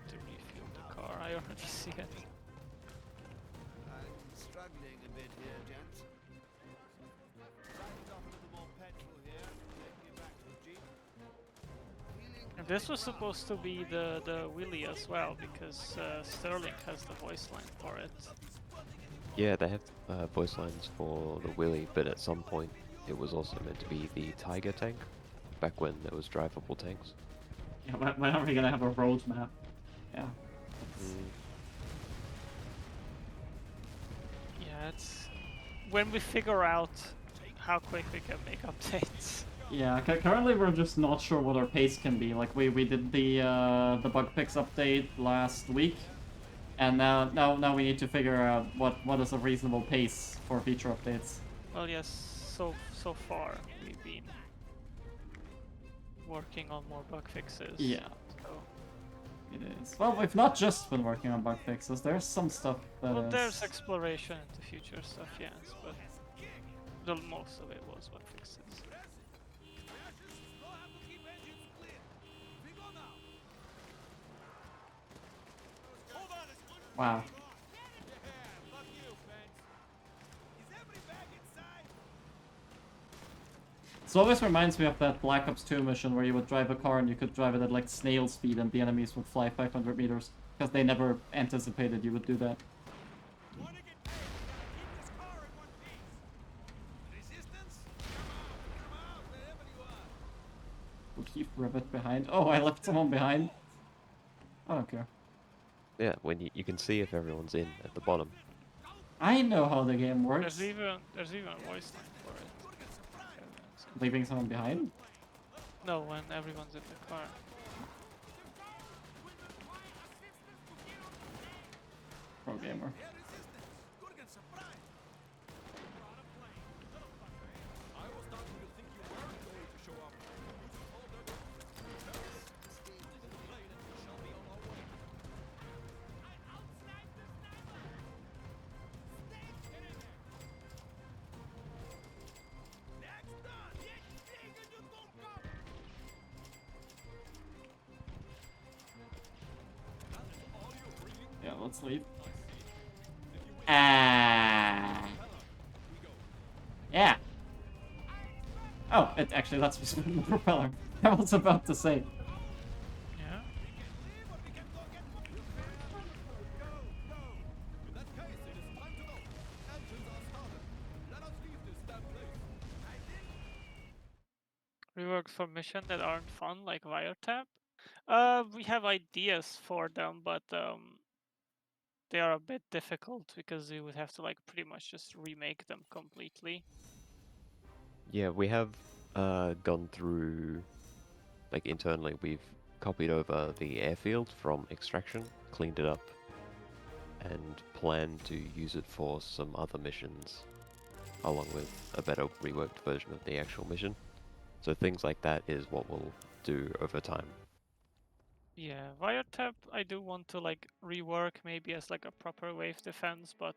[SPEAKER 2] To refuel the car, I already see it.
[SPEAKER 6] I'm struggling a bit here, gents. Backed off a little more petrol here. Take me back to the jeep.
[SPEAKER 2] And this was supposed to be the Willy as well, because Sterling has the voice line for it.
[SPEAKER 4] Yeah, they have voice lines for the Willy, but at some point it was also meant to be the Tiger tank, back when there was drivable tanks.
[SPEAKER 1] Yeah, when are we gonna have a road map? Yeah.
[SPEAKER 2] Yeah, it's when we figure out how quick we can make updates.
[SPEAKER 1] Yeah, currently we're just not sure what our pace can be. Like we did the bug fix update last week, and now we need to figure out what is a reasonable pace for feature updates.
[SPEAKER 2] Well, yes, so far we've been working on more bug fixes.
[SPEAKER 1] Yeah,
[SPEAKER 2] So,
[SPEAKER 1] it is. Well, we've not just been working on bug fixes. There's some stuff that
[SPEAKER 2] well,
[SPEAKER 1] is.
[SPEAKER 2] there's exploration into future stuff, yes, but the most of it was bug fixes.
[SPEAKER 1] Wow. This always reminds me of that Black Ops 2 mission where you would drive a car and you could drive it at like snail speed and the enemies would fly 500 meters because they never anticipated you would do that. We'll keep Rivet behind. Oh, I left someone behind. I don't care.
[SPEAKER 4] Yeah, when you can see if everyone's in at the bottom.
[SPEAKER 1] I know how the game works.
[SPEAKER 2] There's even a voice line for it.
[SPEAKER 1] Leaving someone behind?
[SPEAKER 2] No, when everyone's in the car.
[SPEAKER 1] Pro gamer. Yeah, let's leave. Yeah. Oh, it actually lets me spin the propeller. I was about to say.
[SPEAKER 2] Yeah. Rework for missions that aren't fun, like Wiretap. We have ideas for them, but they are a bit difficult because you would have to like pretty much just remake them completely.
[SPEAKER 4] Yeah, we have gone through, like internally, we've copied over the airfield from Extraction, cleaned it up, and plan to use it for some other missions, along with a better reworked version of the actual mission. So things like that is what we'll do over time.
[SPEAKER 2] Yeah, Wiretap I do want to like rework maybe as like a proper wave defense, but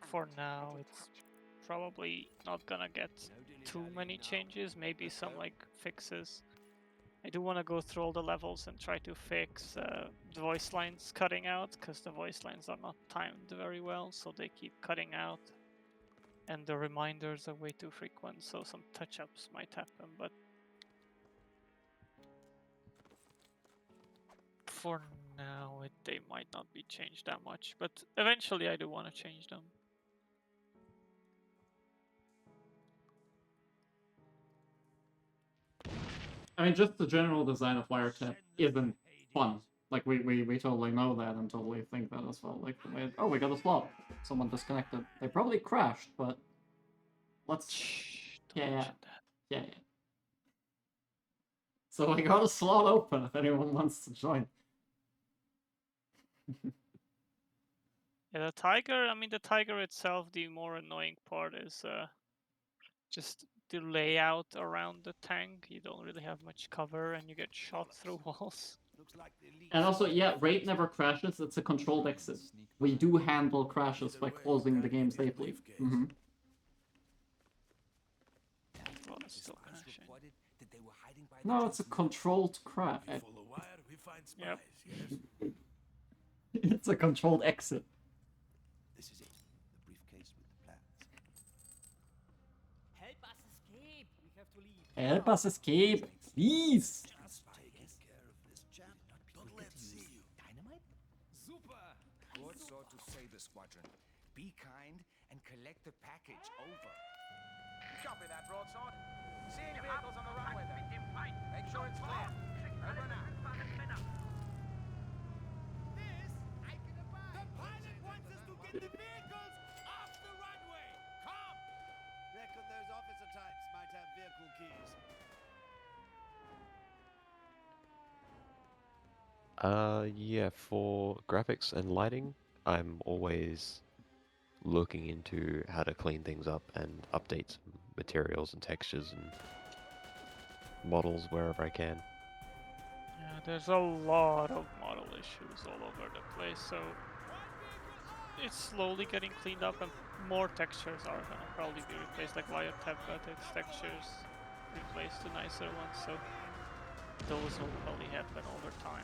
[SPEAKER 2] for now it's probably not gonna get too many changes, maybe some like fixes. I do want to go through all the levels and try to fix the voice lines cutting out, because the voice lines are not timed very well, so they keep cutting out. and the reminders are way too frequent, so some touch-ups might happen, but for now they might not be changed that much, but eventually I do want to change them.
[SPEAKER 1] I mean, just the general design of Wiretap isn't fun. Like, we totally know that and totally think that as well. Like, the way, oh, we got a slot. Someone disconnected. They probably crashed, but let's...
[SPEAKER 2] Don't
[SPEAKER 1] Yeah,
[SPEAKER 2] mention that.
[SPEAKER 1] yeah. So we got a slot open if anyone wants to join.
[SPEAKER 2] Yeah, the tiger, I mean, the tiger itself, the more annoying part is just the layout around the tank. You don't really have much cover and you get shot through walls.
[SPEAKER 1] And also, yeah, raid never crashes, it's a controlled exit. We do handle crashes by closing the game safely. Mm-hmm.
[SPEAKER 2] Well, it's still crashing.
[SPEAKER 1] No, it's a controlled crash.
[SPEAKER 2] Yep.
[SPEAKER 1] It's a controlled exit.
[SPEAKER 6] This is it. The briefcase with the plans.
[SPEAKER 7] Help us escape! We have to leave.
[SPEAKER 1] Help us escape, please!
[SPEAKER 6] Just taking care of this chap. Don't let see you.
[SPEAKER 7] Dynamite?
[SPEAKER 8] Super! Good sort to save the squadron. Be kind and collect the package. Over. Copy that, broadsword. Seeing vehicles on the runway there. Make sure it's clear. Over now.
[SPEAKER 6] This I can abide. The pilot wants us to get the vehicles off the runway. Come. Reckon those officer types might have vehicle keys.
[SPEAKER 4] Yeah, for graphics and lighting, I'm always looking into how to clean things up and update some materials and textures and models wherever I can.
[SPEAKER 2] Yeah, there's a lot of model issues all over the place, so it's slowly getting cleaned up and more textures are gonna probably be replaced, like Wiretap got its textures replaced to nicer ones, so those will probably happen over time.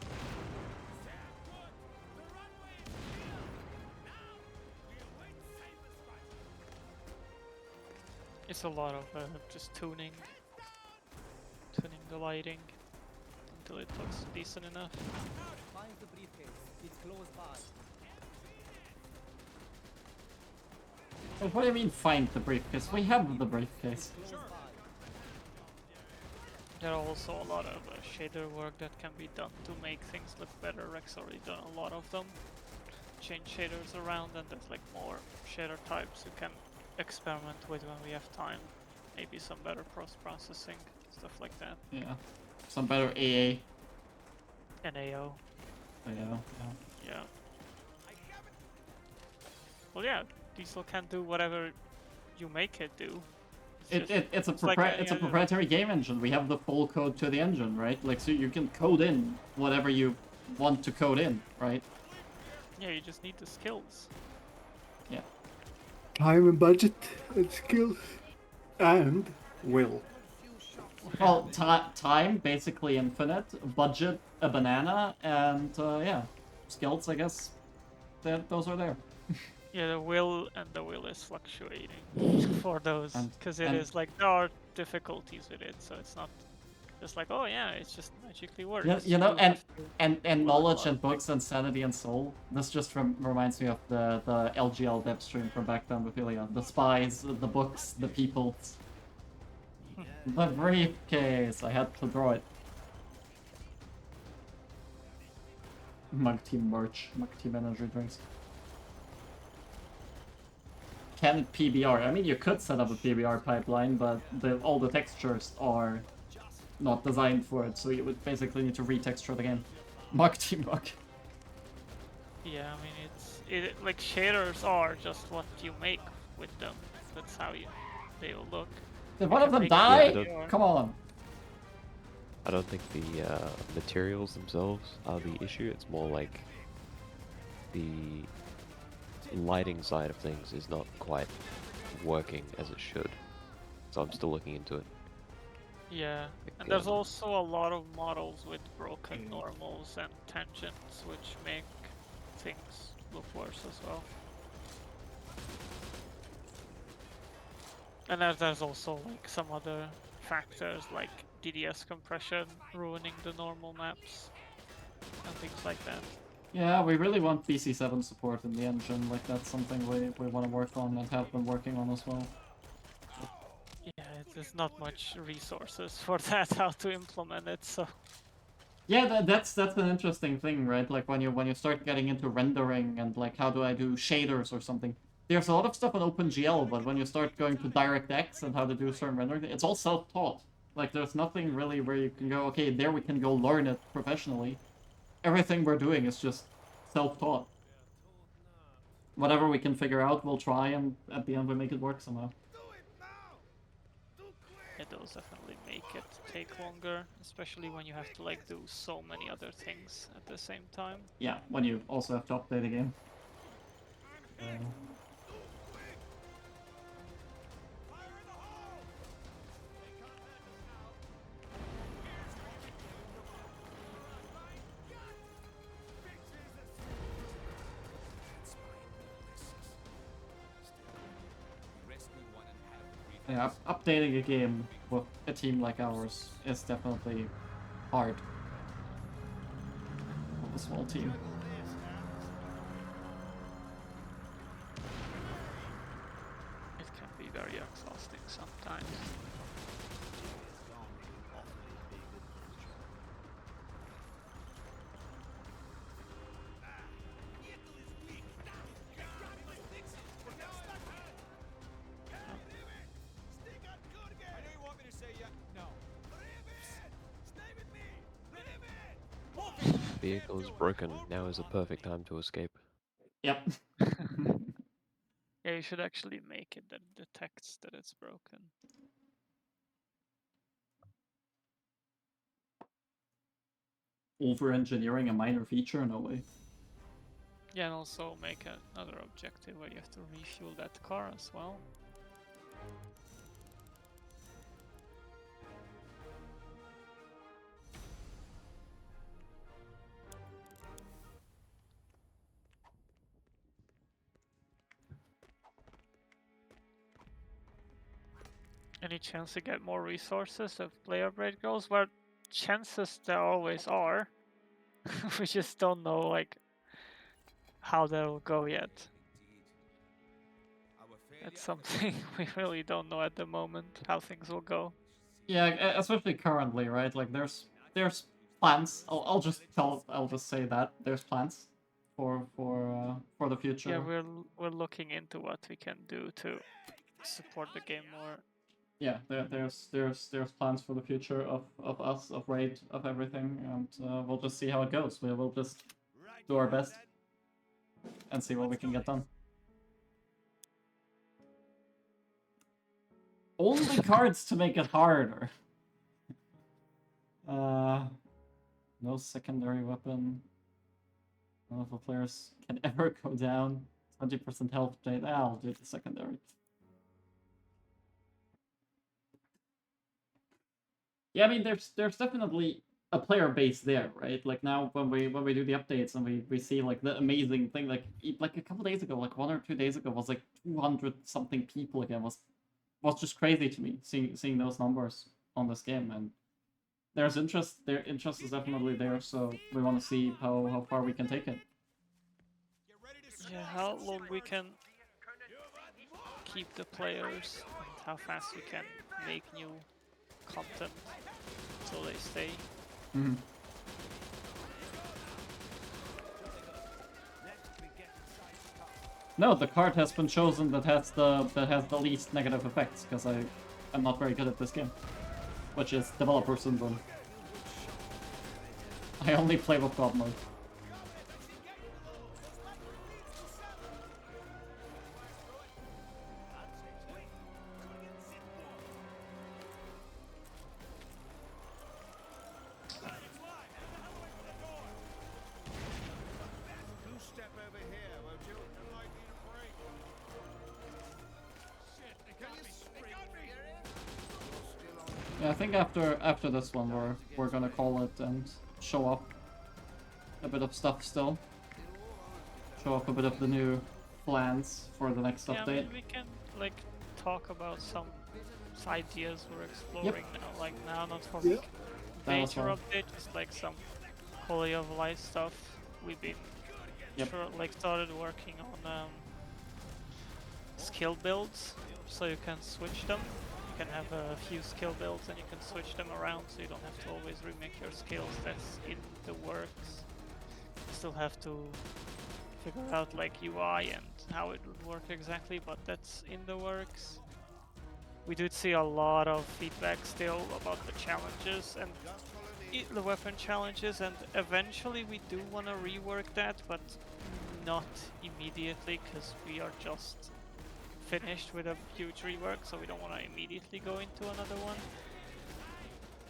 [SPEAKER 2] It's a lot of just tuning the lighting until it looks decent enough.
[SPEAKER 7] Find the briefcase. It's close by.
[SPEAKER 1] But what do you mean find the briefcase? We have the briefcase.
[SPEAKER 7] Close by.
[SPEAKER 2] There are also a lot of shader work that can be done to make things look better. Rex already done a lot of them. Change shaders around, and there's like more shader types you can experiment with when we have time. Maybe some better post-processing, stuff like that.
[SPEAKER 1] Yeah. Some better AA.
[SPEAKER 2] NAO.
[SPEAKER 1] Yeah.
[SPEAKER 2] Yeah. Well, yeah, Diesel can do whatever you make it do.
[SPEAKER 1] It's a
[SPEAKER 2] like
[SPEAKER 1] it's a
[SPEAKER 2] any other-
[SPEAKER 1] proprietary game engine. We have the full code to the engine, right? Like, so you can code in whatever you want to code in, right?
[SPEAKER 2] Yeah, you just need the skills.
[SPEAKER 1] Yeah.
[SPEAKER 3] Time and budget and skills and will.
[SPEAKER 1] Well, time basically infinite, budget a banana, and yeah, skills. I guess those are there.
[SPEAKER 2] Yeah, the will is fluctuating for those,
[SPEAKER 1] And-
[SPEAKER 2] because it
[SPEAKER 1] and-
[SPEAKER 2] is like there are difficulties with it, so it's not just like, oh yeah, it's just magically works.
[SPEAKER 1] Yeah, you know,
[SPEAKER 2] have to-
[SPEAKER 1] and
[SPEAKER 2] learn a
[SPEAKER 1] knowledge
[SPEAKER 2] lot
[SPEAKER 1] and
[SPEAKER 2] of
[SPEAKER 1] books and sanity and soul. This just reminds me of the LGL dev stream from back then with Ilija. The spies, the books, the people. The briefcase. I had to draw it. Mug Team merch. Mug Team energy drinks. Can it PBR? I mean, you could set up a PBR pipeline, but all the textures are not designed for it, so you would basically need to retexture the game. Mug Team Mug.
[SPEAKER 2] Yeah, I mean like shaders are just what you make with them. That's how they will look.
[SPEAKER 1] Did one of them
[SPEAKER 2] make-
[SPEAKER 1] die?
[SPEAKER 4] Yeah, I don't-
[SPEAKER 1] Come on.
[SPEAKER 4] I don't think the materials themselves are the issue. It's more like the lighting side of things is not quite working as it should. So I'm still looking into it.
[SPEAKER 2] Yeah,
[SPEAKER 4] Like,
[SPEAKER 2] and there's also a lot of models with broken normals and tangents, which make things look worse as well. And there's also like some other factors like DDS compression ruining the normal maps and things like that.
[SPEAKER 1] Yeah, we really want BC7 support in the engine. Like that's something we want to work on and have been working on as well.
[SPEAKER 2] Yeah, there's not much resources for that, how to implement it, so...
[SPEAKER 1] Yeah, that's an interesting thing, right? Like when you start getting into rendering and like how do I do shaders or something. There's a lot of stuff on OpenGL, but when you start going to DirectX and how to do certain rendering, it's all self-taught. Like there's nothing really where you can go, okay, there we can go learn it professionally. Everything we're doing is just self-taught. Whatever we can figure out, we'll try, and at the end we make it work somehow.
[SPEAKER 2] It does definitely make it take longer, especially when you have to like do so many other things at the same time.
[SPEAKER 1] Yeah, when you also have to update a game. Yeah, updating a game with a team like ours is definitely hard. With a small team.
[SPEAKER 2] It can be very exhausting sometimes.
[SPEAKER 4] Vehicle is broken. Now is a perfect time to escape.
[SPEAKER 1] Yep.
[SPEAKER 2] Yeah, you should actually make it that detects that it's broken.
[SPEAKER 1] Over-engineering a minor feature? No way.
[SPEAKER 2] Yeah, and also make another objective where you have to refuel that car as well. Any chance to get more resources if player rate goes? Well, chances there always are. We just don't know like how that'll go yet. That's something we really don't know at the moment, how things will go.
[SPEAKER 1] Yeah, especially currently, right? Like there's plans. I'll just say that there's plans for the future.
[SPEAKER 2] Yeah, we're looking into what we can do to support the game more.
[SPEAKER 1] Yeah, there's plans for the future of us, of Raid, of everything, and we'll just see how it goes. We'll just do our best and see what we can get done. Only cards to make it harder. No secondary weapon. None of the players can ever go down. 20% health update. I'll do the secondary. Yeah, I mean, there's definitely a player base there, right? Like now, when we do the updates and we see like the amazing thing, like a couple days ago, like 1 or 2 days ago, was like 200 something people again. Was just crazy to me seeing those numbers on this game, and there's interest. Their interest is definitely there, so we want to see how far we can take it.
[SPEAKER 2] Yeah, how long we can keep the players, and how fast we can make new content so they stay.
[SPEAKER 1] Mm-hmm. No, the card has been chosen that has the least negative effects, because I'm not very good at this game, which is developer syndrome. I only play with God mode. Yeah, I think after this one we're gonna call it and show off a bit of stuff still. Show off a bit of the new plans for the next update.
[SPEAKER 2] I mean, we can like talk about some ideas we're exploring now. Like now, not for
[SPEAKER 3] Yeah.
[SPEAKER 1] That was
[SPEAKER 2] major
[SPEAKER 1] fun.
[SPEAKER 2] update, just like some quality of life stuff. We've been
[SPEAKER 1] Yep.
[SPEAKER 2] started working on skill builds, so you can switch them. You can have a few skill builds and you can switch them around, so you don't have to always remake your skills. That's in the works. You still have to figure out like UI and how it would work exactly, but that's in the works. We did see a lot of feedback still about the challenges and the weapon challenges, and eventually we do want to rework that, but not immediately because we are just finished with a huge rework, so we don't want to immediately go into another one.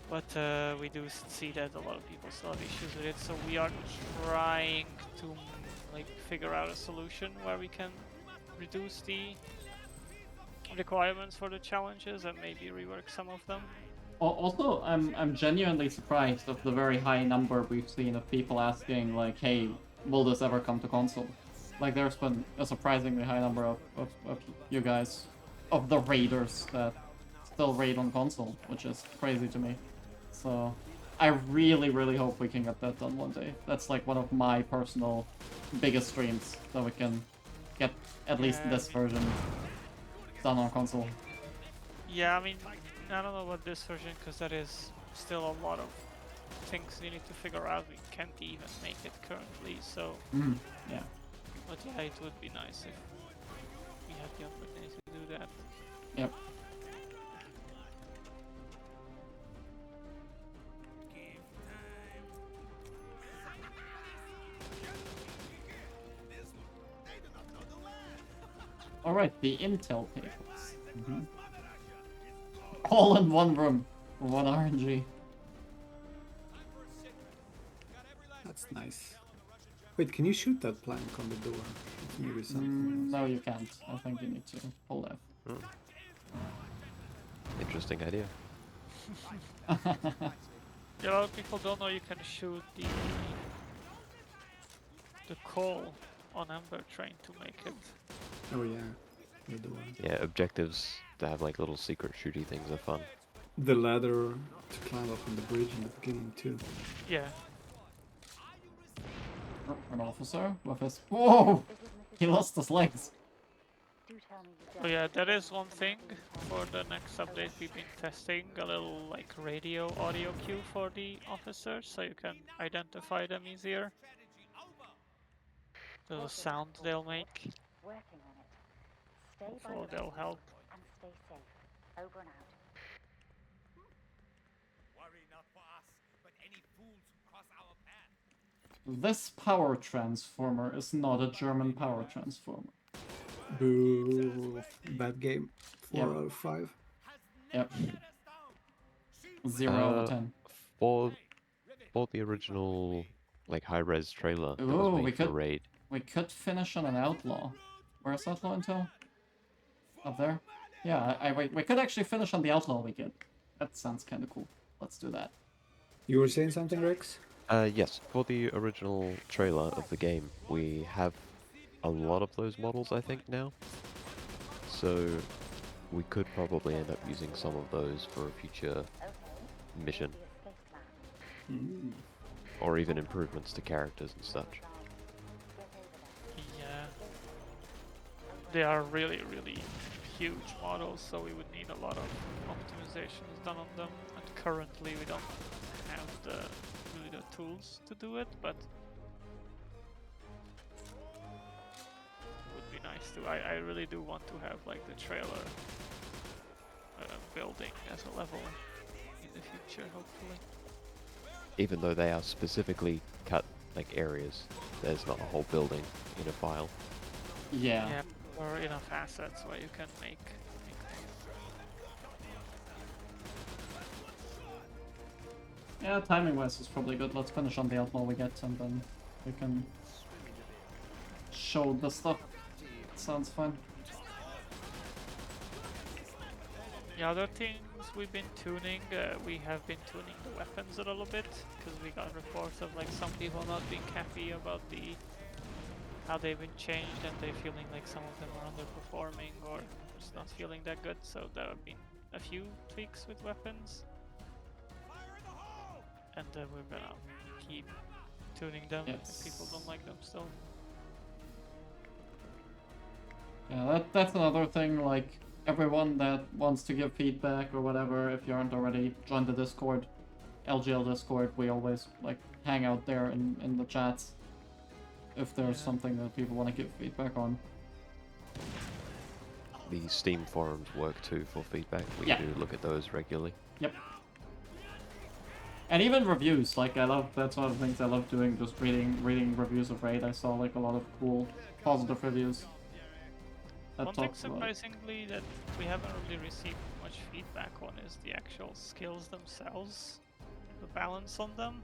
[SPEAKER 2] But we do see that a lot of people still have issues with it, so we are trying to like figure out a solution where we can reduce the requirements for the challenges and maybe rework some of them.
[SPEAKER 1] Also, I'm genuinely surprised of the very high number we've seen of people asking, like, hey, will this ever come to console? Like, there's been a surprisingly high number of you guys, of the raiders that still raid on console, which is crazy to me. So, I really, really hope we can get that done one day. That's like one of my personal biggest dreams, that we can get at least
[SPEAKER 2] Yeah,
[SPEAKER 1] this version done on console.
[SPEAKER 2] Yeah, I mean, I don't know about this version because that is still a lot of things you need to figure out. We can't even make it currently, so.
[SPEAKER 1] Yeah.
[SPEAKER 2] But yeah, it would be nice if we had the opportunity to do that.
[SPEAKER 1] Yep. Alright, the intel papers. All in one room. One RNG.
[SPEAKER 3] That's nice. Wait, can you shoot that plank on the door? It's maybe something
[SPEAKER 1] No, you can't. I think you need to hold F.
[SPEAKER 4] Interesting idea.
[SPEAKER 2] Yeah, a lot of people don't know you can shoot the coal on Ember Train to make it.
[SPEAKER 3] Oh yeah, the door.
[SPEAKER 4] Yeah, objectives to have like little secret shooty things are fun.
[SPEAKER 3] The ladder to climb up on the bridge in the beginning too.
[SPEAKER 2] Yeah.
[SPEAKER 1] An officer with his... Whoa! He lost his legs.
[SPEAKER 2] Oh yeah, that is one thing for the next update. We've been testing a little like radio audio cue for the officers, so you can identify them easier. The sound they'll make.
[SPEAKER 9] Working on it. Stay by
[SPEAKER 2] Hopefully
[SPEAKER 9] the
[SPEAKER 2] they'll help.
[SPEAKER 9] and stay safe. Over and out.
[SPEAKER 6] Worry not for us, but any fools who cross our path.
[SPEAKER 1] This power transformer is not a German power transformer.
[SPEAKER 3] Boo! Bad game. 4
[SPEAKER 1] Yep.
[SPEAKER 3] out of 5.
[SPEAKER 1] Yep. 0 out of 10.
[SPEAKER 4] For the original like high-res trailer that
[SPEAKER 1] Ooh,
[SPEAKER 4] was
[SPEAKER 1] we
[SPEAKER 4] made for
[SPEAKER 1] could-
[SPEAKER 4] Raid.
[SPEAKER 1] We could finish on an outlaw. Where's outlaw intel? Up there? Yeah, we could actually finish on the outlaw we get. That sounds kind of cool. Let's do that.
[SPEAKER 3] You were saying something, Rex?
[SPEAKER 4] Yes, for the original trailer of the game, we have a lot of those models, I think, now. So we could probably end up using some of those for a future mission,
[SPEAKER 9] The escape plan.
[SPEAKER 4] or even improvements to characters and such.
[SPEAKER 2] Yeah. They are really, really huge models, so we would need a lot of optimizations done on them. And currently we don't have really the tools to do it, but it would be nice to. I really do want to have like the trailer building as a level in the future, hopefully.
[SPEAKER 4] Even though they are specifically cut like areas, there's not a whole building in a file.
[SPEAKER 1] Yeah.
[SPEAKER 2] Yeah, or enough assets where you can make things.
[SPEAKER 1] Yeah, timing-wise is probably good. Let's finish on the outlaw we get, and then we can show the stuff. Sounds fun.
[SPEAKER 2] The other things we've been tuning, we have been tuning the weapons a little bit, because we got reports of like some people not being happy about how they've been changed, and they're feeling like some of them are underperforming or just not feeling that good. So that have been a few tweaks with weapons, and we're gonna keep tuning them if people don't like them still.
[SPEAKER 1] Yeah, that's another thing, like, everyone that wants to give feedback or whatever, if you aren't already, join the Discord, LGL Discord. We always, like, hang out there in the chats if there's something that people want to give feedback on.
[SPEAKER 4] The Steam forums work too for feedback. We
[SPEAKER 1] Yeah.
[SPEAKER 4] do look at those regularly.
[SPEAKER 1] Yep. And even reviews, like, that's one of the things I love doing, just reading reviews of Raid. I saw, like, a lot of cool, positive reviews.
[SPEAKER 2] One thing surprisingly that we haven't really received much feedback on is the actual skills themselves, the balance on them,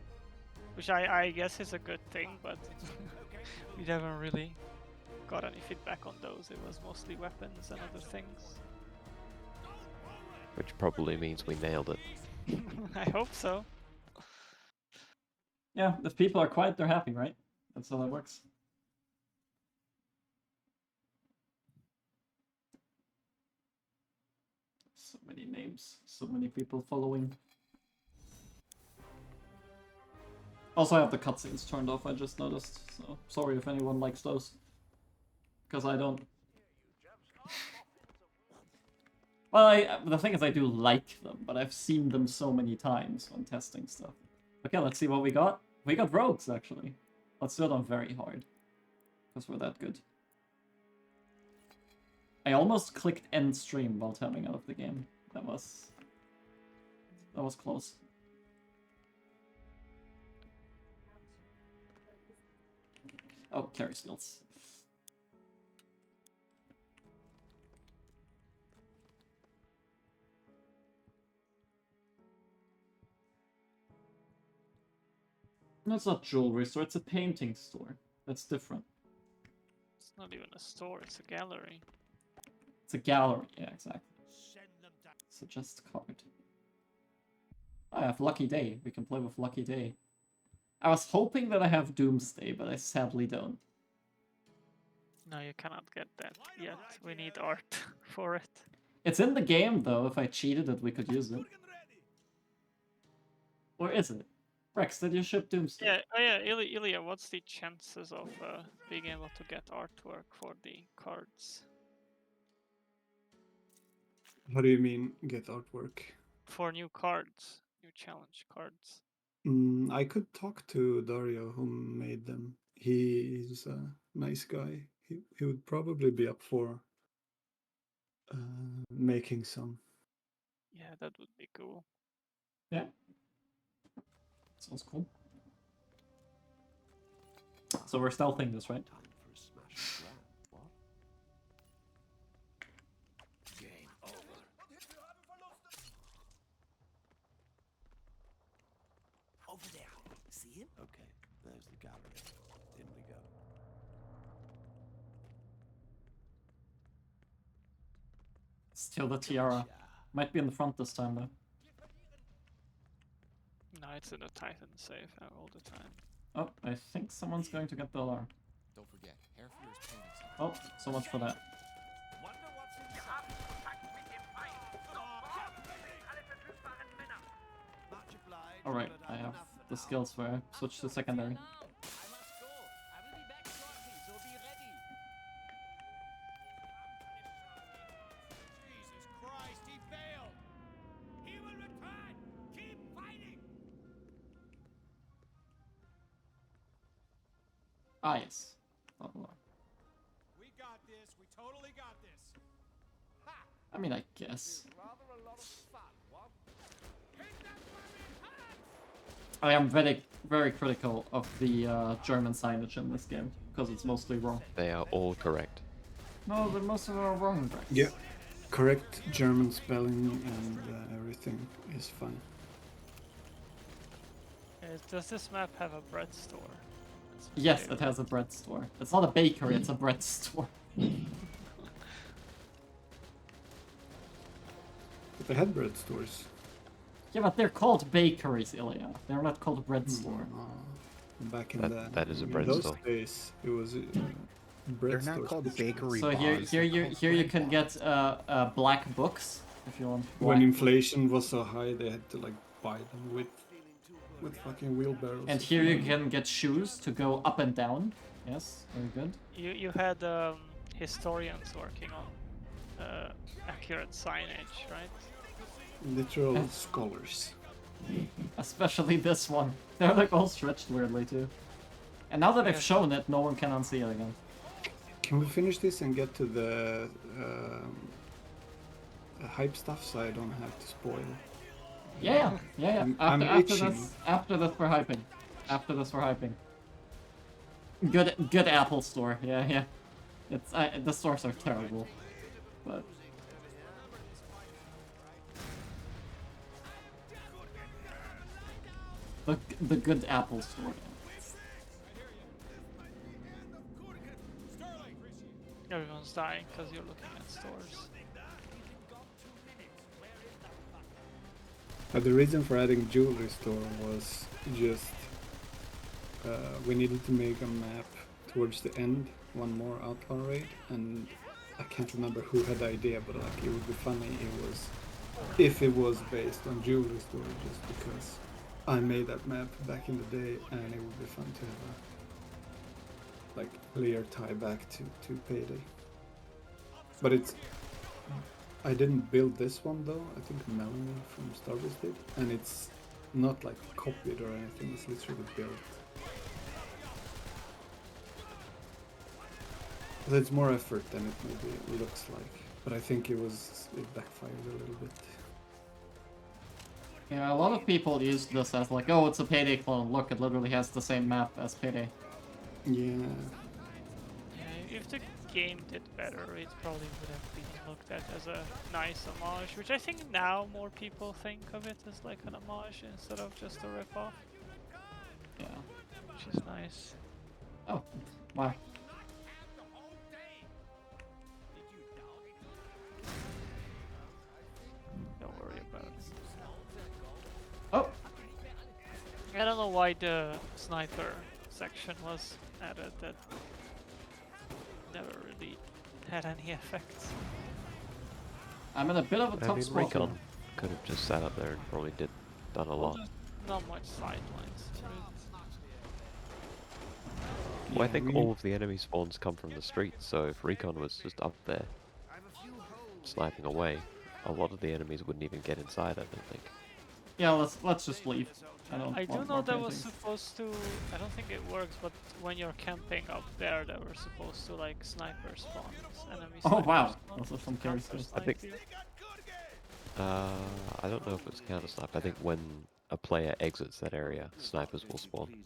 [SPEAKER 2] which I guess is a good thing, but we haven't really got any feedback on those. It was mostly weapons and other things.
[SPEAKER 4] Which probably means we nailed it.
[SPEAKER 2] I hope so.
[SPEAKER 1] Yeah, if people are quiet, they're happy, right? That's how that works. So many names, so many people following. Also, I have the cutscenes turned off, I just noticed, so sorry if anyone likes those. Because I don't. Well, the thing is, I do like them, but I've seen them so many times when testing stuff. Okay, let's see what we got. We got rogues, actually. Let's do it on very hard. Because we're that good. I almost clicked end stream while tapping out of the game. That was close. Oh, carry skills. No, it's not jewelry store, it's a painting store. That's different.
[SPEAKER 2] It's not even a store, it's a gallery.
[SPEAKER 1] It's a gallery, yeah, exactly. Suggest card. I have Lucky Day. We can play with Lucky Day. I was hoping that I have Doomsday, but I sadly don't.
[SPEAKER 2] No, you cannot get that yet. We need art for it.
[SPEAKER 1] It's in the game, though. If I cheated it, we could use it. Or is it? Rex, did you ship Doomsday?
[SPEAKER 2] Yeah, oh yeah, Ilija, what's the chances of being able to get artwork for the cards?
[SPEAKER 3] What do you mean, get artwork?
[SPEAKER 2] For new cards, new challenge cards.
[SPEAKER 3] I could talk to Dario, who made them. He's a nice guy. He would probably be up for making some.
[SPEAKER 2] Yeah, that would be cool.
[SPEAKER 1] Yeah. Sounds cool. So we're stealthing this, right?
[SPEAKER 6] Game over. Over there. See him? Okay, there's the gallery. In we go.
[SPEAKER 1] Steal the tiara. Might be in the front this time, though.
[SPEAKER 2] No, it's in a Titan safe all the time.
[SPEAKER 1] Oh, I think someone's going to get the alarm.
[SPEAKER 10] Don't forget, Hairfear is painting something.
[SPEAKER 1] Oh, so much for that. Alright, I have the skills where I switch to secondary.
[SPEAKER 7] I must go. I will be back shortly, so be ready.
[SPEAKER 6] Jesus Christ, he failed! He will return! Keep fighting!
[SPEAKER 1] Ah, yes. Oh, alarm.
[SPEAKER 6] We got this. We totally got this. Ha!
[SPEAKER 1] I mean, I guess.
[SPEAKER 6] Rather a lot of fun, what? Hit that fucking hand!
[SPEAKER 1] I am very, very critical of the German signage in this game, because it's mostly wrong.
[SPEAKER 4] They are all correct.
[SPEAKER 1] No, but most of them are wrong, Rex.
[SPEAKER 3] Yeah, correct German spelling and everything is fine.
[SPEAKER 2] Does this map have a bread store? That's my
[SPEAKER 1] Yes,
[SPEAKER 2] favorite.
[SPEAKER 1] it has a bread store. It's not a bakery, it's a bread store.
[SPEAKER 3] But they had bread stores.
[SPEAKER 1] Yeah, but they're called bakeries, Ilija. They're not called bread store.
[SPEAKER 3] Back in
[SPEAKER 4] That is a
[SPEAKER 3] in
[SPEAKER 4] bread
[SPEAKER 3] those
[SPEAKER 4] store.
[SPEAKER 3] days, it was bread
[SPEAKER 5] They're not
[SPEAKER 3] stores.
[SPEAKER 5] called bakery
[SPEAKER 1] So
[SPEAKER 5] bars.
[SPEAKER 1] here
[SPEAKER 5] they're
[SPEAKER 1] you
[SPEAKER 5] called
[SPEAKER 1] here you
[SPEAKER 5] bread
[SPEAKER 1] can
[SPEAKER 5] bars.
[SPEAKER 1] get black books if you want.
[SPEAKER 3] When
[SPEAKER 1] black.
[SPEAKER 3] inflation was so high, they had to like buy them with fucking wheelbarrows.
[SPEAKER 1] And here you can get shoes to go up and down. Yes, very good.
[SPEAKER 2] You had historians working on accurate signage, right?
[SPEAKER 3] Literal scholars.
[SPEAKER 1] Especially this one. They're like all stretched weirdly too. And now that I've
[SPEAKER 2] Yeah.
[SPEAKER 1] shown it, no one can unsee it again.
[SPEAKER 3] Can we finish this and get to the hype stuff so I don't have to spoil?
[SPEAKER 1] Yeah.
[SPEAKER 3] I'm
[SPEAKER 1] After
[SPEAKER 3] itching.
[SPEAKER 1] this we're hyping. After this we're hyping. Good Apple Store. Yeah. It's the stores are terrible, but. The good Apple Store.
[SPEAKER 2] Everyone's dying because you're looking at stores.
[SPEAKER 3] The reason for adding jewelry store was just we needed to make a map towards the end, one more outlaw raid, and I can't remember who had the idea, but like it would be funny if it was based on jewelry store, just because I made that map back in the day, and it would be fun to have a like clear tie back to Payday. But I didn't build this one though. I think Melanie from Starbase did, and it's not like copied or anything. It's literally built. So it's more effort than it maybe looks like, but I think it backfired a little bit.
[SPEAKER 1] Yeah, a lot of people use this as like, oh, it's a Payday clone. Look, it literally has the same map as Payday.
[SPEAKER 3] Yeah.
[SPEAKER 2] Yeah, if the game did better, it probably would have been looked at as a nice homage, which I think now more people think of it as like an homage instead of just a rip-off,
[SPEAKER 1] Yeah.
[SPEAKER 2] which is nice.
[SPEAKER 1] Oh, wow.
[SPEAKER 2] Don't worry about it.
[SPEAKER 1] Oh,
[SPEAKER 2] I don't know why the sniper section was added. That never really had any effects.
[SPEAKER 1] I'm in a bit of a
[SPEAKER 4] I
[SPEAKER 1] tough
[SPEAKER 4] mean,
[SPEAKER 1] spot. here.
[SPEAKER 4] Recon could have just sat up there and probably done a lot.
[SPEAKER 2] There's not much sidelines to it.
[SPEAKER 4] Well, I
[SPEAKER 3] Yeah,
[SPEAKER 4] think
[SPEAKER 3] we-
[SPEAKER 4] all of the enemy spawns come from the street, so if Recon was just up there sniping away, a lot of the enemies wouldn't even get inside, I don't think.
[SPEAKER 1] Yeah, let's just leave.
[SPEAKER 2] I do
[SPEAKER 1] want
[SPEAKER 2] know
[SPEAKER 1] more
[SPEAKER 2] that was
[SPEAKER 1] paintings.
[SPEAKER 2] supposed to. I don't think it works, but when you're camping up there, they were supposed to like sniper spawns, enemy
[SPEAKER 1] Oh
[SPEAKER 2] sniper
[SPEAKER 1] wow,
[SPEAKER 2] spawn,
[SPEAKER 1] those are some carries
[SPEAKER 2] counter
[SPEAKER 1] too.
[SPEAKER 4] I think-
[SPEAKER 2] snipe you.
[SPEAKER 4] I don't know if it's counter snipe. I think when a player exits that area, snipers will spawn.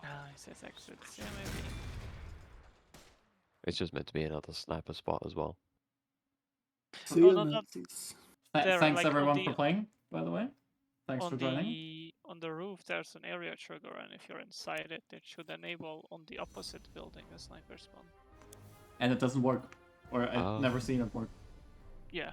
[SPEAKER 2] Ah, it says exits. Yeah, maybe.
[SPEAKER 4] It's just meant to be another sniper spot as well.
[SPEAKER 3] See
[SPEAKER 2] Oh,
[SPEAKER 3] you,
[SPEAKER 2] no, no.
[SPEAKER 3] Nazis.
[SPEAKER 2] There,
[SPEAKER 1] Thanks
[SPEAKER 2] like, on
[SPEAKER 1] everyone
[SPEAKER 2] the-
[SPEAKER 1] for playing, by the way. Thanks for
[SPEAKER 2] On
[SPEAKER 1] joining.
[SPEAKER 2] the roof, there's an area trigger, and if you're inside it, it should enable on the opposite building a sniper spawn.
[SPEAKER 1] And it doesn't work. Or I've
[SPEAKER 4] Oh.
[SPEAKER 1] never seen it work.
[SPEAKER 2] Yeah.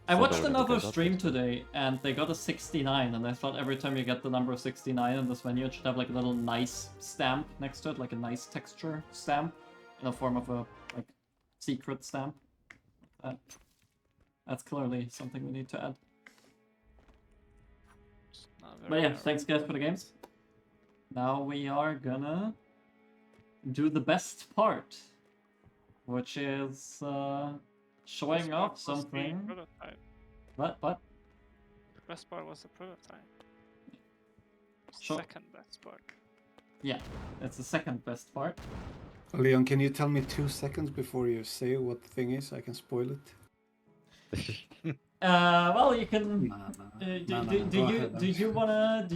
[SPEAKER 1] I
[SPEAKER 4] So
[SPEAKER 1] watched
[SPEAKER 4] no one ever
[SPEAKER 1] another
[SPEAKER 4] goes up
[SPEAKER 1] stream
[SPEAKER 4] this.
[SPEAKER 1] today, and they got a 69, and I thought every time you get the number 69 in this menu, it should have like a little nice stamp next to it, like a nice texture stamp, in the form of a like secret stamp. That's clearly something we need to add.
[SPEAKER 2] It's not very
[SPEAKER 1] But yeah,
[SPEAKER 2] narrow.
[SPEAKER 1] thanks guys for the games. Now we are gonna do the best part, which is showing
[SPEAKER 2] Best
[SPEAKER 1] off
[SPEAKER 2] part was the
[SPEAKER 1] something.
[SPEAKER 2] prototype.
[SPEAKER 1] What?
[SPEAKER 2] Best part was the prototype.
[SPEAKER 1] Sure.
[SPEAKER 2] Second best part.
[SPEAKER 1] Yeah, it's the second best part.
[SPEAKER 3] Leon, can you tell me 2 seconds before you say what the thing is? I can spoil it.
[SPEAKER 1] Well, you can.
[SPEAKER 3] Nah,
[SPEAKER 1] Do
[SPEAKER 3] Go
[SPEAKER 1] you
[SPEAKER 3] ahead,
[SPEAKER 1] do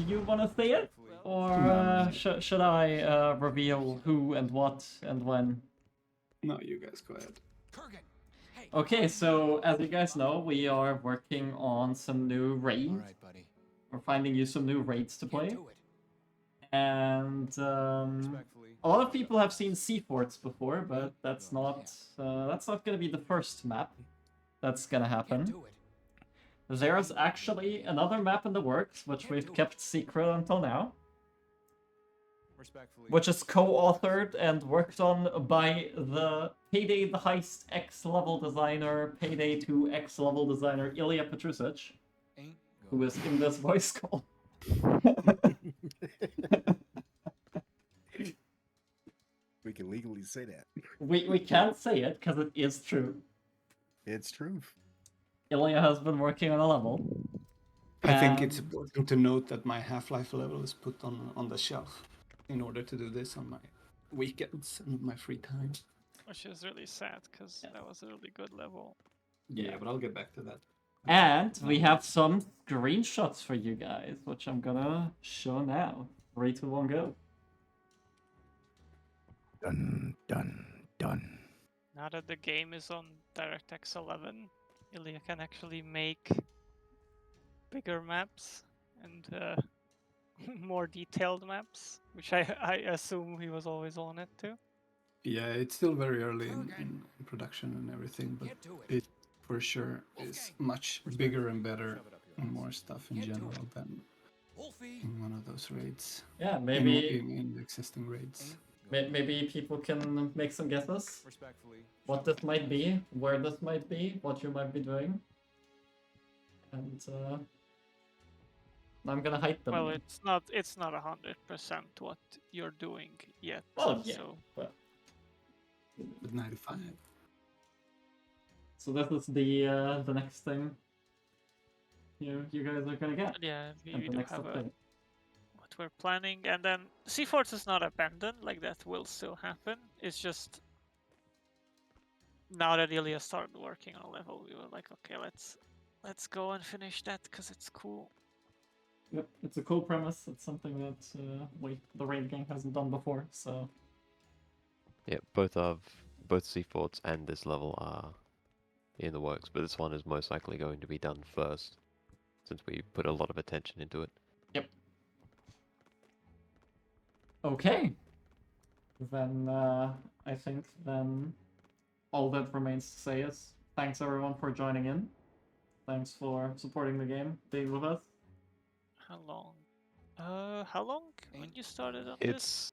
[SPEAKER 1] you wanna say it, or
[SPEAKER 3] No.
[SPEAKER 1] should I reveal who and what and when?
[SPEAKER 3] No, you guys go ahead.
[SPEAKER 10] Kurgan! Hey!
[SPEAKER 1] Okay, so as you guys know, we are working on some new raids.
[SPEAKER 10] Alright, buddy.
[SPEAKER 1] We're finding you some new raids to
[SPEAKER 10] You
[SPEAKER 1] play,
[SPEAKER 10] do it.
[SPEAKER 1] and
[SPEAKER 10] Respectfully.
[SPEAKER 1] a lot of people have seen Sea Forts before, but that's not gonna be the first map that's gonna
[SPEAKER 10] You
[SPEAKER 1] happen.
[SPEAKER 10] do it.
[SPEAKER 1] There's actually another map in the works, which we've kept secret until now.
[SPEAKER 10] Respectfully.
[SPEAKER 1] which is co-authored and worked on by the Payday the Heist X level designer, Payday 2 X level designer Ilija Petrusic,
[SPEAKER 10] Ain't
[SPEAKER 1] who
[SPEAKER 10] gonna
[SPEAKER 1] is in this voice call.
[SPEAKER 5] We can legally say that.
[SPEAKER 1] We can't say it because it is true.
[SPEAKER 5] It's true.
[SPEAKER 1] Ilija has been working on a level.
[SPEAKER 3] I think it's
[SPEAKER 1] And-
[SPEAKER 3] important to note that my Half-Life level is put on the shelf in order to do this on my weekends and my free time.
[SPEAKER 2] Which is really sad because that was a really good level.
[SPEAKER 3] Yeah, but I'll get back to that.
[SPEAKER 1] And we have some screenshots for you guys, which I'm gonna show now. 3, 2, 1, go.
[SPEAKER 5] Dun dun dun.
[SPEAKER 2] Now that the game is on DirectX 11, Ilya can actually make bigger maps and more detailed maps, which I assume he was always on it too.
[SPEAKER 3] Yeah, it's still very early in production and everything, but
[SPEAKER 10] Get to
[SPEAKER 3] it for sure is much bigger and better and more stuff in general than
[SPEAKER 10] Wolfie.
[SPEAKER 3] in one of those raids.
[SPEAKER 1] Yeah,
[SPEAKER 3] In,
[SPEAKER 1] maybe
[SPEAKER 3] in the existing raids.
[SPEAKER 1] maybe people can make some guesses.
[SPEAKER 10] Respectfully.
[SPEAKER 1] What this might be, where this might be, what you might be doing. And I'm gonna hype them.
[SPEAKER 2] Well,
[SPEAKER 1] again.
[SPEAKER 2] it's not 100% what you're doing yet.
[SPEAKER 1] Well, yeah,
[SPEAKER 2] So
[SPEAKER 1] but
[SPEAKER 3] But 95.
[SPEAKER 1] so this is the next thing you guys are gonna get.
[SPEAKER 2] yeah, we
[SPEAKER 1] And the
[SPEAKER 2] do
[SPEAKER 1] next
[SPEAKER 2] have
[SPEAKER 1] update.
[SPEAKER 2] what we're planning, and then Seaforts is not abandoned. Like that will still happen. It's just now that Ilya started working on a level, we were like, okay, let's go and finish that because it's cool.
[SPEAKER 1] Yep, it's a cool premise. It's something that the raid gang hasn't done before. So
[SPEAKER 4] Yeah, both Seaforts and this level are in the works, but this one is most likely going to be done first, since we put a lot of attention into it.
[SPEAKER 1] yep. Okay. Then I think then all that remains to say is thanks everyone for joining in. Thanks for supporting the game, being with us.
[SPEAKER 2] How long? How long when you started on this?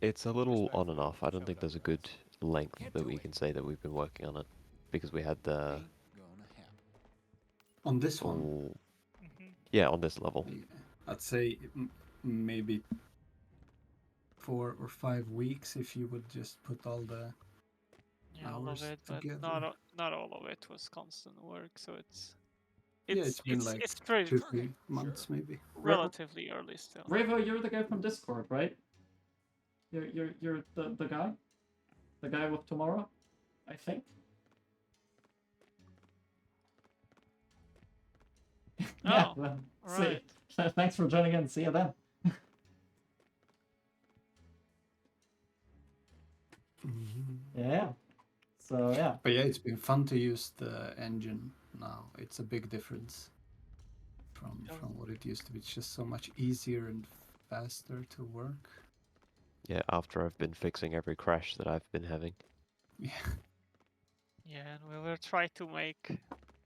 [SPEAKER 4] It's a little on and off. I don't think there's a good length that we can say that we've been working on it, because we had the
[SPEAKER 10] Ain't gonna happen.
[SPEAKER 3] On this one,
[SPEAKER 4] full,
[SPEAKER 2] Mhm.
[SPEAKER 4] yeah, on this level.
[SPEAKER 3] yeah, I'd say maybe 4 or 5 weeks if you would just put all the
[SPEAKER 2] Yeah, all of
[SPEAKER 3] hours
[SPEAKER 2] it, but
[SPEAKER 3] together.
[SPEAKER 2] not all of it was constant work. So it's
[SPEAKER 3] Yeah, it's been like
[SPEAKER 2] it's pretty
[SPEAKER 3] 2-3 months maybe.
[SPEAKER 2] relatively early still.
[SPEAKER 1] Revo, you're the guy from Discord, right? You're the guy with tomorrow, I think. Yeah.
[SPEAKER 2] Oh,
[SPEAKER 1] Then,
[SPEAKER 2] right.
[SPEAKER 1] see. Thanks for joining in. See you then. Yeah. So yeah.
[SPEAKER 3] But yeah, it's been fun to use the engine now. It's a big difference from what it used to be. It's just so much easier and faster to work.
[SPEAKER 4] Yeah, after I've been fixing every crash that I've been having.
[SPEAKER 3] Yeah.
[SPEAKER 2] Yeah, and we will try to make.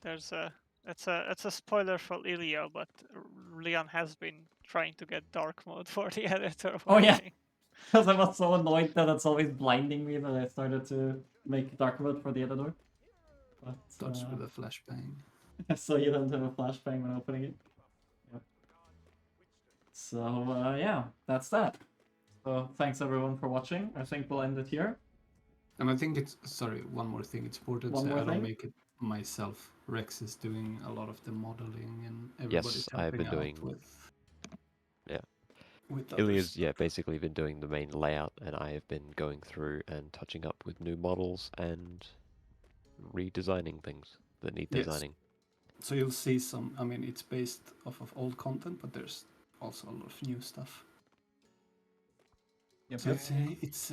[SPEAKER 2] It's a spoiler for Ilya, but Leon has been trying to get dark mode for the editor.
[SPEAKER 1] Oh, yeah.
[SPEAKER 2] working.
[SPEAKER 1] Because I was so annoyed that it's always blinding me that I started to make dark mode for the editor. But
[SPEAKER 3] Starts with a flashbang.
[SPEAKER 1] so you don't have a flashbang when opening it. Yep. So yeah, that's that. So thanks everyone for watching. I think we'll end it here.
[SPEAKER 3] And I think it's one more thing. It's important
[SPEAKER 1] One
[SPEAKER 3] to say
[SPEAKER 1] more
[SPEAKER 3] I don't
[SPEAKER 1] thing?
[SPEAKER 3] make it myself. Rex is doing a lot of the modeling and everybody's
[SPEAKER 4] Yes, I've
[SPEAKER 3] helping
[SPEAKER 4] been
[SPEAKER 3] out
[SPEAKER 4] doing.
[SPEAKER 3] with.
[SPEAKER 4] Yeah.
[SPEAKER 3] With other
[SPEAKER 4] Ilya's
[SPEAKER 3] stuff.
[SPEAKER 4] basically been doing the main layout, and I have been going through and touching up with new models and redesigning things that need
[SPEAKER 3] Yes.
[SPEAKER 4] designing.
[SPEAKER 3] So you'll see some. I mean, it's based off of old content, but there's also a lot of new stuff.
[SPEAKER 1] Yep.
[SPEAKER 3] So it's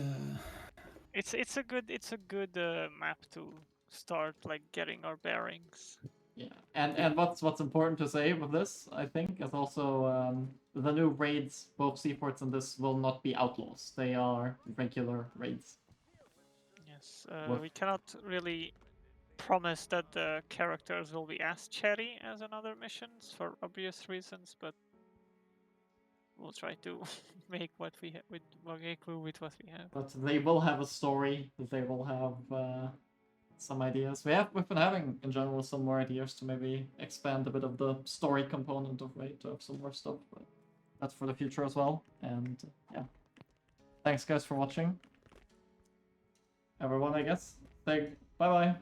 [SPEAKER 2] It's a good map to start like getting our bearings.
[SPEAKER 1] Yeah, and what's important to say with this, I think, is also the new raids, both Seaports and this, will not be outlaws. They are regular raids.
[SPEAKER 2] Yes,
[SPEAKER 1] What-
[SPEAKER 2] we cannot really promise that the characters will be as chatty as in other missions for obvious reasons, but we'll try to make what we have with what we have.
[SPEAKER 1] But they will have a story. They will have some ideas. We've been having in general some more ideas to maybe expand a bit of the story component of Raid to have some more stuff. But that's for the future as well. And yeah, thanks guys for watching. Everyone, I guess. Say bye bye.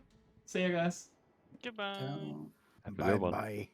[SPEAKER 1] See you guys.
[SPEAKER 2] Goodbye.
[SPEAKER 4] Have a good one.
[SPEAKER 5] Bye.